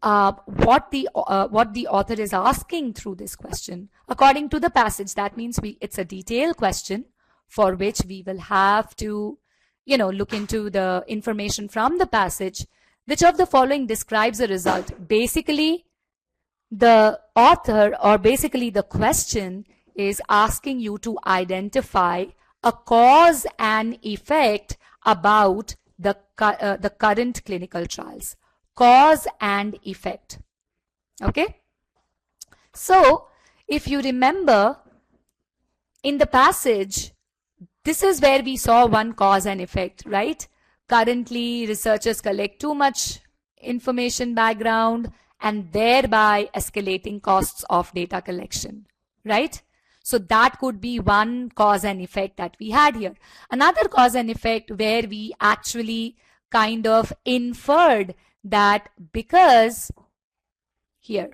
what the author is asking through this question. According to the passage, that means it's a detailed question for which we will have to, you know, look into the information from the passage. Which of the following describes a result? Basically, the author, or basically the question, is asking you to identify a cause and effect about the current clinical trials. Cause and effect. Okay? So, if you remember, in the passage, this is where we saw one cause and effect, right? Currently, researchers collect too much information background and thereby escalating costs of data collection, right? So that could be one cause and effect that we had here. Another cause and effect where we actually kind of inferred that because the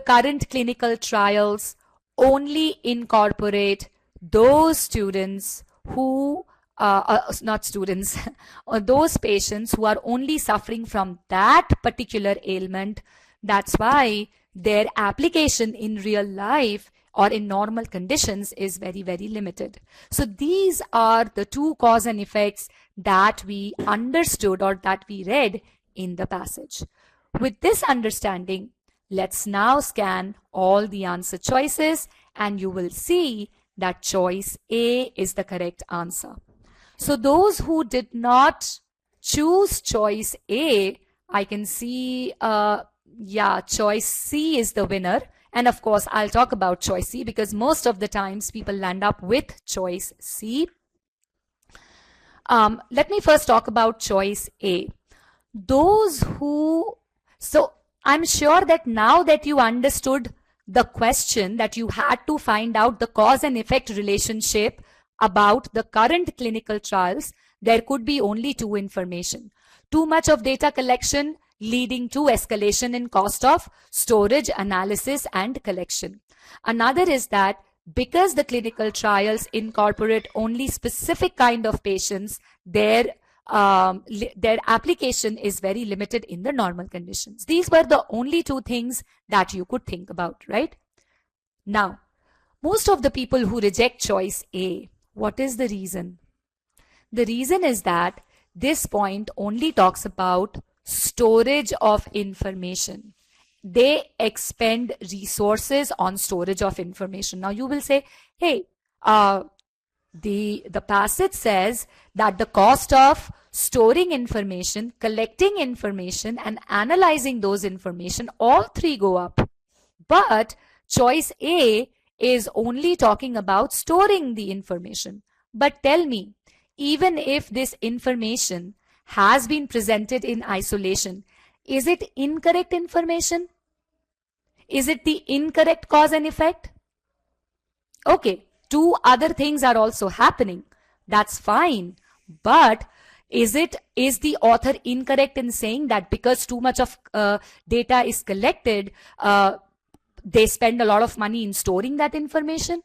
current clinical trials only incorporate those students who not students or those patients who are only suffering from that particular ailment, that's why their application in real life or in normal conditions is very, very limited. So these are the two cause and effects that we understood or that we read in the passage. With this understanding, let's now scan all the answer choices and you will see that choice A is the correct answer. So those who did not choose choice A, I can see, yeah, choice C is the winner. And of course, I'll talk about choice C because most of the times people land up with choice C. Let me first talk about choice A. Those who, so I'm sure that now that you understood the question, that you had to find out the cause and effect relationship about the current clinical trials, there could be only two information. Too much of data collection leading to escalation in cost of storage, analysis, and collection. Another is that because the clinical trials incorporate only specific kind of patients, their application is very limited in the normal conditions. These were the only two things that you could think about, right? Now, most of the people who reject choice A, what is the reason? The reason is that this point only talks about storage of information. They expend resources on storage of information. Now you will say, hey, the passage says that the cost of storing information, collecting information, and analyzing those information, all three go up. But choice A is only talking about storing the information. But tell me, even if this information has been presented in isolation, is it incorrect information? Is it the incorrect cause and effect? Okay, two other things are also happening. That's fine. But is the author incorrect in saying that because too much of data is collected, they spend a lot of money in storing that information?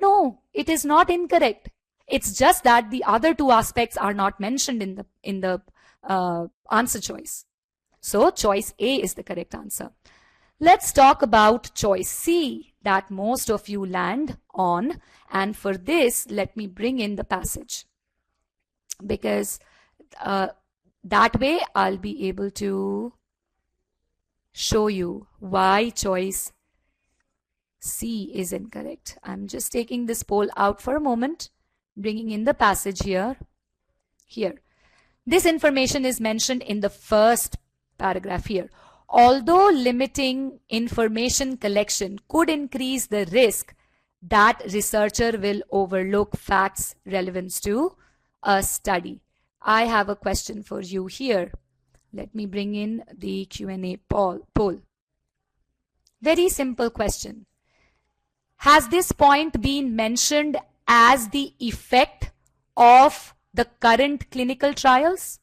No, it is not incorrect. It's just that the other two aspects are not mentioned in the answer choice. So choice A is the correct answer. Let's talk about choice C that most of you land on. And for this, let me bring in the passage, because that way I'll be able to show you why choice C is incorrect. I'm just taking this poll out for a moment, bringing in the passage here. This information is mentioned in the first paragraph here. Although limiting information collection could increase the risk that researcher will overlook facts relevant to a study. I have a question for you here. Let me bring in the Q&A poll. Very simple question. Has this point been mentioned as the effect of the current clinical trials?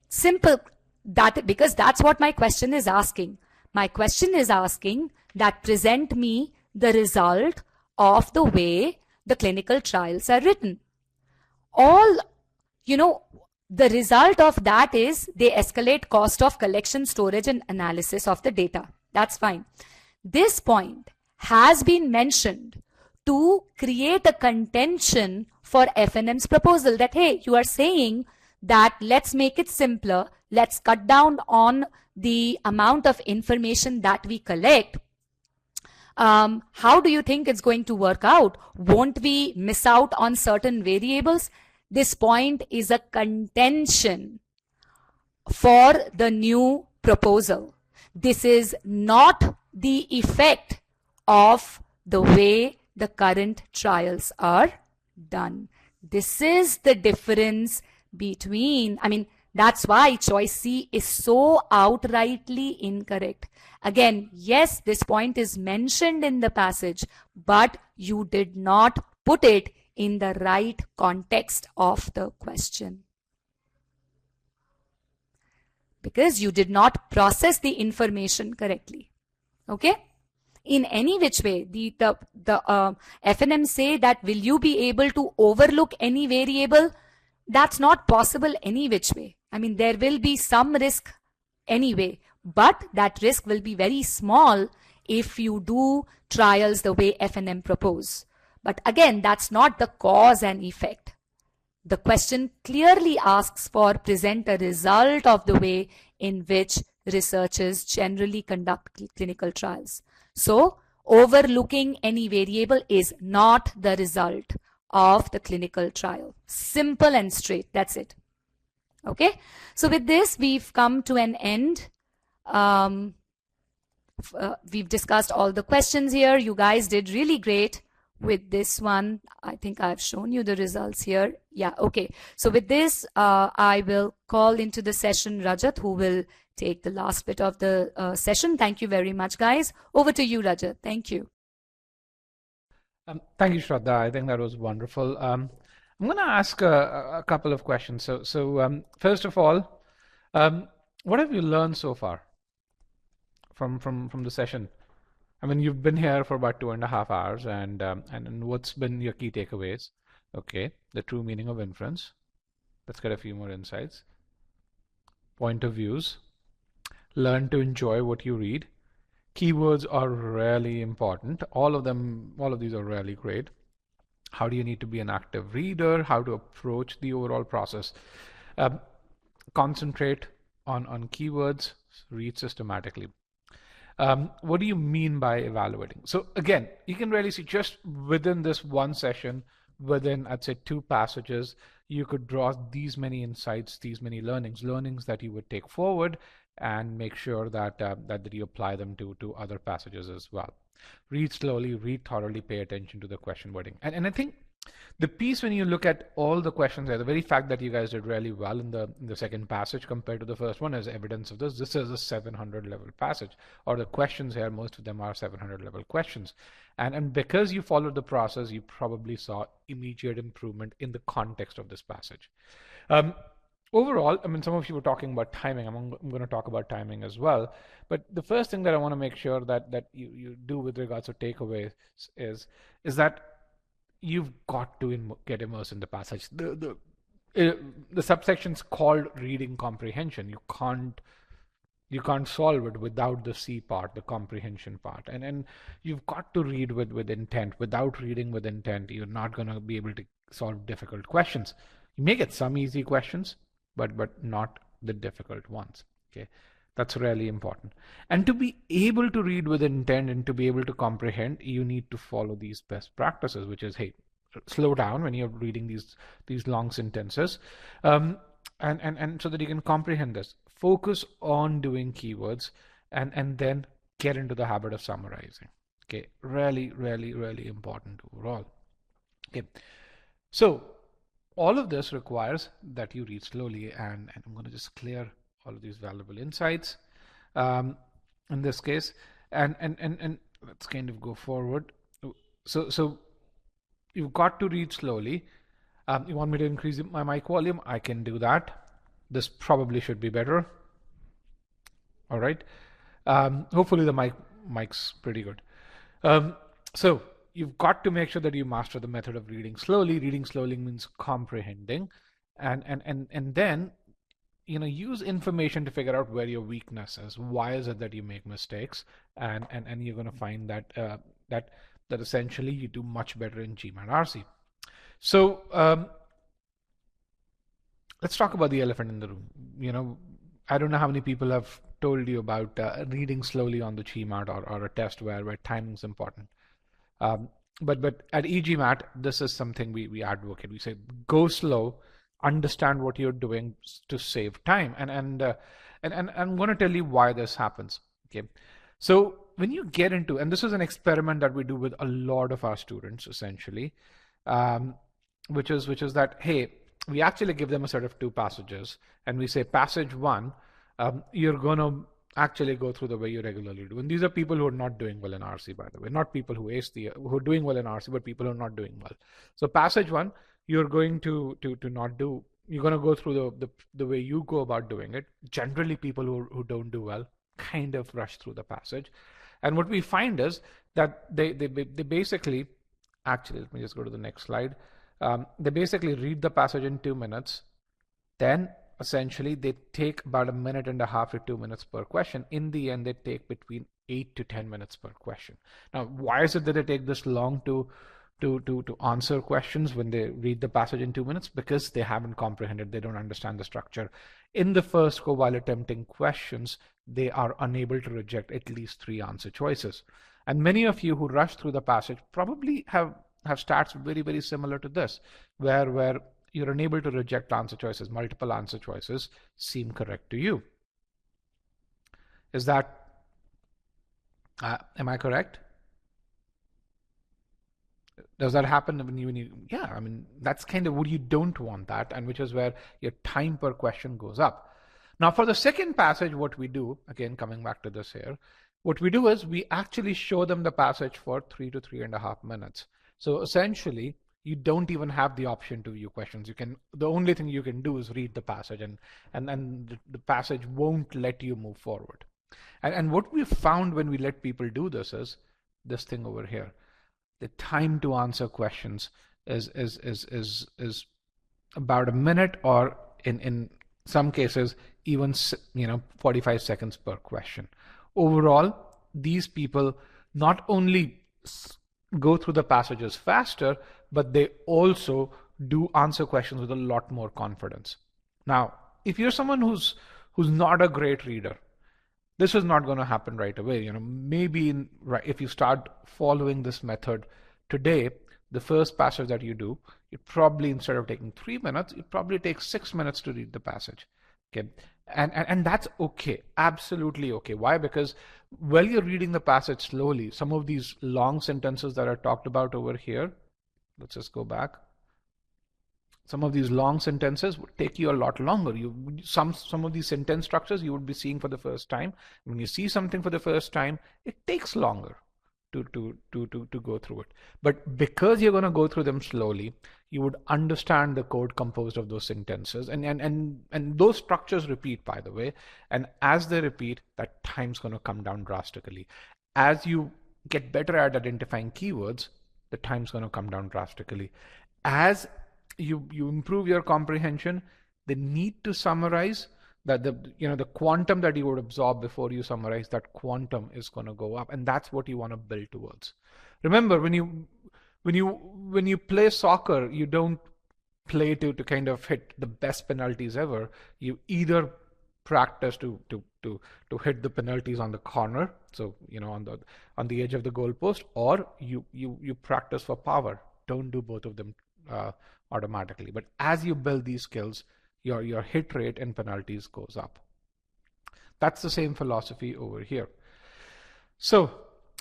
Simple, because that's what my question is asking. My question is asking that present me the result of the way the clinical trials are written. The result of that is they escalate cost of collection, storage, and analysis of the data. That's fine. This point has been mentioned to create a contention for FNM's proposal that, hey, you are saying that let's make it simpler, let's cut down on the amount of information that we collect. How do you think it's going to work out? Won't we miss out on certain variables? This point is a contention for the new proposal. This is not the effect of the way the current trials are done. This is the difference between, that's why choice C is so outrightly incorrect. Again, yes, this point is mentioned in the passage, but you did not put it in the right context of the question, because you did not process the information correctly. Okay? In any which way, the FNM say that will you be able to overlook any variable? That's not possible any which way. There will be some risk anyway, but that risk will be very small if you do trials the way FNM propose. But again, that's not the cause and effect. The question clearly asks for present a result of the way in which researchers generally conduct clinical trials. So overlooking any variable is not the result of the clinical trial. Simple and straight. That's it. Okay. So with this, we've come to an end. We've discussed all the questions here. You guys did really great with this one. I think I've shown you the results here. Yeah. Okay. So with this, I will call into the session Rajat, who will take the last bit of the session. Thank you very much, guys. Over to you, Rajat. Thank you. Thank you, Shraddha. I think that was wonderful. I'm going to ask a couple of questions. So first of all, what have you learned so far from the session? You've been here for about 2.5 hours, and what's been your key takeaways? Okay, the true meaning of inference. Let's get a few more insights. Point of views. Learn to enjoy what you read. Keywords are really important. All of these are really great. How do you need to be an active reader? How to approach the overall process? Concentrate on keywords. Read systematically. What do you mean by evaluating? So again, you can really see just within this one session, within, I'd say, 2 passages, you could draw these many insights, these many learnings that you would take forward and make sure that you apply them to other passages as well. Read slowly, read thoroughly, pay attention to the question wording. And I think the piece, when you look at all the questions there, the very fact that you guys did really well in the second passage compared to the first one is evidence of this. This is a 700 level passage, or the questions here, most of them are 700 level questions. And because you followed the process, you probably saw immediate improvement in the context of this passage. overall, I mean, some of you were talking about timing. I'm going to talk about timing as well. But the first thing that I want to make sure that you do with regards to takeaways is that you've got to get immersed in the passage. The subsection's called reading comprehension. You can't solve it without the C part, the comprehension part. And you've got to read with intent. Without reading with intent, you're not going to be able to solve difficult questions. You may get some easy questions, but not the difficult ones. Okay, that's really important. And to be able to read with intent and to be able to comprehend, you need to follow these best practices, which is, hey, slow down when you're reading these long sentences, and so that you can comprehend this. Focus on doing keywords, and then get into the habit of summarizing. Okay, really important overall. Okay, so all of this requires that you read slowly, and I'm going to just clear all of these valuable insights in this case, and let's kind of go forward. So you've got to read slowly. You want me to increase my mic volume? I can do that. This probably should be better. All right. Hopefully the mic's pretty good. So you've got to make sure that you master the method of reading slowly. Reading slowly means comprehending, and then use information to figure out where your weakness is. Why is it that you make mistakes? And you're going to find that that essentially you do much better in GMAT RC. So let's talk about the elephant in the room. I don't know how many people have told you about reading slowly on the GMAT or a test where timing is important. But at e-GMAT, this is something we advocate. We say go slow, understand what you're doing to save time, and I'm going to tell you why this happens. Okay, so when you get into, and this is an experiment that we do with a lot of our students essentially, which is that, hey, we actually give them a set of 2 passages, and we say passage 1, you're going to actually go through the way you regularly do. And these are people who are not doing well in RC, by the way, not people who are doing well in RC, but people who are not doing well. So passage 1, you're going to not do. You're going to go through the way you go about doing it. Generally, people who don't do well kind of rush through the passage, and what we find is that they basically, actually, let me just go to the next slide. They basically read the passage in 2 minutes, then essentially they take about 1.5 minutes to 2 minutes per question. In the end, they take between 8 to 10 minutes per question. Now, why is it that they take this long to answer questions when they read the passage in 2 minutes? Because they haven't comprehended, they don't understand the structure. In the first go, while attempting questions, they are unable to reject at least 3 answer choices. And many of you who rush through the passage probably have stats very similar to this, where you're unable to reject answer choices. Multiple answer choices seem correct to you. Is that, am I correct? Does that happen when you, yeah, I mean, that's kind of what you don't want that, and which is where your time per question goes up. Now for the second passage, what we do, again, coming back to this here, what we do is we actually show them the passage for 3 to 3.5 minutes. So essentially, you don't even have the option to view questions. The only thing you can do is read the passage, and the passage won't let you move forward. And what we found when we let people do this is this thing over here. The time to answer questions is about 1 minute, or in some cases even 45 seconds per question. Overall, these people not only go through the passages faster, but they also do answer questions with a lot more confidence. Now, if you're someone who's not a great reader, this is not going to happen right away. Maybe if you start following this method today, the first passage that you do, it probably, instead of taking 3 minutes, it probably takes 6 minutes to read the passage. Okay, and that's okay, absolutely okay. Why? Because while you're reading the passage slowly, some of these long sentences that are talked about over here, let's just go back. Some of these long sentences would take you a lot longer. Some of these sentence structures you would be seeing for the first time. When you see something for the first time, it takes longer. to go through it. But because you're going to go through them slowly, you would understand the code composed of those sentences, and those structures repeat, by the way. And as they repeat, that time's going to come down drastically. As you get better at identifying keywords, the time's going to come down drastically. As you improve your comprehension, the need to summarize, that the quantum that you would absorb before you summarize, that quantum is going to go up, and that's what you want to build towards. Remember, when you play soccer, you don't play to kind of hit the best penalties ever. You either practice to hit the penalties on the corner, so on the edge of the goalpost, or you practice for power. Don't do both of them automatically. But as you build these skills, your hit rate and penalties goes up. That's the same philosophy over here. So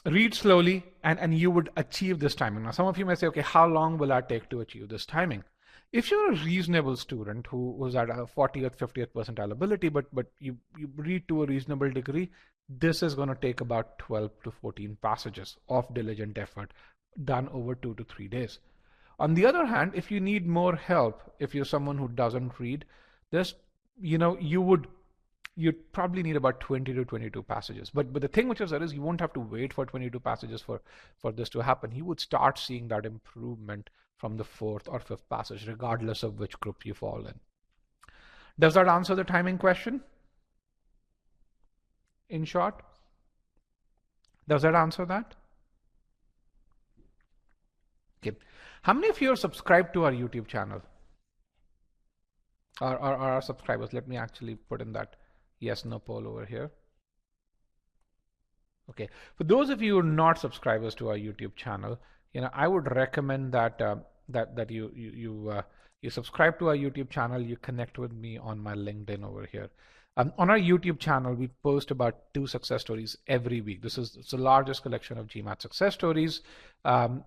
read slowly, and you would achieve this timing. Now, some of you may say, okay, how long will that take to achieve this timing? If you're a reasonable student who's at a 40th, 50th percentile ability, but you read to a reasonable degree, this is going to take about 12 to 14 passages of diligent effort done over 2 to 3 days. On the other hand, if you need more help, if you're someone who doesn't read, you'd probably need about 20 to 22 passages. But the thing which is there is, you won't have to wait for 22 passages for this to happen. You would start seeing that improvement from the 4th or 5th passage, regardless of which group you fall in. Does that answer the timing question? In short, does that answer that? Okay. How many of you are subscribed to our YouTube channel? Or our subscribers? Let me actually put in that yes, no poll over here. Okay. For those of you who are not subscribers to our YouTube channel, I would recommend that you subscribe to our YouTube channel. You connect with me on my LinkedIn over here. On our YouTube channel, we post about 2 success stories every week. It's the largest collection of GMAT success stories. And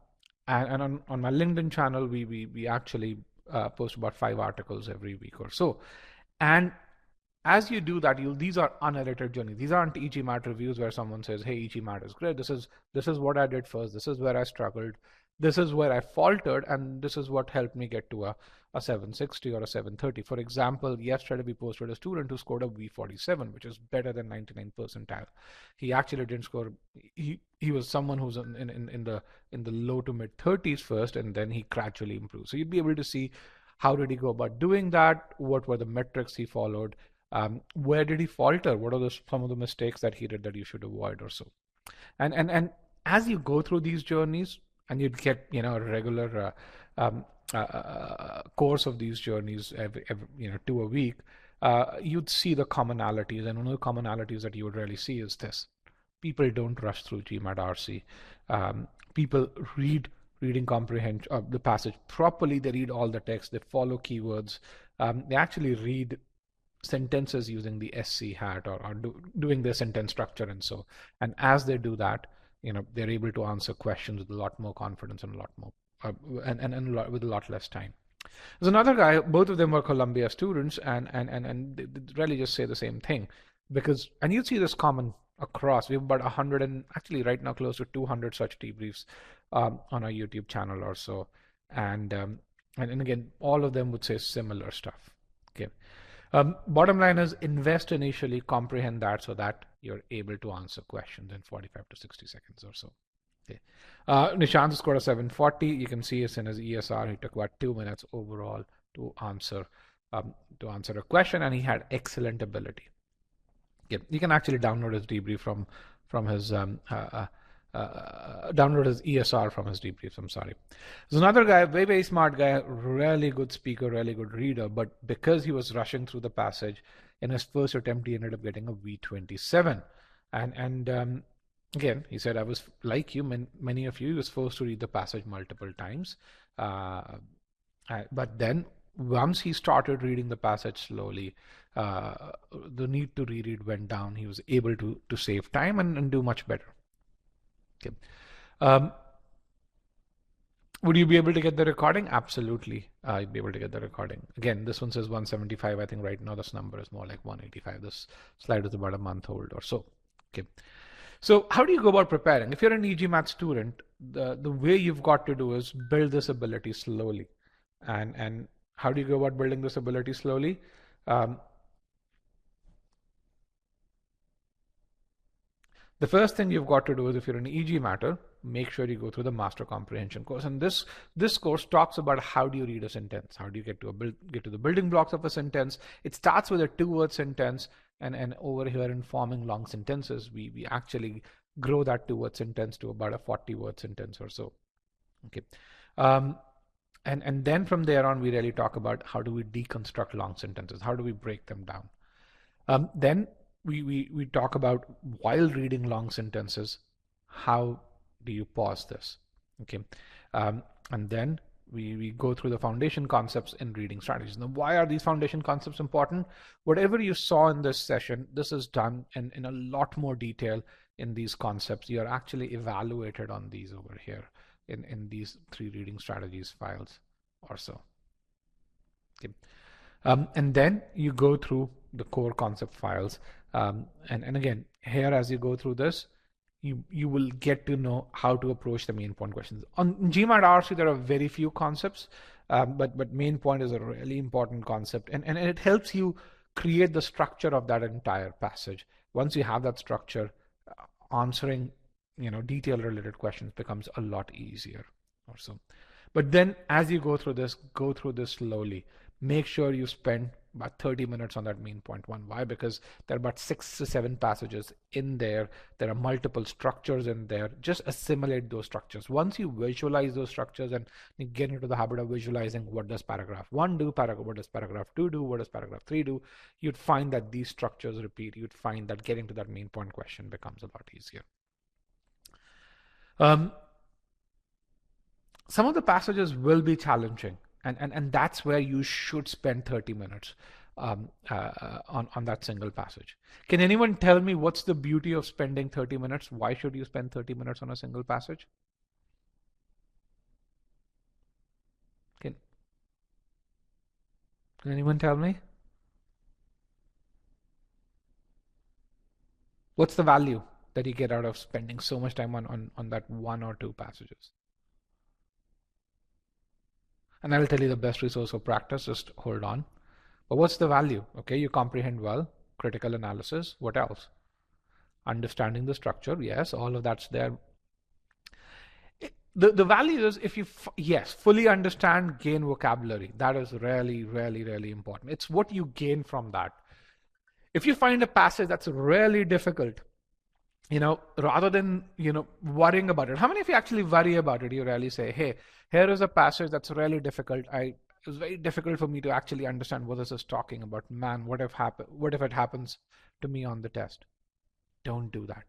on my LinkedIn channel, we actually post about 5 articles every week or so. And as you do that, these are unedited journeys. These aren't e-GMAT reviews where someone says, hey, e-GMAT is great. This is what I did first. This is where I struggled. This is where I faltered. And this is what helped me get to a 760 or a 730. For example, yesterday we posted a student who scored a V47, which is better than 99 percentile. He actually didn't score. He was someone who's in the low to mid 30s first, and then he gradually improved. So you'd be able to see how did he go about doing that? What were the metrics he followed? Where did he falter? What are some of the mistakes that he did that you should avoid or so? And as you go through these journeys, and you'd get a regular course of these journeys every 2 a week, you'd see the commonalities. And one of the commonalities that you would really see is this: people don't rush through GMAT RC. People read reading comprehension of the passage properly. They read all the text. They follow keywords. They actually read sentences using the SC hat or doing their sentence structure and so. And as they do that, they're able to answer questions with a lot more confidence and a lot more with a lot less time. There's another guy. Both of them were Columbia students, and they really just say the same thing, and you see this common across. We have about 100 and actually right now close to 200 such debriefs on our YouTube channel or so, and again, all of them would say similar stuff. Okay. Bottom line is, invest initially, comprehend that so that you're able to answer questions in 45 to 60 seconds or so. Okay. Nishant scored a 740. You can see it's in his ESR. He took about 2 minutes overall to answer a question, and he had excellent ability. Okay. You can actually download his debrief from his download his ESR from his debriefs. I'm sorry. There's another guy, very, very smart guy, really good speaker, really good reader, but because he was rushing through the passage, in his first attempt, he ended up getting a V27. And again, he said, I was like you, many of you, he was forced to read the passage multiple times. But then once he started reading the passage slowly, the need to reread went down. He was able to save time and do much better. Okay. Would you be able to get the recording? Absolutely. You'd be able to get the recording. Again, this one says 175. I think right now this number is more like 185. This slide is about a month old or so. Okay. So how do you go about preparing? If you're an e-GMAT student, the way you've got to do is build this ability slowly. And how do you go about building this ability slowly? The first thing you've got to do is, if you're an e-GMATer, make sure you go through the master comprehension course. And this course talks about how do you read a sentence, how do you get to the building blocks of a sentence. It starts with a 2-word sentence, and over here in forming long sentences, we actually grow that 2-word sentence to about a 40-word sentence or so. Okay. And then from there on, we really talk about how do we deconstruct long sentences, how do we break them down. Then we talk about, while reading long sentences, how do you pause this? Okay. And then we go through the foundation concepts in reading strategies. Now, why are these foundation concepts important? Whatever you saw in this session, this is done in a lot more detail in these concepts. You are actually evaluated on these over here in these 3 reading strategies files or so. Okay. And then you go through the core concept files. And again, here, as you go through this, you will get to know how to approach the main point questions. On GMAT RC, there are very few concepts, but main point is a really important concept, and it helps you create the structure of that entire passage. Once you have that structure, answering detail related questions becomes a lot easier or so. But then as you go through this slowly. Make sure you spend about 30 minutes on that main point 1. Why? Because there are about 6 to 7 passages in there. There are multiple structures in there. Just assimilate those structures. Once you visualize those structures and you get into the habit of visualizing, what does paragraph 1 do? What does paragraph 2 do? What does paragraph 3 do? You'd find that these structures repeat. You'd find that getting to that main point question becomes a lot easier. Some of the passages will be challenging. And that's where you should spend 30 minutes on that single passage. Can anyone tell me what's the beauty of spending 30 minutes? Why should you spend 30 minutes on a single passage? Can anyone tell me? What's the value that you get out of spending so much time on that 1 or 2 passages? And I'll tell you the best resource for practice, just hold on. But what's the value? Okay, you comprehend well, critical analysis, what else? Understanding the structure, yes, all of that's there. The value is, if you, yes, fully understand, gain vocabulary. That is really, really, really important. It's what you gain from that. If you find a passage that's really difficult, rather than, worrying about it. How many of you actually worry about it? You really say, hey, here is a passage that's really difficult. It was very difficult for me to actually understand what this is talking about. Man, what if it happens to me on the test? Don't do that.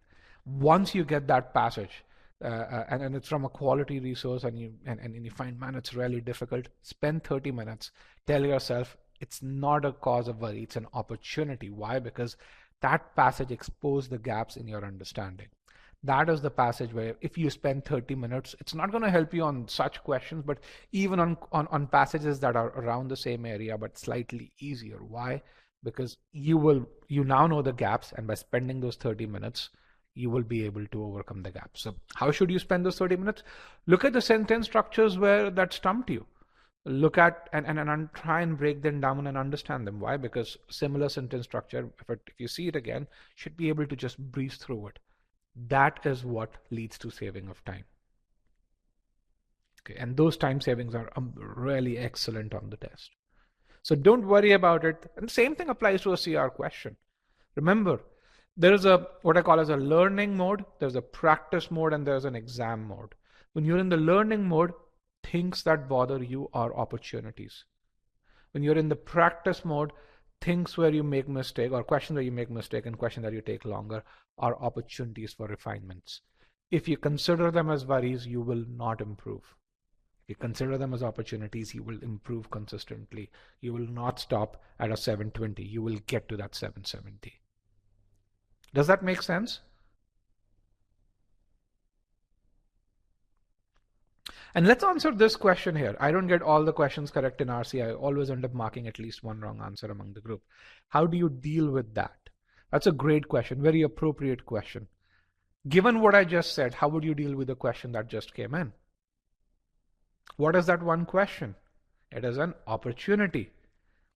Once you get that passage, and it's from a quality resource, and you find, man, it's really difficult, spend 30 minutes. Tell yourself it's not a cause of worry, it's an opportunity. Why? Because that passage exposed the gaps in your understanding. That is the passage where, if you spend 30 minutes, it's not going to help you on such questions, but even on passages that are around the same area but slightly easier. Why? Because you now know the gaps, and by spending those 30 minutes, you will be able to overcome the gaps. So how should you spend those 30 minutes? Look at the sentence structures where that stumped you. Look at and try and break them down and understand them. Why? Because similar sentence structure, if you see it again, should be able to just breeze through it. That is what leads to saving of time. Okay, and those time savings are really excellent on the test. So don't worry about it. And the same thing applies to a CR question. Remember, there is what I call as a learning mode, there's a practice mode, and there's an exam mode. When you're in the learning mode, things that bother you are opportunities. When you're in the practice mode, things where you make mistake, or questions where you make mistake, and questions that you take longer, are opportunities for refinements. If you consider them as worries, you will not improve. If you consider them as opportunities, you will improve consistently. You will not stop at a 720. You will get to that 770. Does that make sense? And let's answer this question here. I don't get all the questions correct in RC. I always end up marking at least one wrong answer among the group. How do you deal with that? That's a great question, very appropriate question. Given what I just said, how would you deal with the question that just came in? What is that one question? It is an opportunity.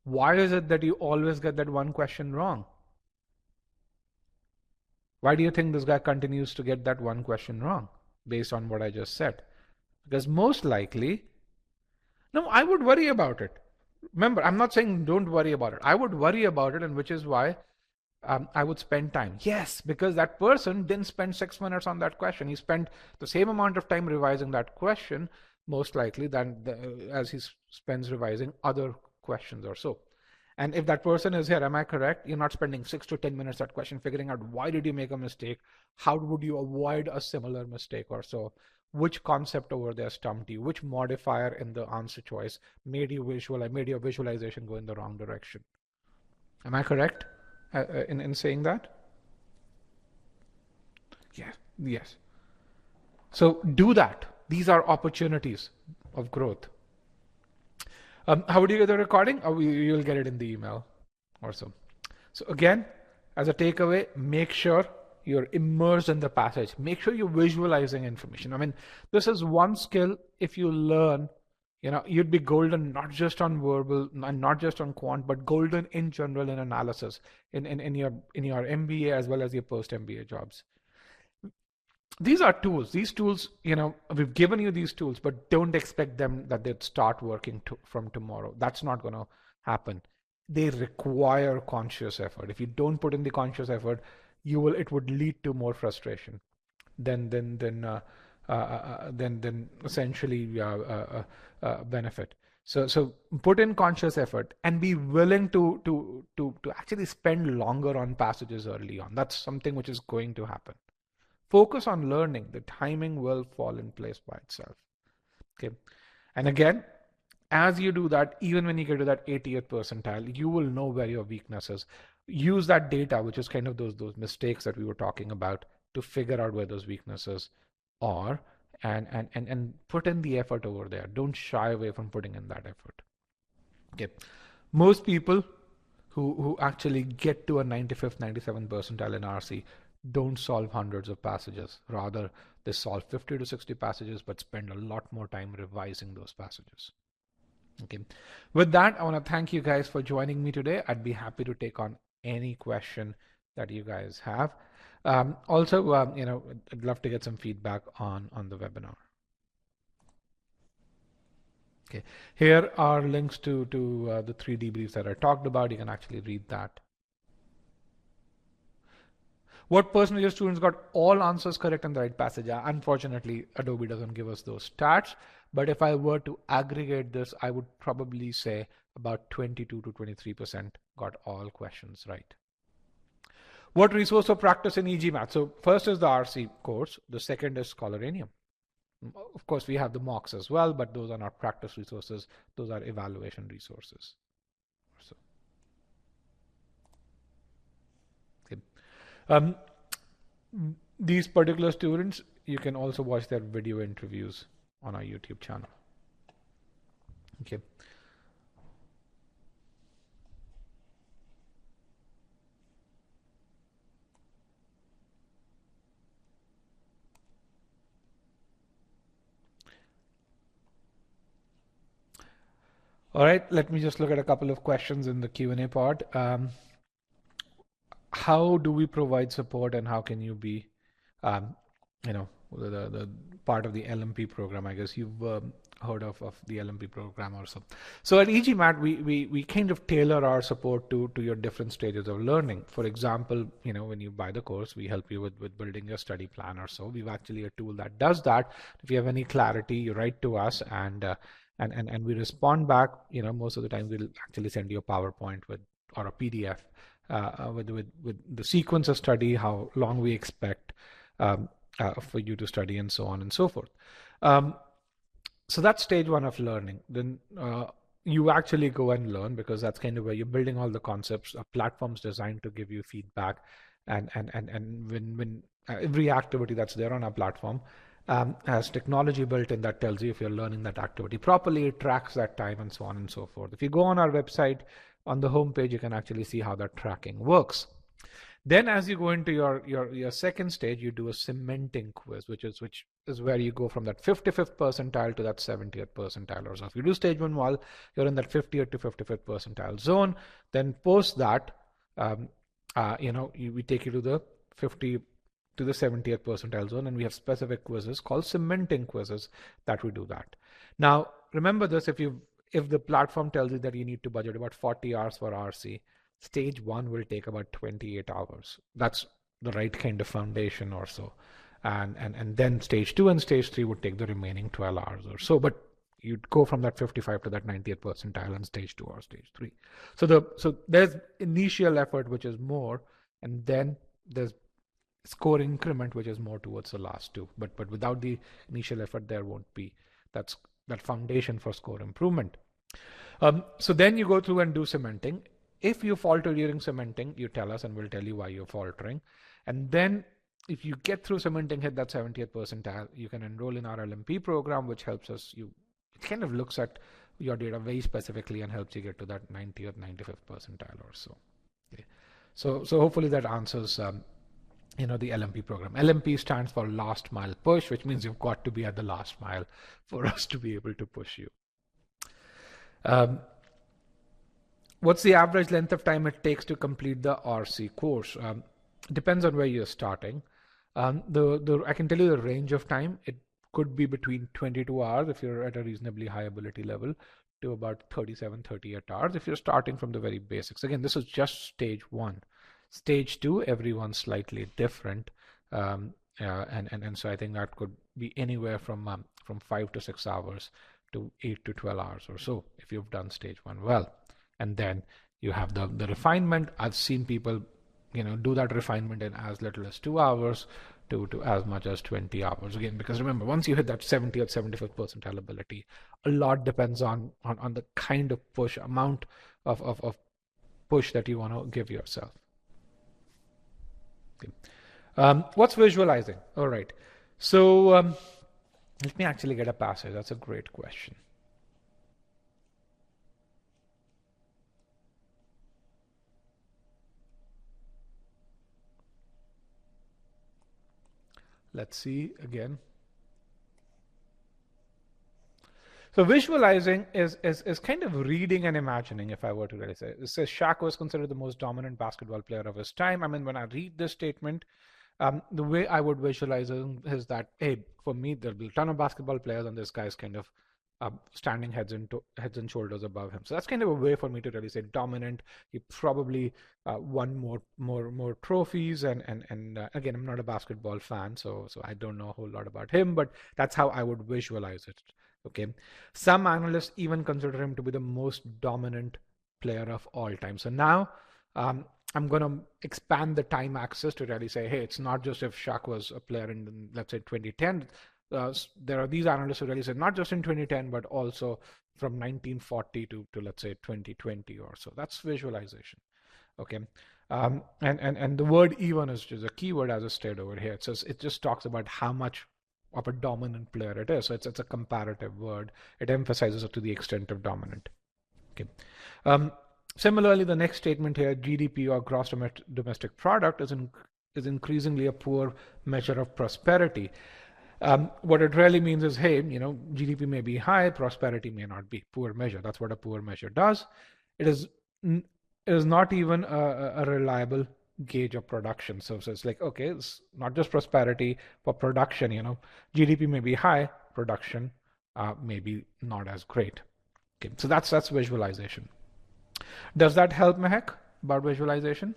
Why is it that you always get that one question wrong? Why do you think this guy continues to get that one question wrong based on what I just said? Because most likely, no, I would worry about it. Remember, I'm not saying don't worry about it. I would worry about it, and which is why I would spend time. Yes, because that person didn't spend 6 minutes on that question. He spent the same amount of time revising that question, most likely, as he spends revising other questions or so. And if that person is here, am I correct? You're not spending 6 to 10 minutes that question figuring out why did you make a mistake? How would you avoid a similar mistake or so? Which concept over there stumped you? Which modifier in the answer choice made your visualization go in the wrong direction? Am I correct in saying that? Yes. Yes. So do that. These are opportunities of growth. How would you get the recording? Or you'll get it in the email or so. So again, as a takeaway, make sure you're immersed in the passage. Make sure you're visualizing information. I mean, this is one skill. If you learn, you'd be golden, not just on verbal and not just on quant, but golden in general in analysis in your MBA as well as your post MBA jobs. These are tools. These tools, we've given you these tools, but don't expect them that they'd start working from tomorrow. That's not going to happen. They require conscious effort. If you don't put in the conscious effort, it would lead to more frustration than essentially benefit. So put in conscious effort and be willing to actually spend longer on passages early on. That's something which is going to happen. Focus on learning. The timing will fall in place by itself. Okay. And again, as you do that, even when you get to that 80th percentile, you will know where your weakness is. Use that data, which is kind of those mistakes that we were talking about, to figure out where those weaknesses are and put in the effort over there. Don't shy away from putting in that effort. Okay. Most people who actually get to a 95th, 97th percentile in RC don't solve hundreds of passages. Rather, they solve 50 to 60 passages, but spend a lot more time revising those passages. Okay. With that, I want to thank you guys for joining me today. I'd be happy to take on any question that you guys have. Also, I'd love to get some feedback on the webinar. Okay. Here are links to the 3 debriefs that I talked about. You can actually read that. What percentage of your students got all answers correct in the right passage? Unfortunately, Adobe doesn't give us those stats. But if I were to aggregate this, I would probably say about 22 to 23% got all questions right. What resource for practice in e-GMAT? So first is the RC course. The second is Scholaranium. Of course, we have the mocks as well, but those are not practice resources. Those are evaluation resources. So. Okay. These particular students, you can also watch their video interviews on our YouTube channel. Okay. All right, let me just look at a couple of questions in the Q&A part. How do we provide support and how can you be, the part of the LMP program? I guess you've heard of the LMP program or so. So at e-GMAT, we kind of tailor our support to your different stages of learning. For example, when you buy the course, we help you with building your study plan or so. We've actually a tool that does that. If you have any clarity, you write to us and we respond back. Most of the time we'll actually send you a PowerPoint or a PDF with the sequence of study, how long we expect for you to study, and so on and so forth. So that's stage one of learning. Then you actually go and learn, because that's kind of where you're building all the concepts. A platform's designed to give you feedback, and when every activity that's there on our platform has technology built in that tells you if you're learning that activity properly, it tracks that time, and so on and so forth. If you go on our website, on the home page, you can actually see how that tracking works. Then as you go into your second stage, you do a cementing quiz, which is where you go from that 55th percentile to that 70th percentile or so. If you do stage 1 well, you're in that 50th to 55th percentile zone. Then post that, we take you to the 50 to the 70th percentile zone, and we have specific quizzes called cementing quizzes that we do that. Now, remember this, if the platform tells you that you need to budget about 40 hours for RC, stage 1 will take about 28 hours. That's the right kind of foundation or so. And then stage 2 and stage 3 would take the remaining 12 hours or so. But you'd go from that 55 to that 90th percentile in stage 2 or stage 3. So there's initial effort, which is more, and then there's score increment, which is more towards the last two. But without the initial effort, there won't be that foundation for score improvement. So then you go through and do cementing. If you falter during cementing, you tell us and we'll tell you why you're faltering. And then if you get through cementing, hit that 70th percentile, you can enroll in our LMP program, which helps us. It kind of looks at your data very specifically and helps you get to that 90th, 95th percentile or so. Okay. So hopefully that answers the LMP program. LMP stands for last mile push, which means you've got to be at the last mile for us to be able to push you. What's the average length of time it takes to complete the RC course? Depends on where you're starting. I can tell you the range of time. It could be between 22 hours if you're at a reasonably high ability level to about 37, 38 hours if you're starting from the very basics. Again, this is just stage 1. Stage 2, everyone's slightly different. And so I think that could be anywhere from 5 to 6 hours to 8 to 12 hours or so if you've done stage 1 well. And then you have the refinement. I've seen people, do that refinement in as little as 2 hours to as much as 20 hours. Again, because remember, once you hit that 70th, 75th percentile ability, a lot depends on the kind of push, amount of push that you want to give yourself. Okay. What's visualizing? All right. So let me actually get a passage. That's a great question. Let's see again. So visualizing is kind of reading and imagining, if I were to really say. It says Shaq was considered the most dominant basketball player of his time. I mean, when I read this statement, the way I would visualize it is that, hey, for me, there'll be a ton of basketball players and this guy's kind of standing heads and shoulders above him. So that's kind of a way for me to really say dominant. He probably won more trophies. And again, I'm not a basketball fan, so I don't know a whole lot about him, but that's how I would visualize it. Okay. Some analysts even consider him to be the most dominant player of all time. So now I'm going to expand the time axis to really say, hey, it's not just if Shaq was a player in, let's say, 2010. There are these analysts who really say not just in 2010, but also from 1940 to let's say 2020 or so. That's visualization. Okay. And the word even is just a keyword as I stated over here. It just talks about how much of a dominant player it is. So it's a comparative word. It emphasizes it to the extent of dominant. Okay. Similarly, the next statement here, GDP or gross domestic product is increasingly a poor measure of prosperity. What it really means is, hey, GDP may be high, prosperity may not be. Poor measure. That's what a poor measure does. It is not even a reliable gauge of production. So it's like, okay, it's not just prosperity, for production, GDP may be high, production may be not as great. Okay, so that's visualization. Does that help, Mehak, about visualization?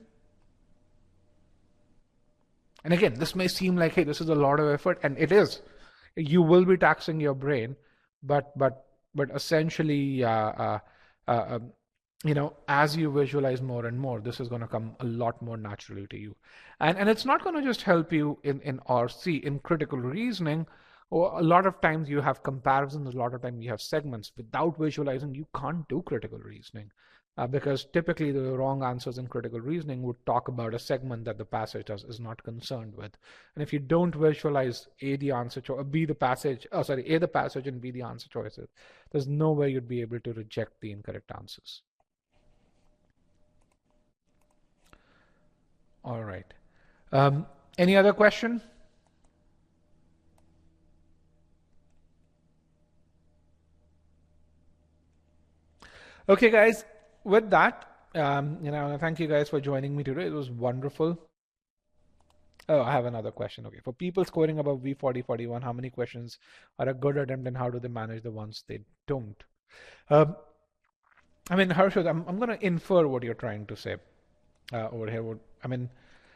And again, this may seem like, hey, this is a lot of effort, and it is. You will be taxing your brain, but essentially, as you visualize more and more, this is going to come a lot more naturally to you. And it's not going to just help you in RC, in critical reasoning, or a lot of times you have comparisons, a lot of times you have segments. Without visualizing, you can't do critical reasoning. Because typically the wrong answers in critical reasoning would talk about a segment that the passage is not concerned with. And if you don't visualize A, the passage and B, the answer choices, there's no way you'd be able to reject the incorrect answers. All right. Any other question? Okay, guys, with that, thank you guys for joining me today. It was wonderful. Oh, I have another question. Okay. For people scoring above V40, 41, how many questions are a good attempt and how do they manage the ones they don't? I mean, Harshad, I'm going to infer what you're trying to say over here.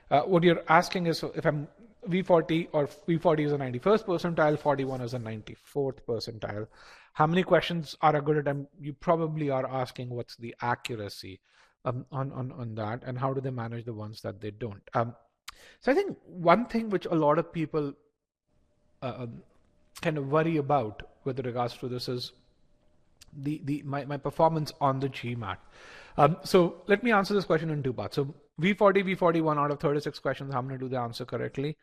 What you're asking is if I'm V40 or V40 is a 91st percentile, 41 is a 94th percentile. How many questions are a good attempt? You probably are asking what's the accuracy on that and how do they manage the ones that they don't. So I think one thing which a lot of people kind of worry about with regards to this is my performance on the GMAT. So let me answer this question in two parts. So V40, V41 out of 36 questions, how many do they answer correctly?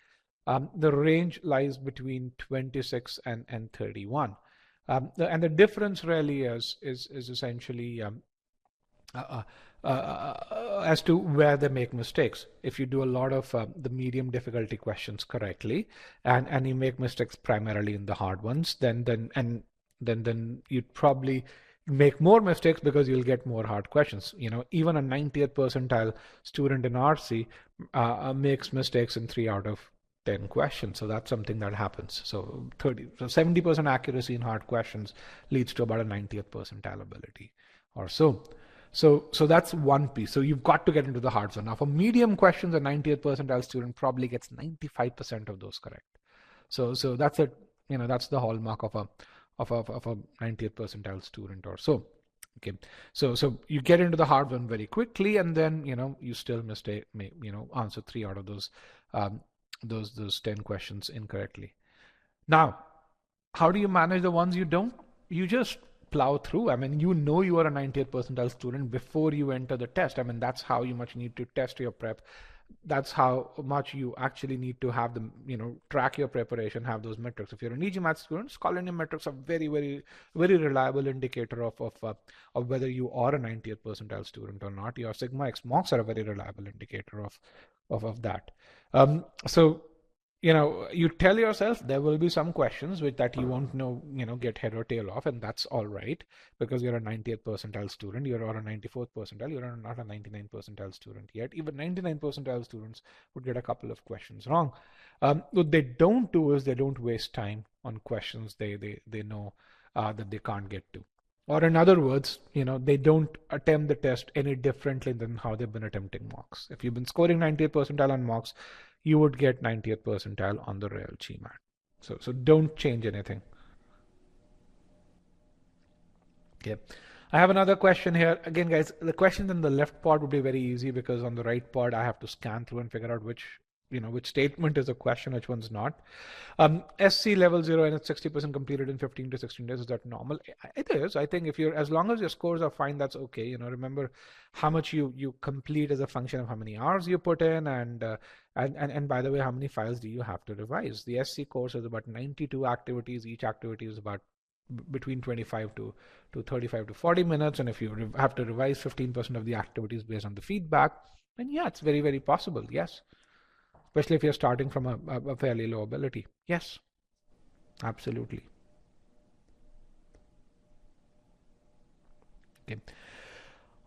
The range lies between 26 and 31. And the difference really is essentially as to where they make mistakes. If you do a lot of the medium difficulty questions correctly, and you make mistakes primarily in the hard ones, then you'd probably make more mistakes because you'll get more hard questions. Even a 90th percentile student in RC makes mistakes in 3 out of 10 questions. So that's something that happens. So 70% accuracy in hard questions leads to about a 90th percentile ability or so. So that's one piece. So you've got to get into the hard zone. Now for medium questions, a 90th percentile student probably gets 95% of those correct. So that's it. That's the hallmark of a 90th percentile student or so. Okay. So you get into the hard one very quickly, and then you still answer 3 out of those 10 questions incorrectly. Now, how do you manage the ones you don't? You just plow through. I mean, you are a 90th percentile student before you enter the test. I mean, that's how you much need to test your prep. That's how much you actually need to have them, track your preparation, have those metrics. If you're an e-GMAT student, scholarly metrics are very, very, very reliable indicator of whether you are a 90th percentile student or not. Your sigma x marks are a very reliable indicator of that. So you tell yourself there will be some questions that you won't get head or tail off, and that's all right because you're a 90th percentile student, you're or a 94th percentile, you're not a 99th percentile student yet. Even 99 percentile students would get a couple of questions wrong. What they don't do is they don't waste time on questions they know that they can't get to. Or in other words, they don't attempt the test any differently than how they've been attempting mocks. If you've been scoring 90th percentile on mocks, you would get 90th percentile on the real GMAT. So don't change anything. Okay. I have another question here. Again, guys, the questions in the left part would be very easy because on the right part, I have to scan through and figure out which statement is a question, which one's not. SC level 0 and it's 60% completed in 15 to 16 days. Is that normal? It is. I think as long as your scores are fine, that's okay. Remember how much you complete as a function of how many hours you put in, and by the way, how many files do you have to revise? The SC course is about 92 activities. Each activity is about between 25 to 35 to 40 minutes. And if you have to revise 15% of the activities based on the feedback, then yeah, it's very, very possible. Yes. Especially if you're starting from a fairly low ability. Yes, absolutely. Okay.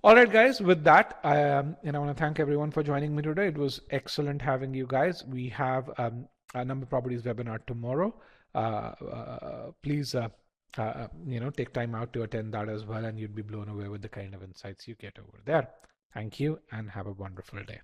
All right, guys, with that, I want to thank everyone for joining me today. It was excellent having you guys. We have a number properties webinar tomorrow. Please, take time out to attend that as well, and you'd be blown away with the kind of insights you get over there. Thank you and have a wonderful day.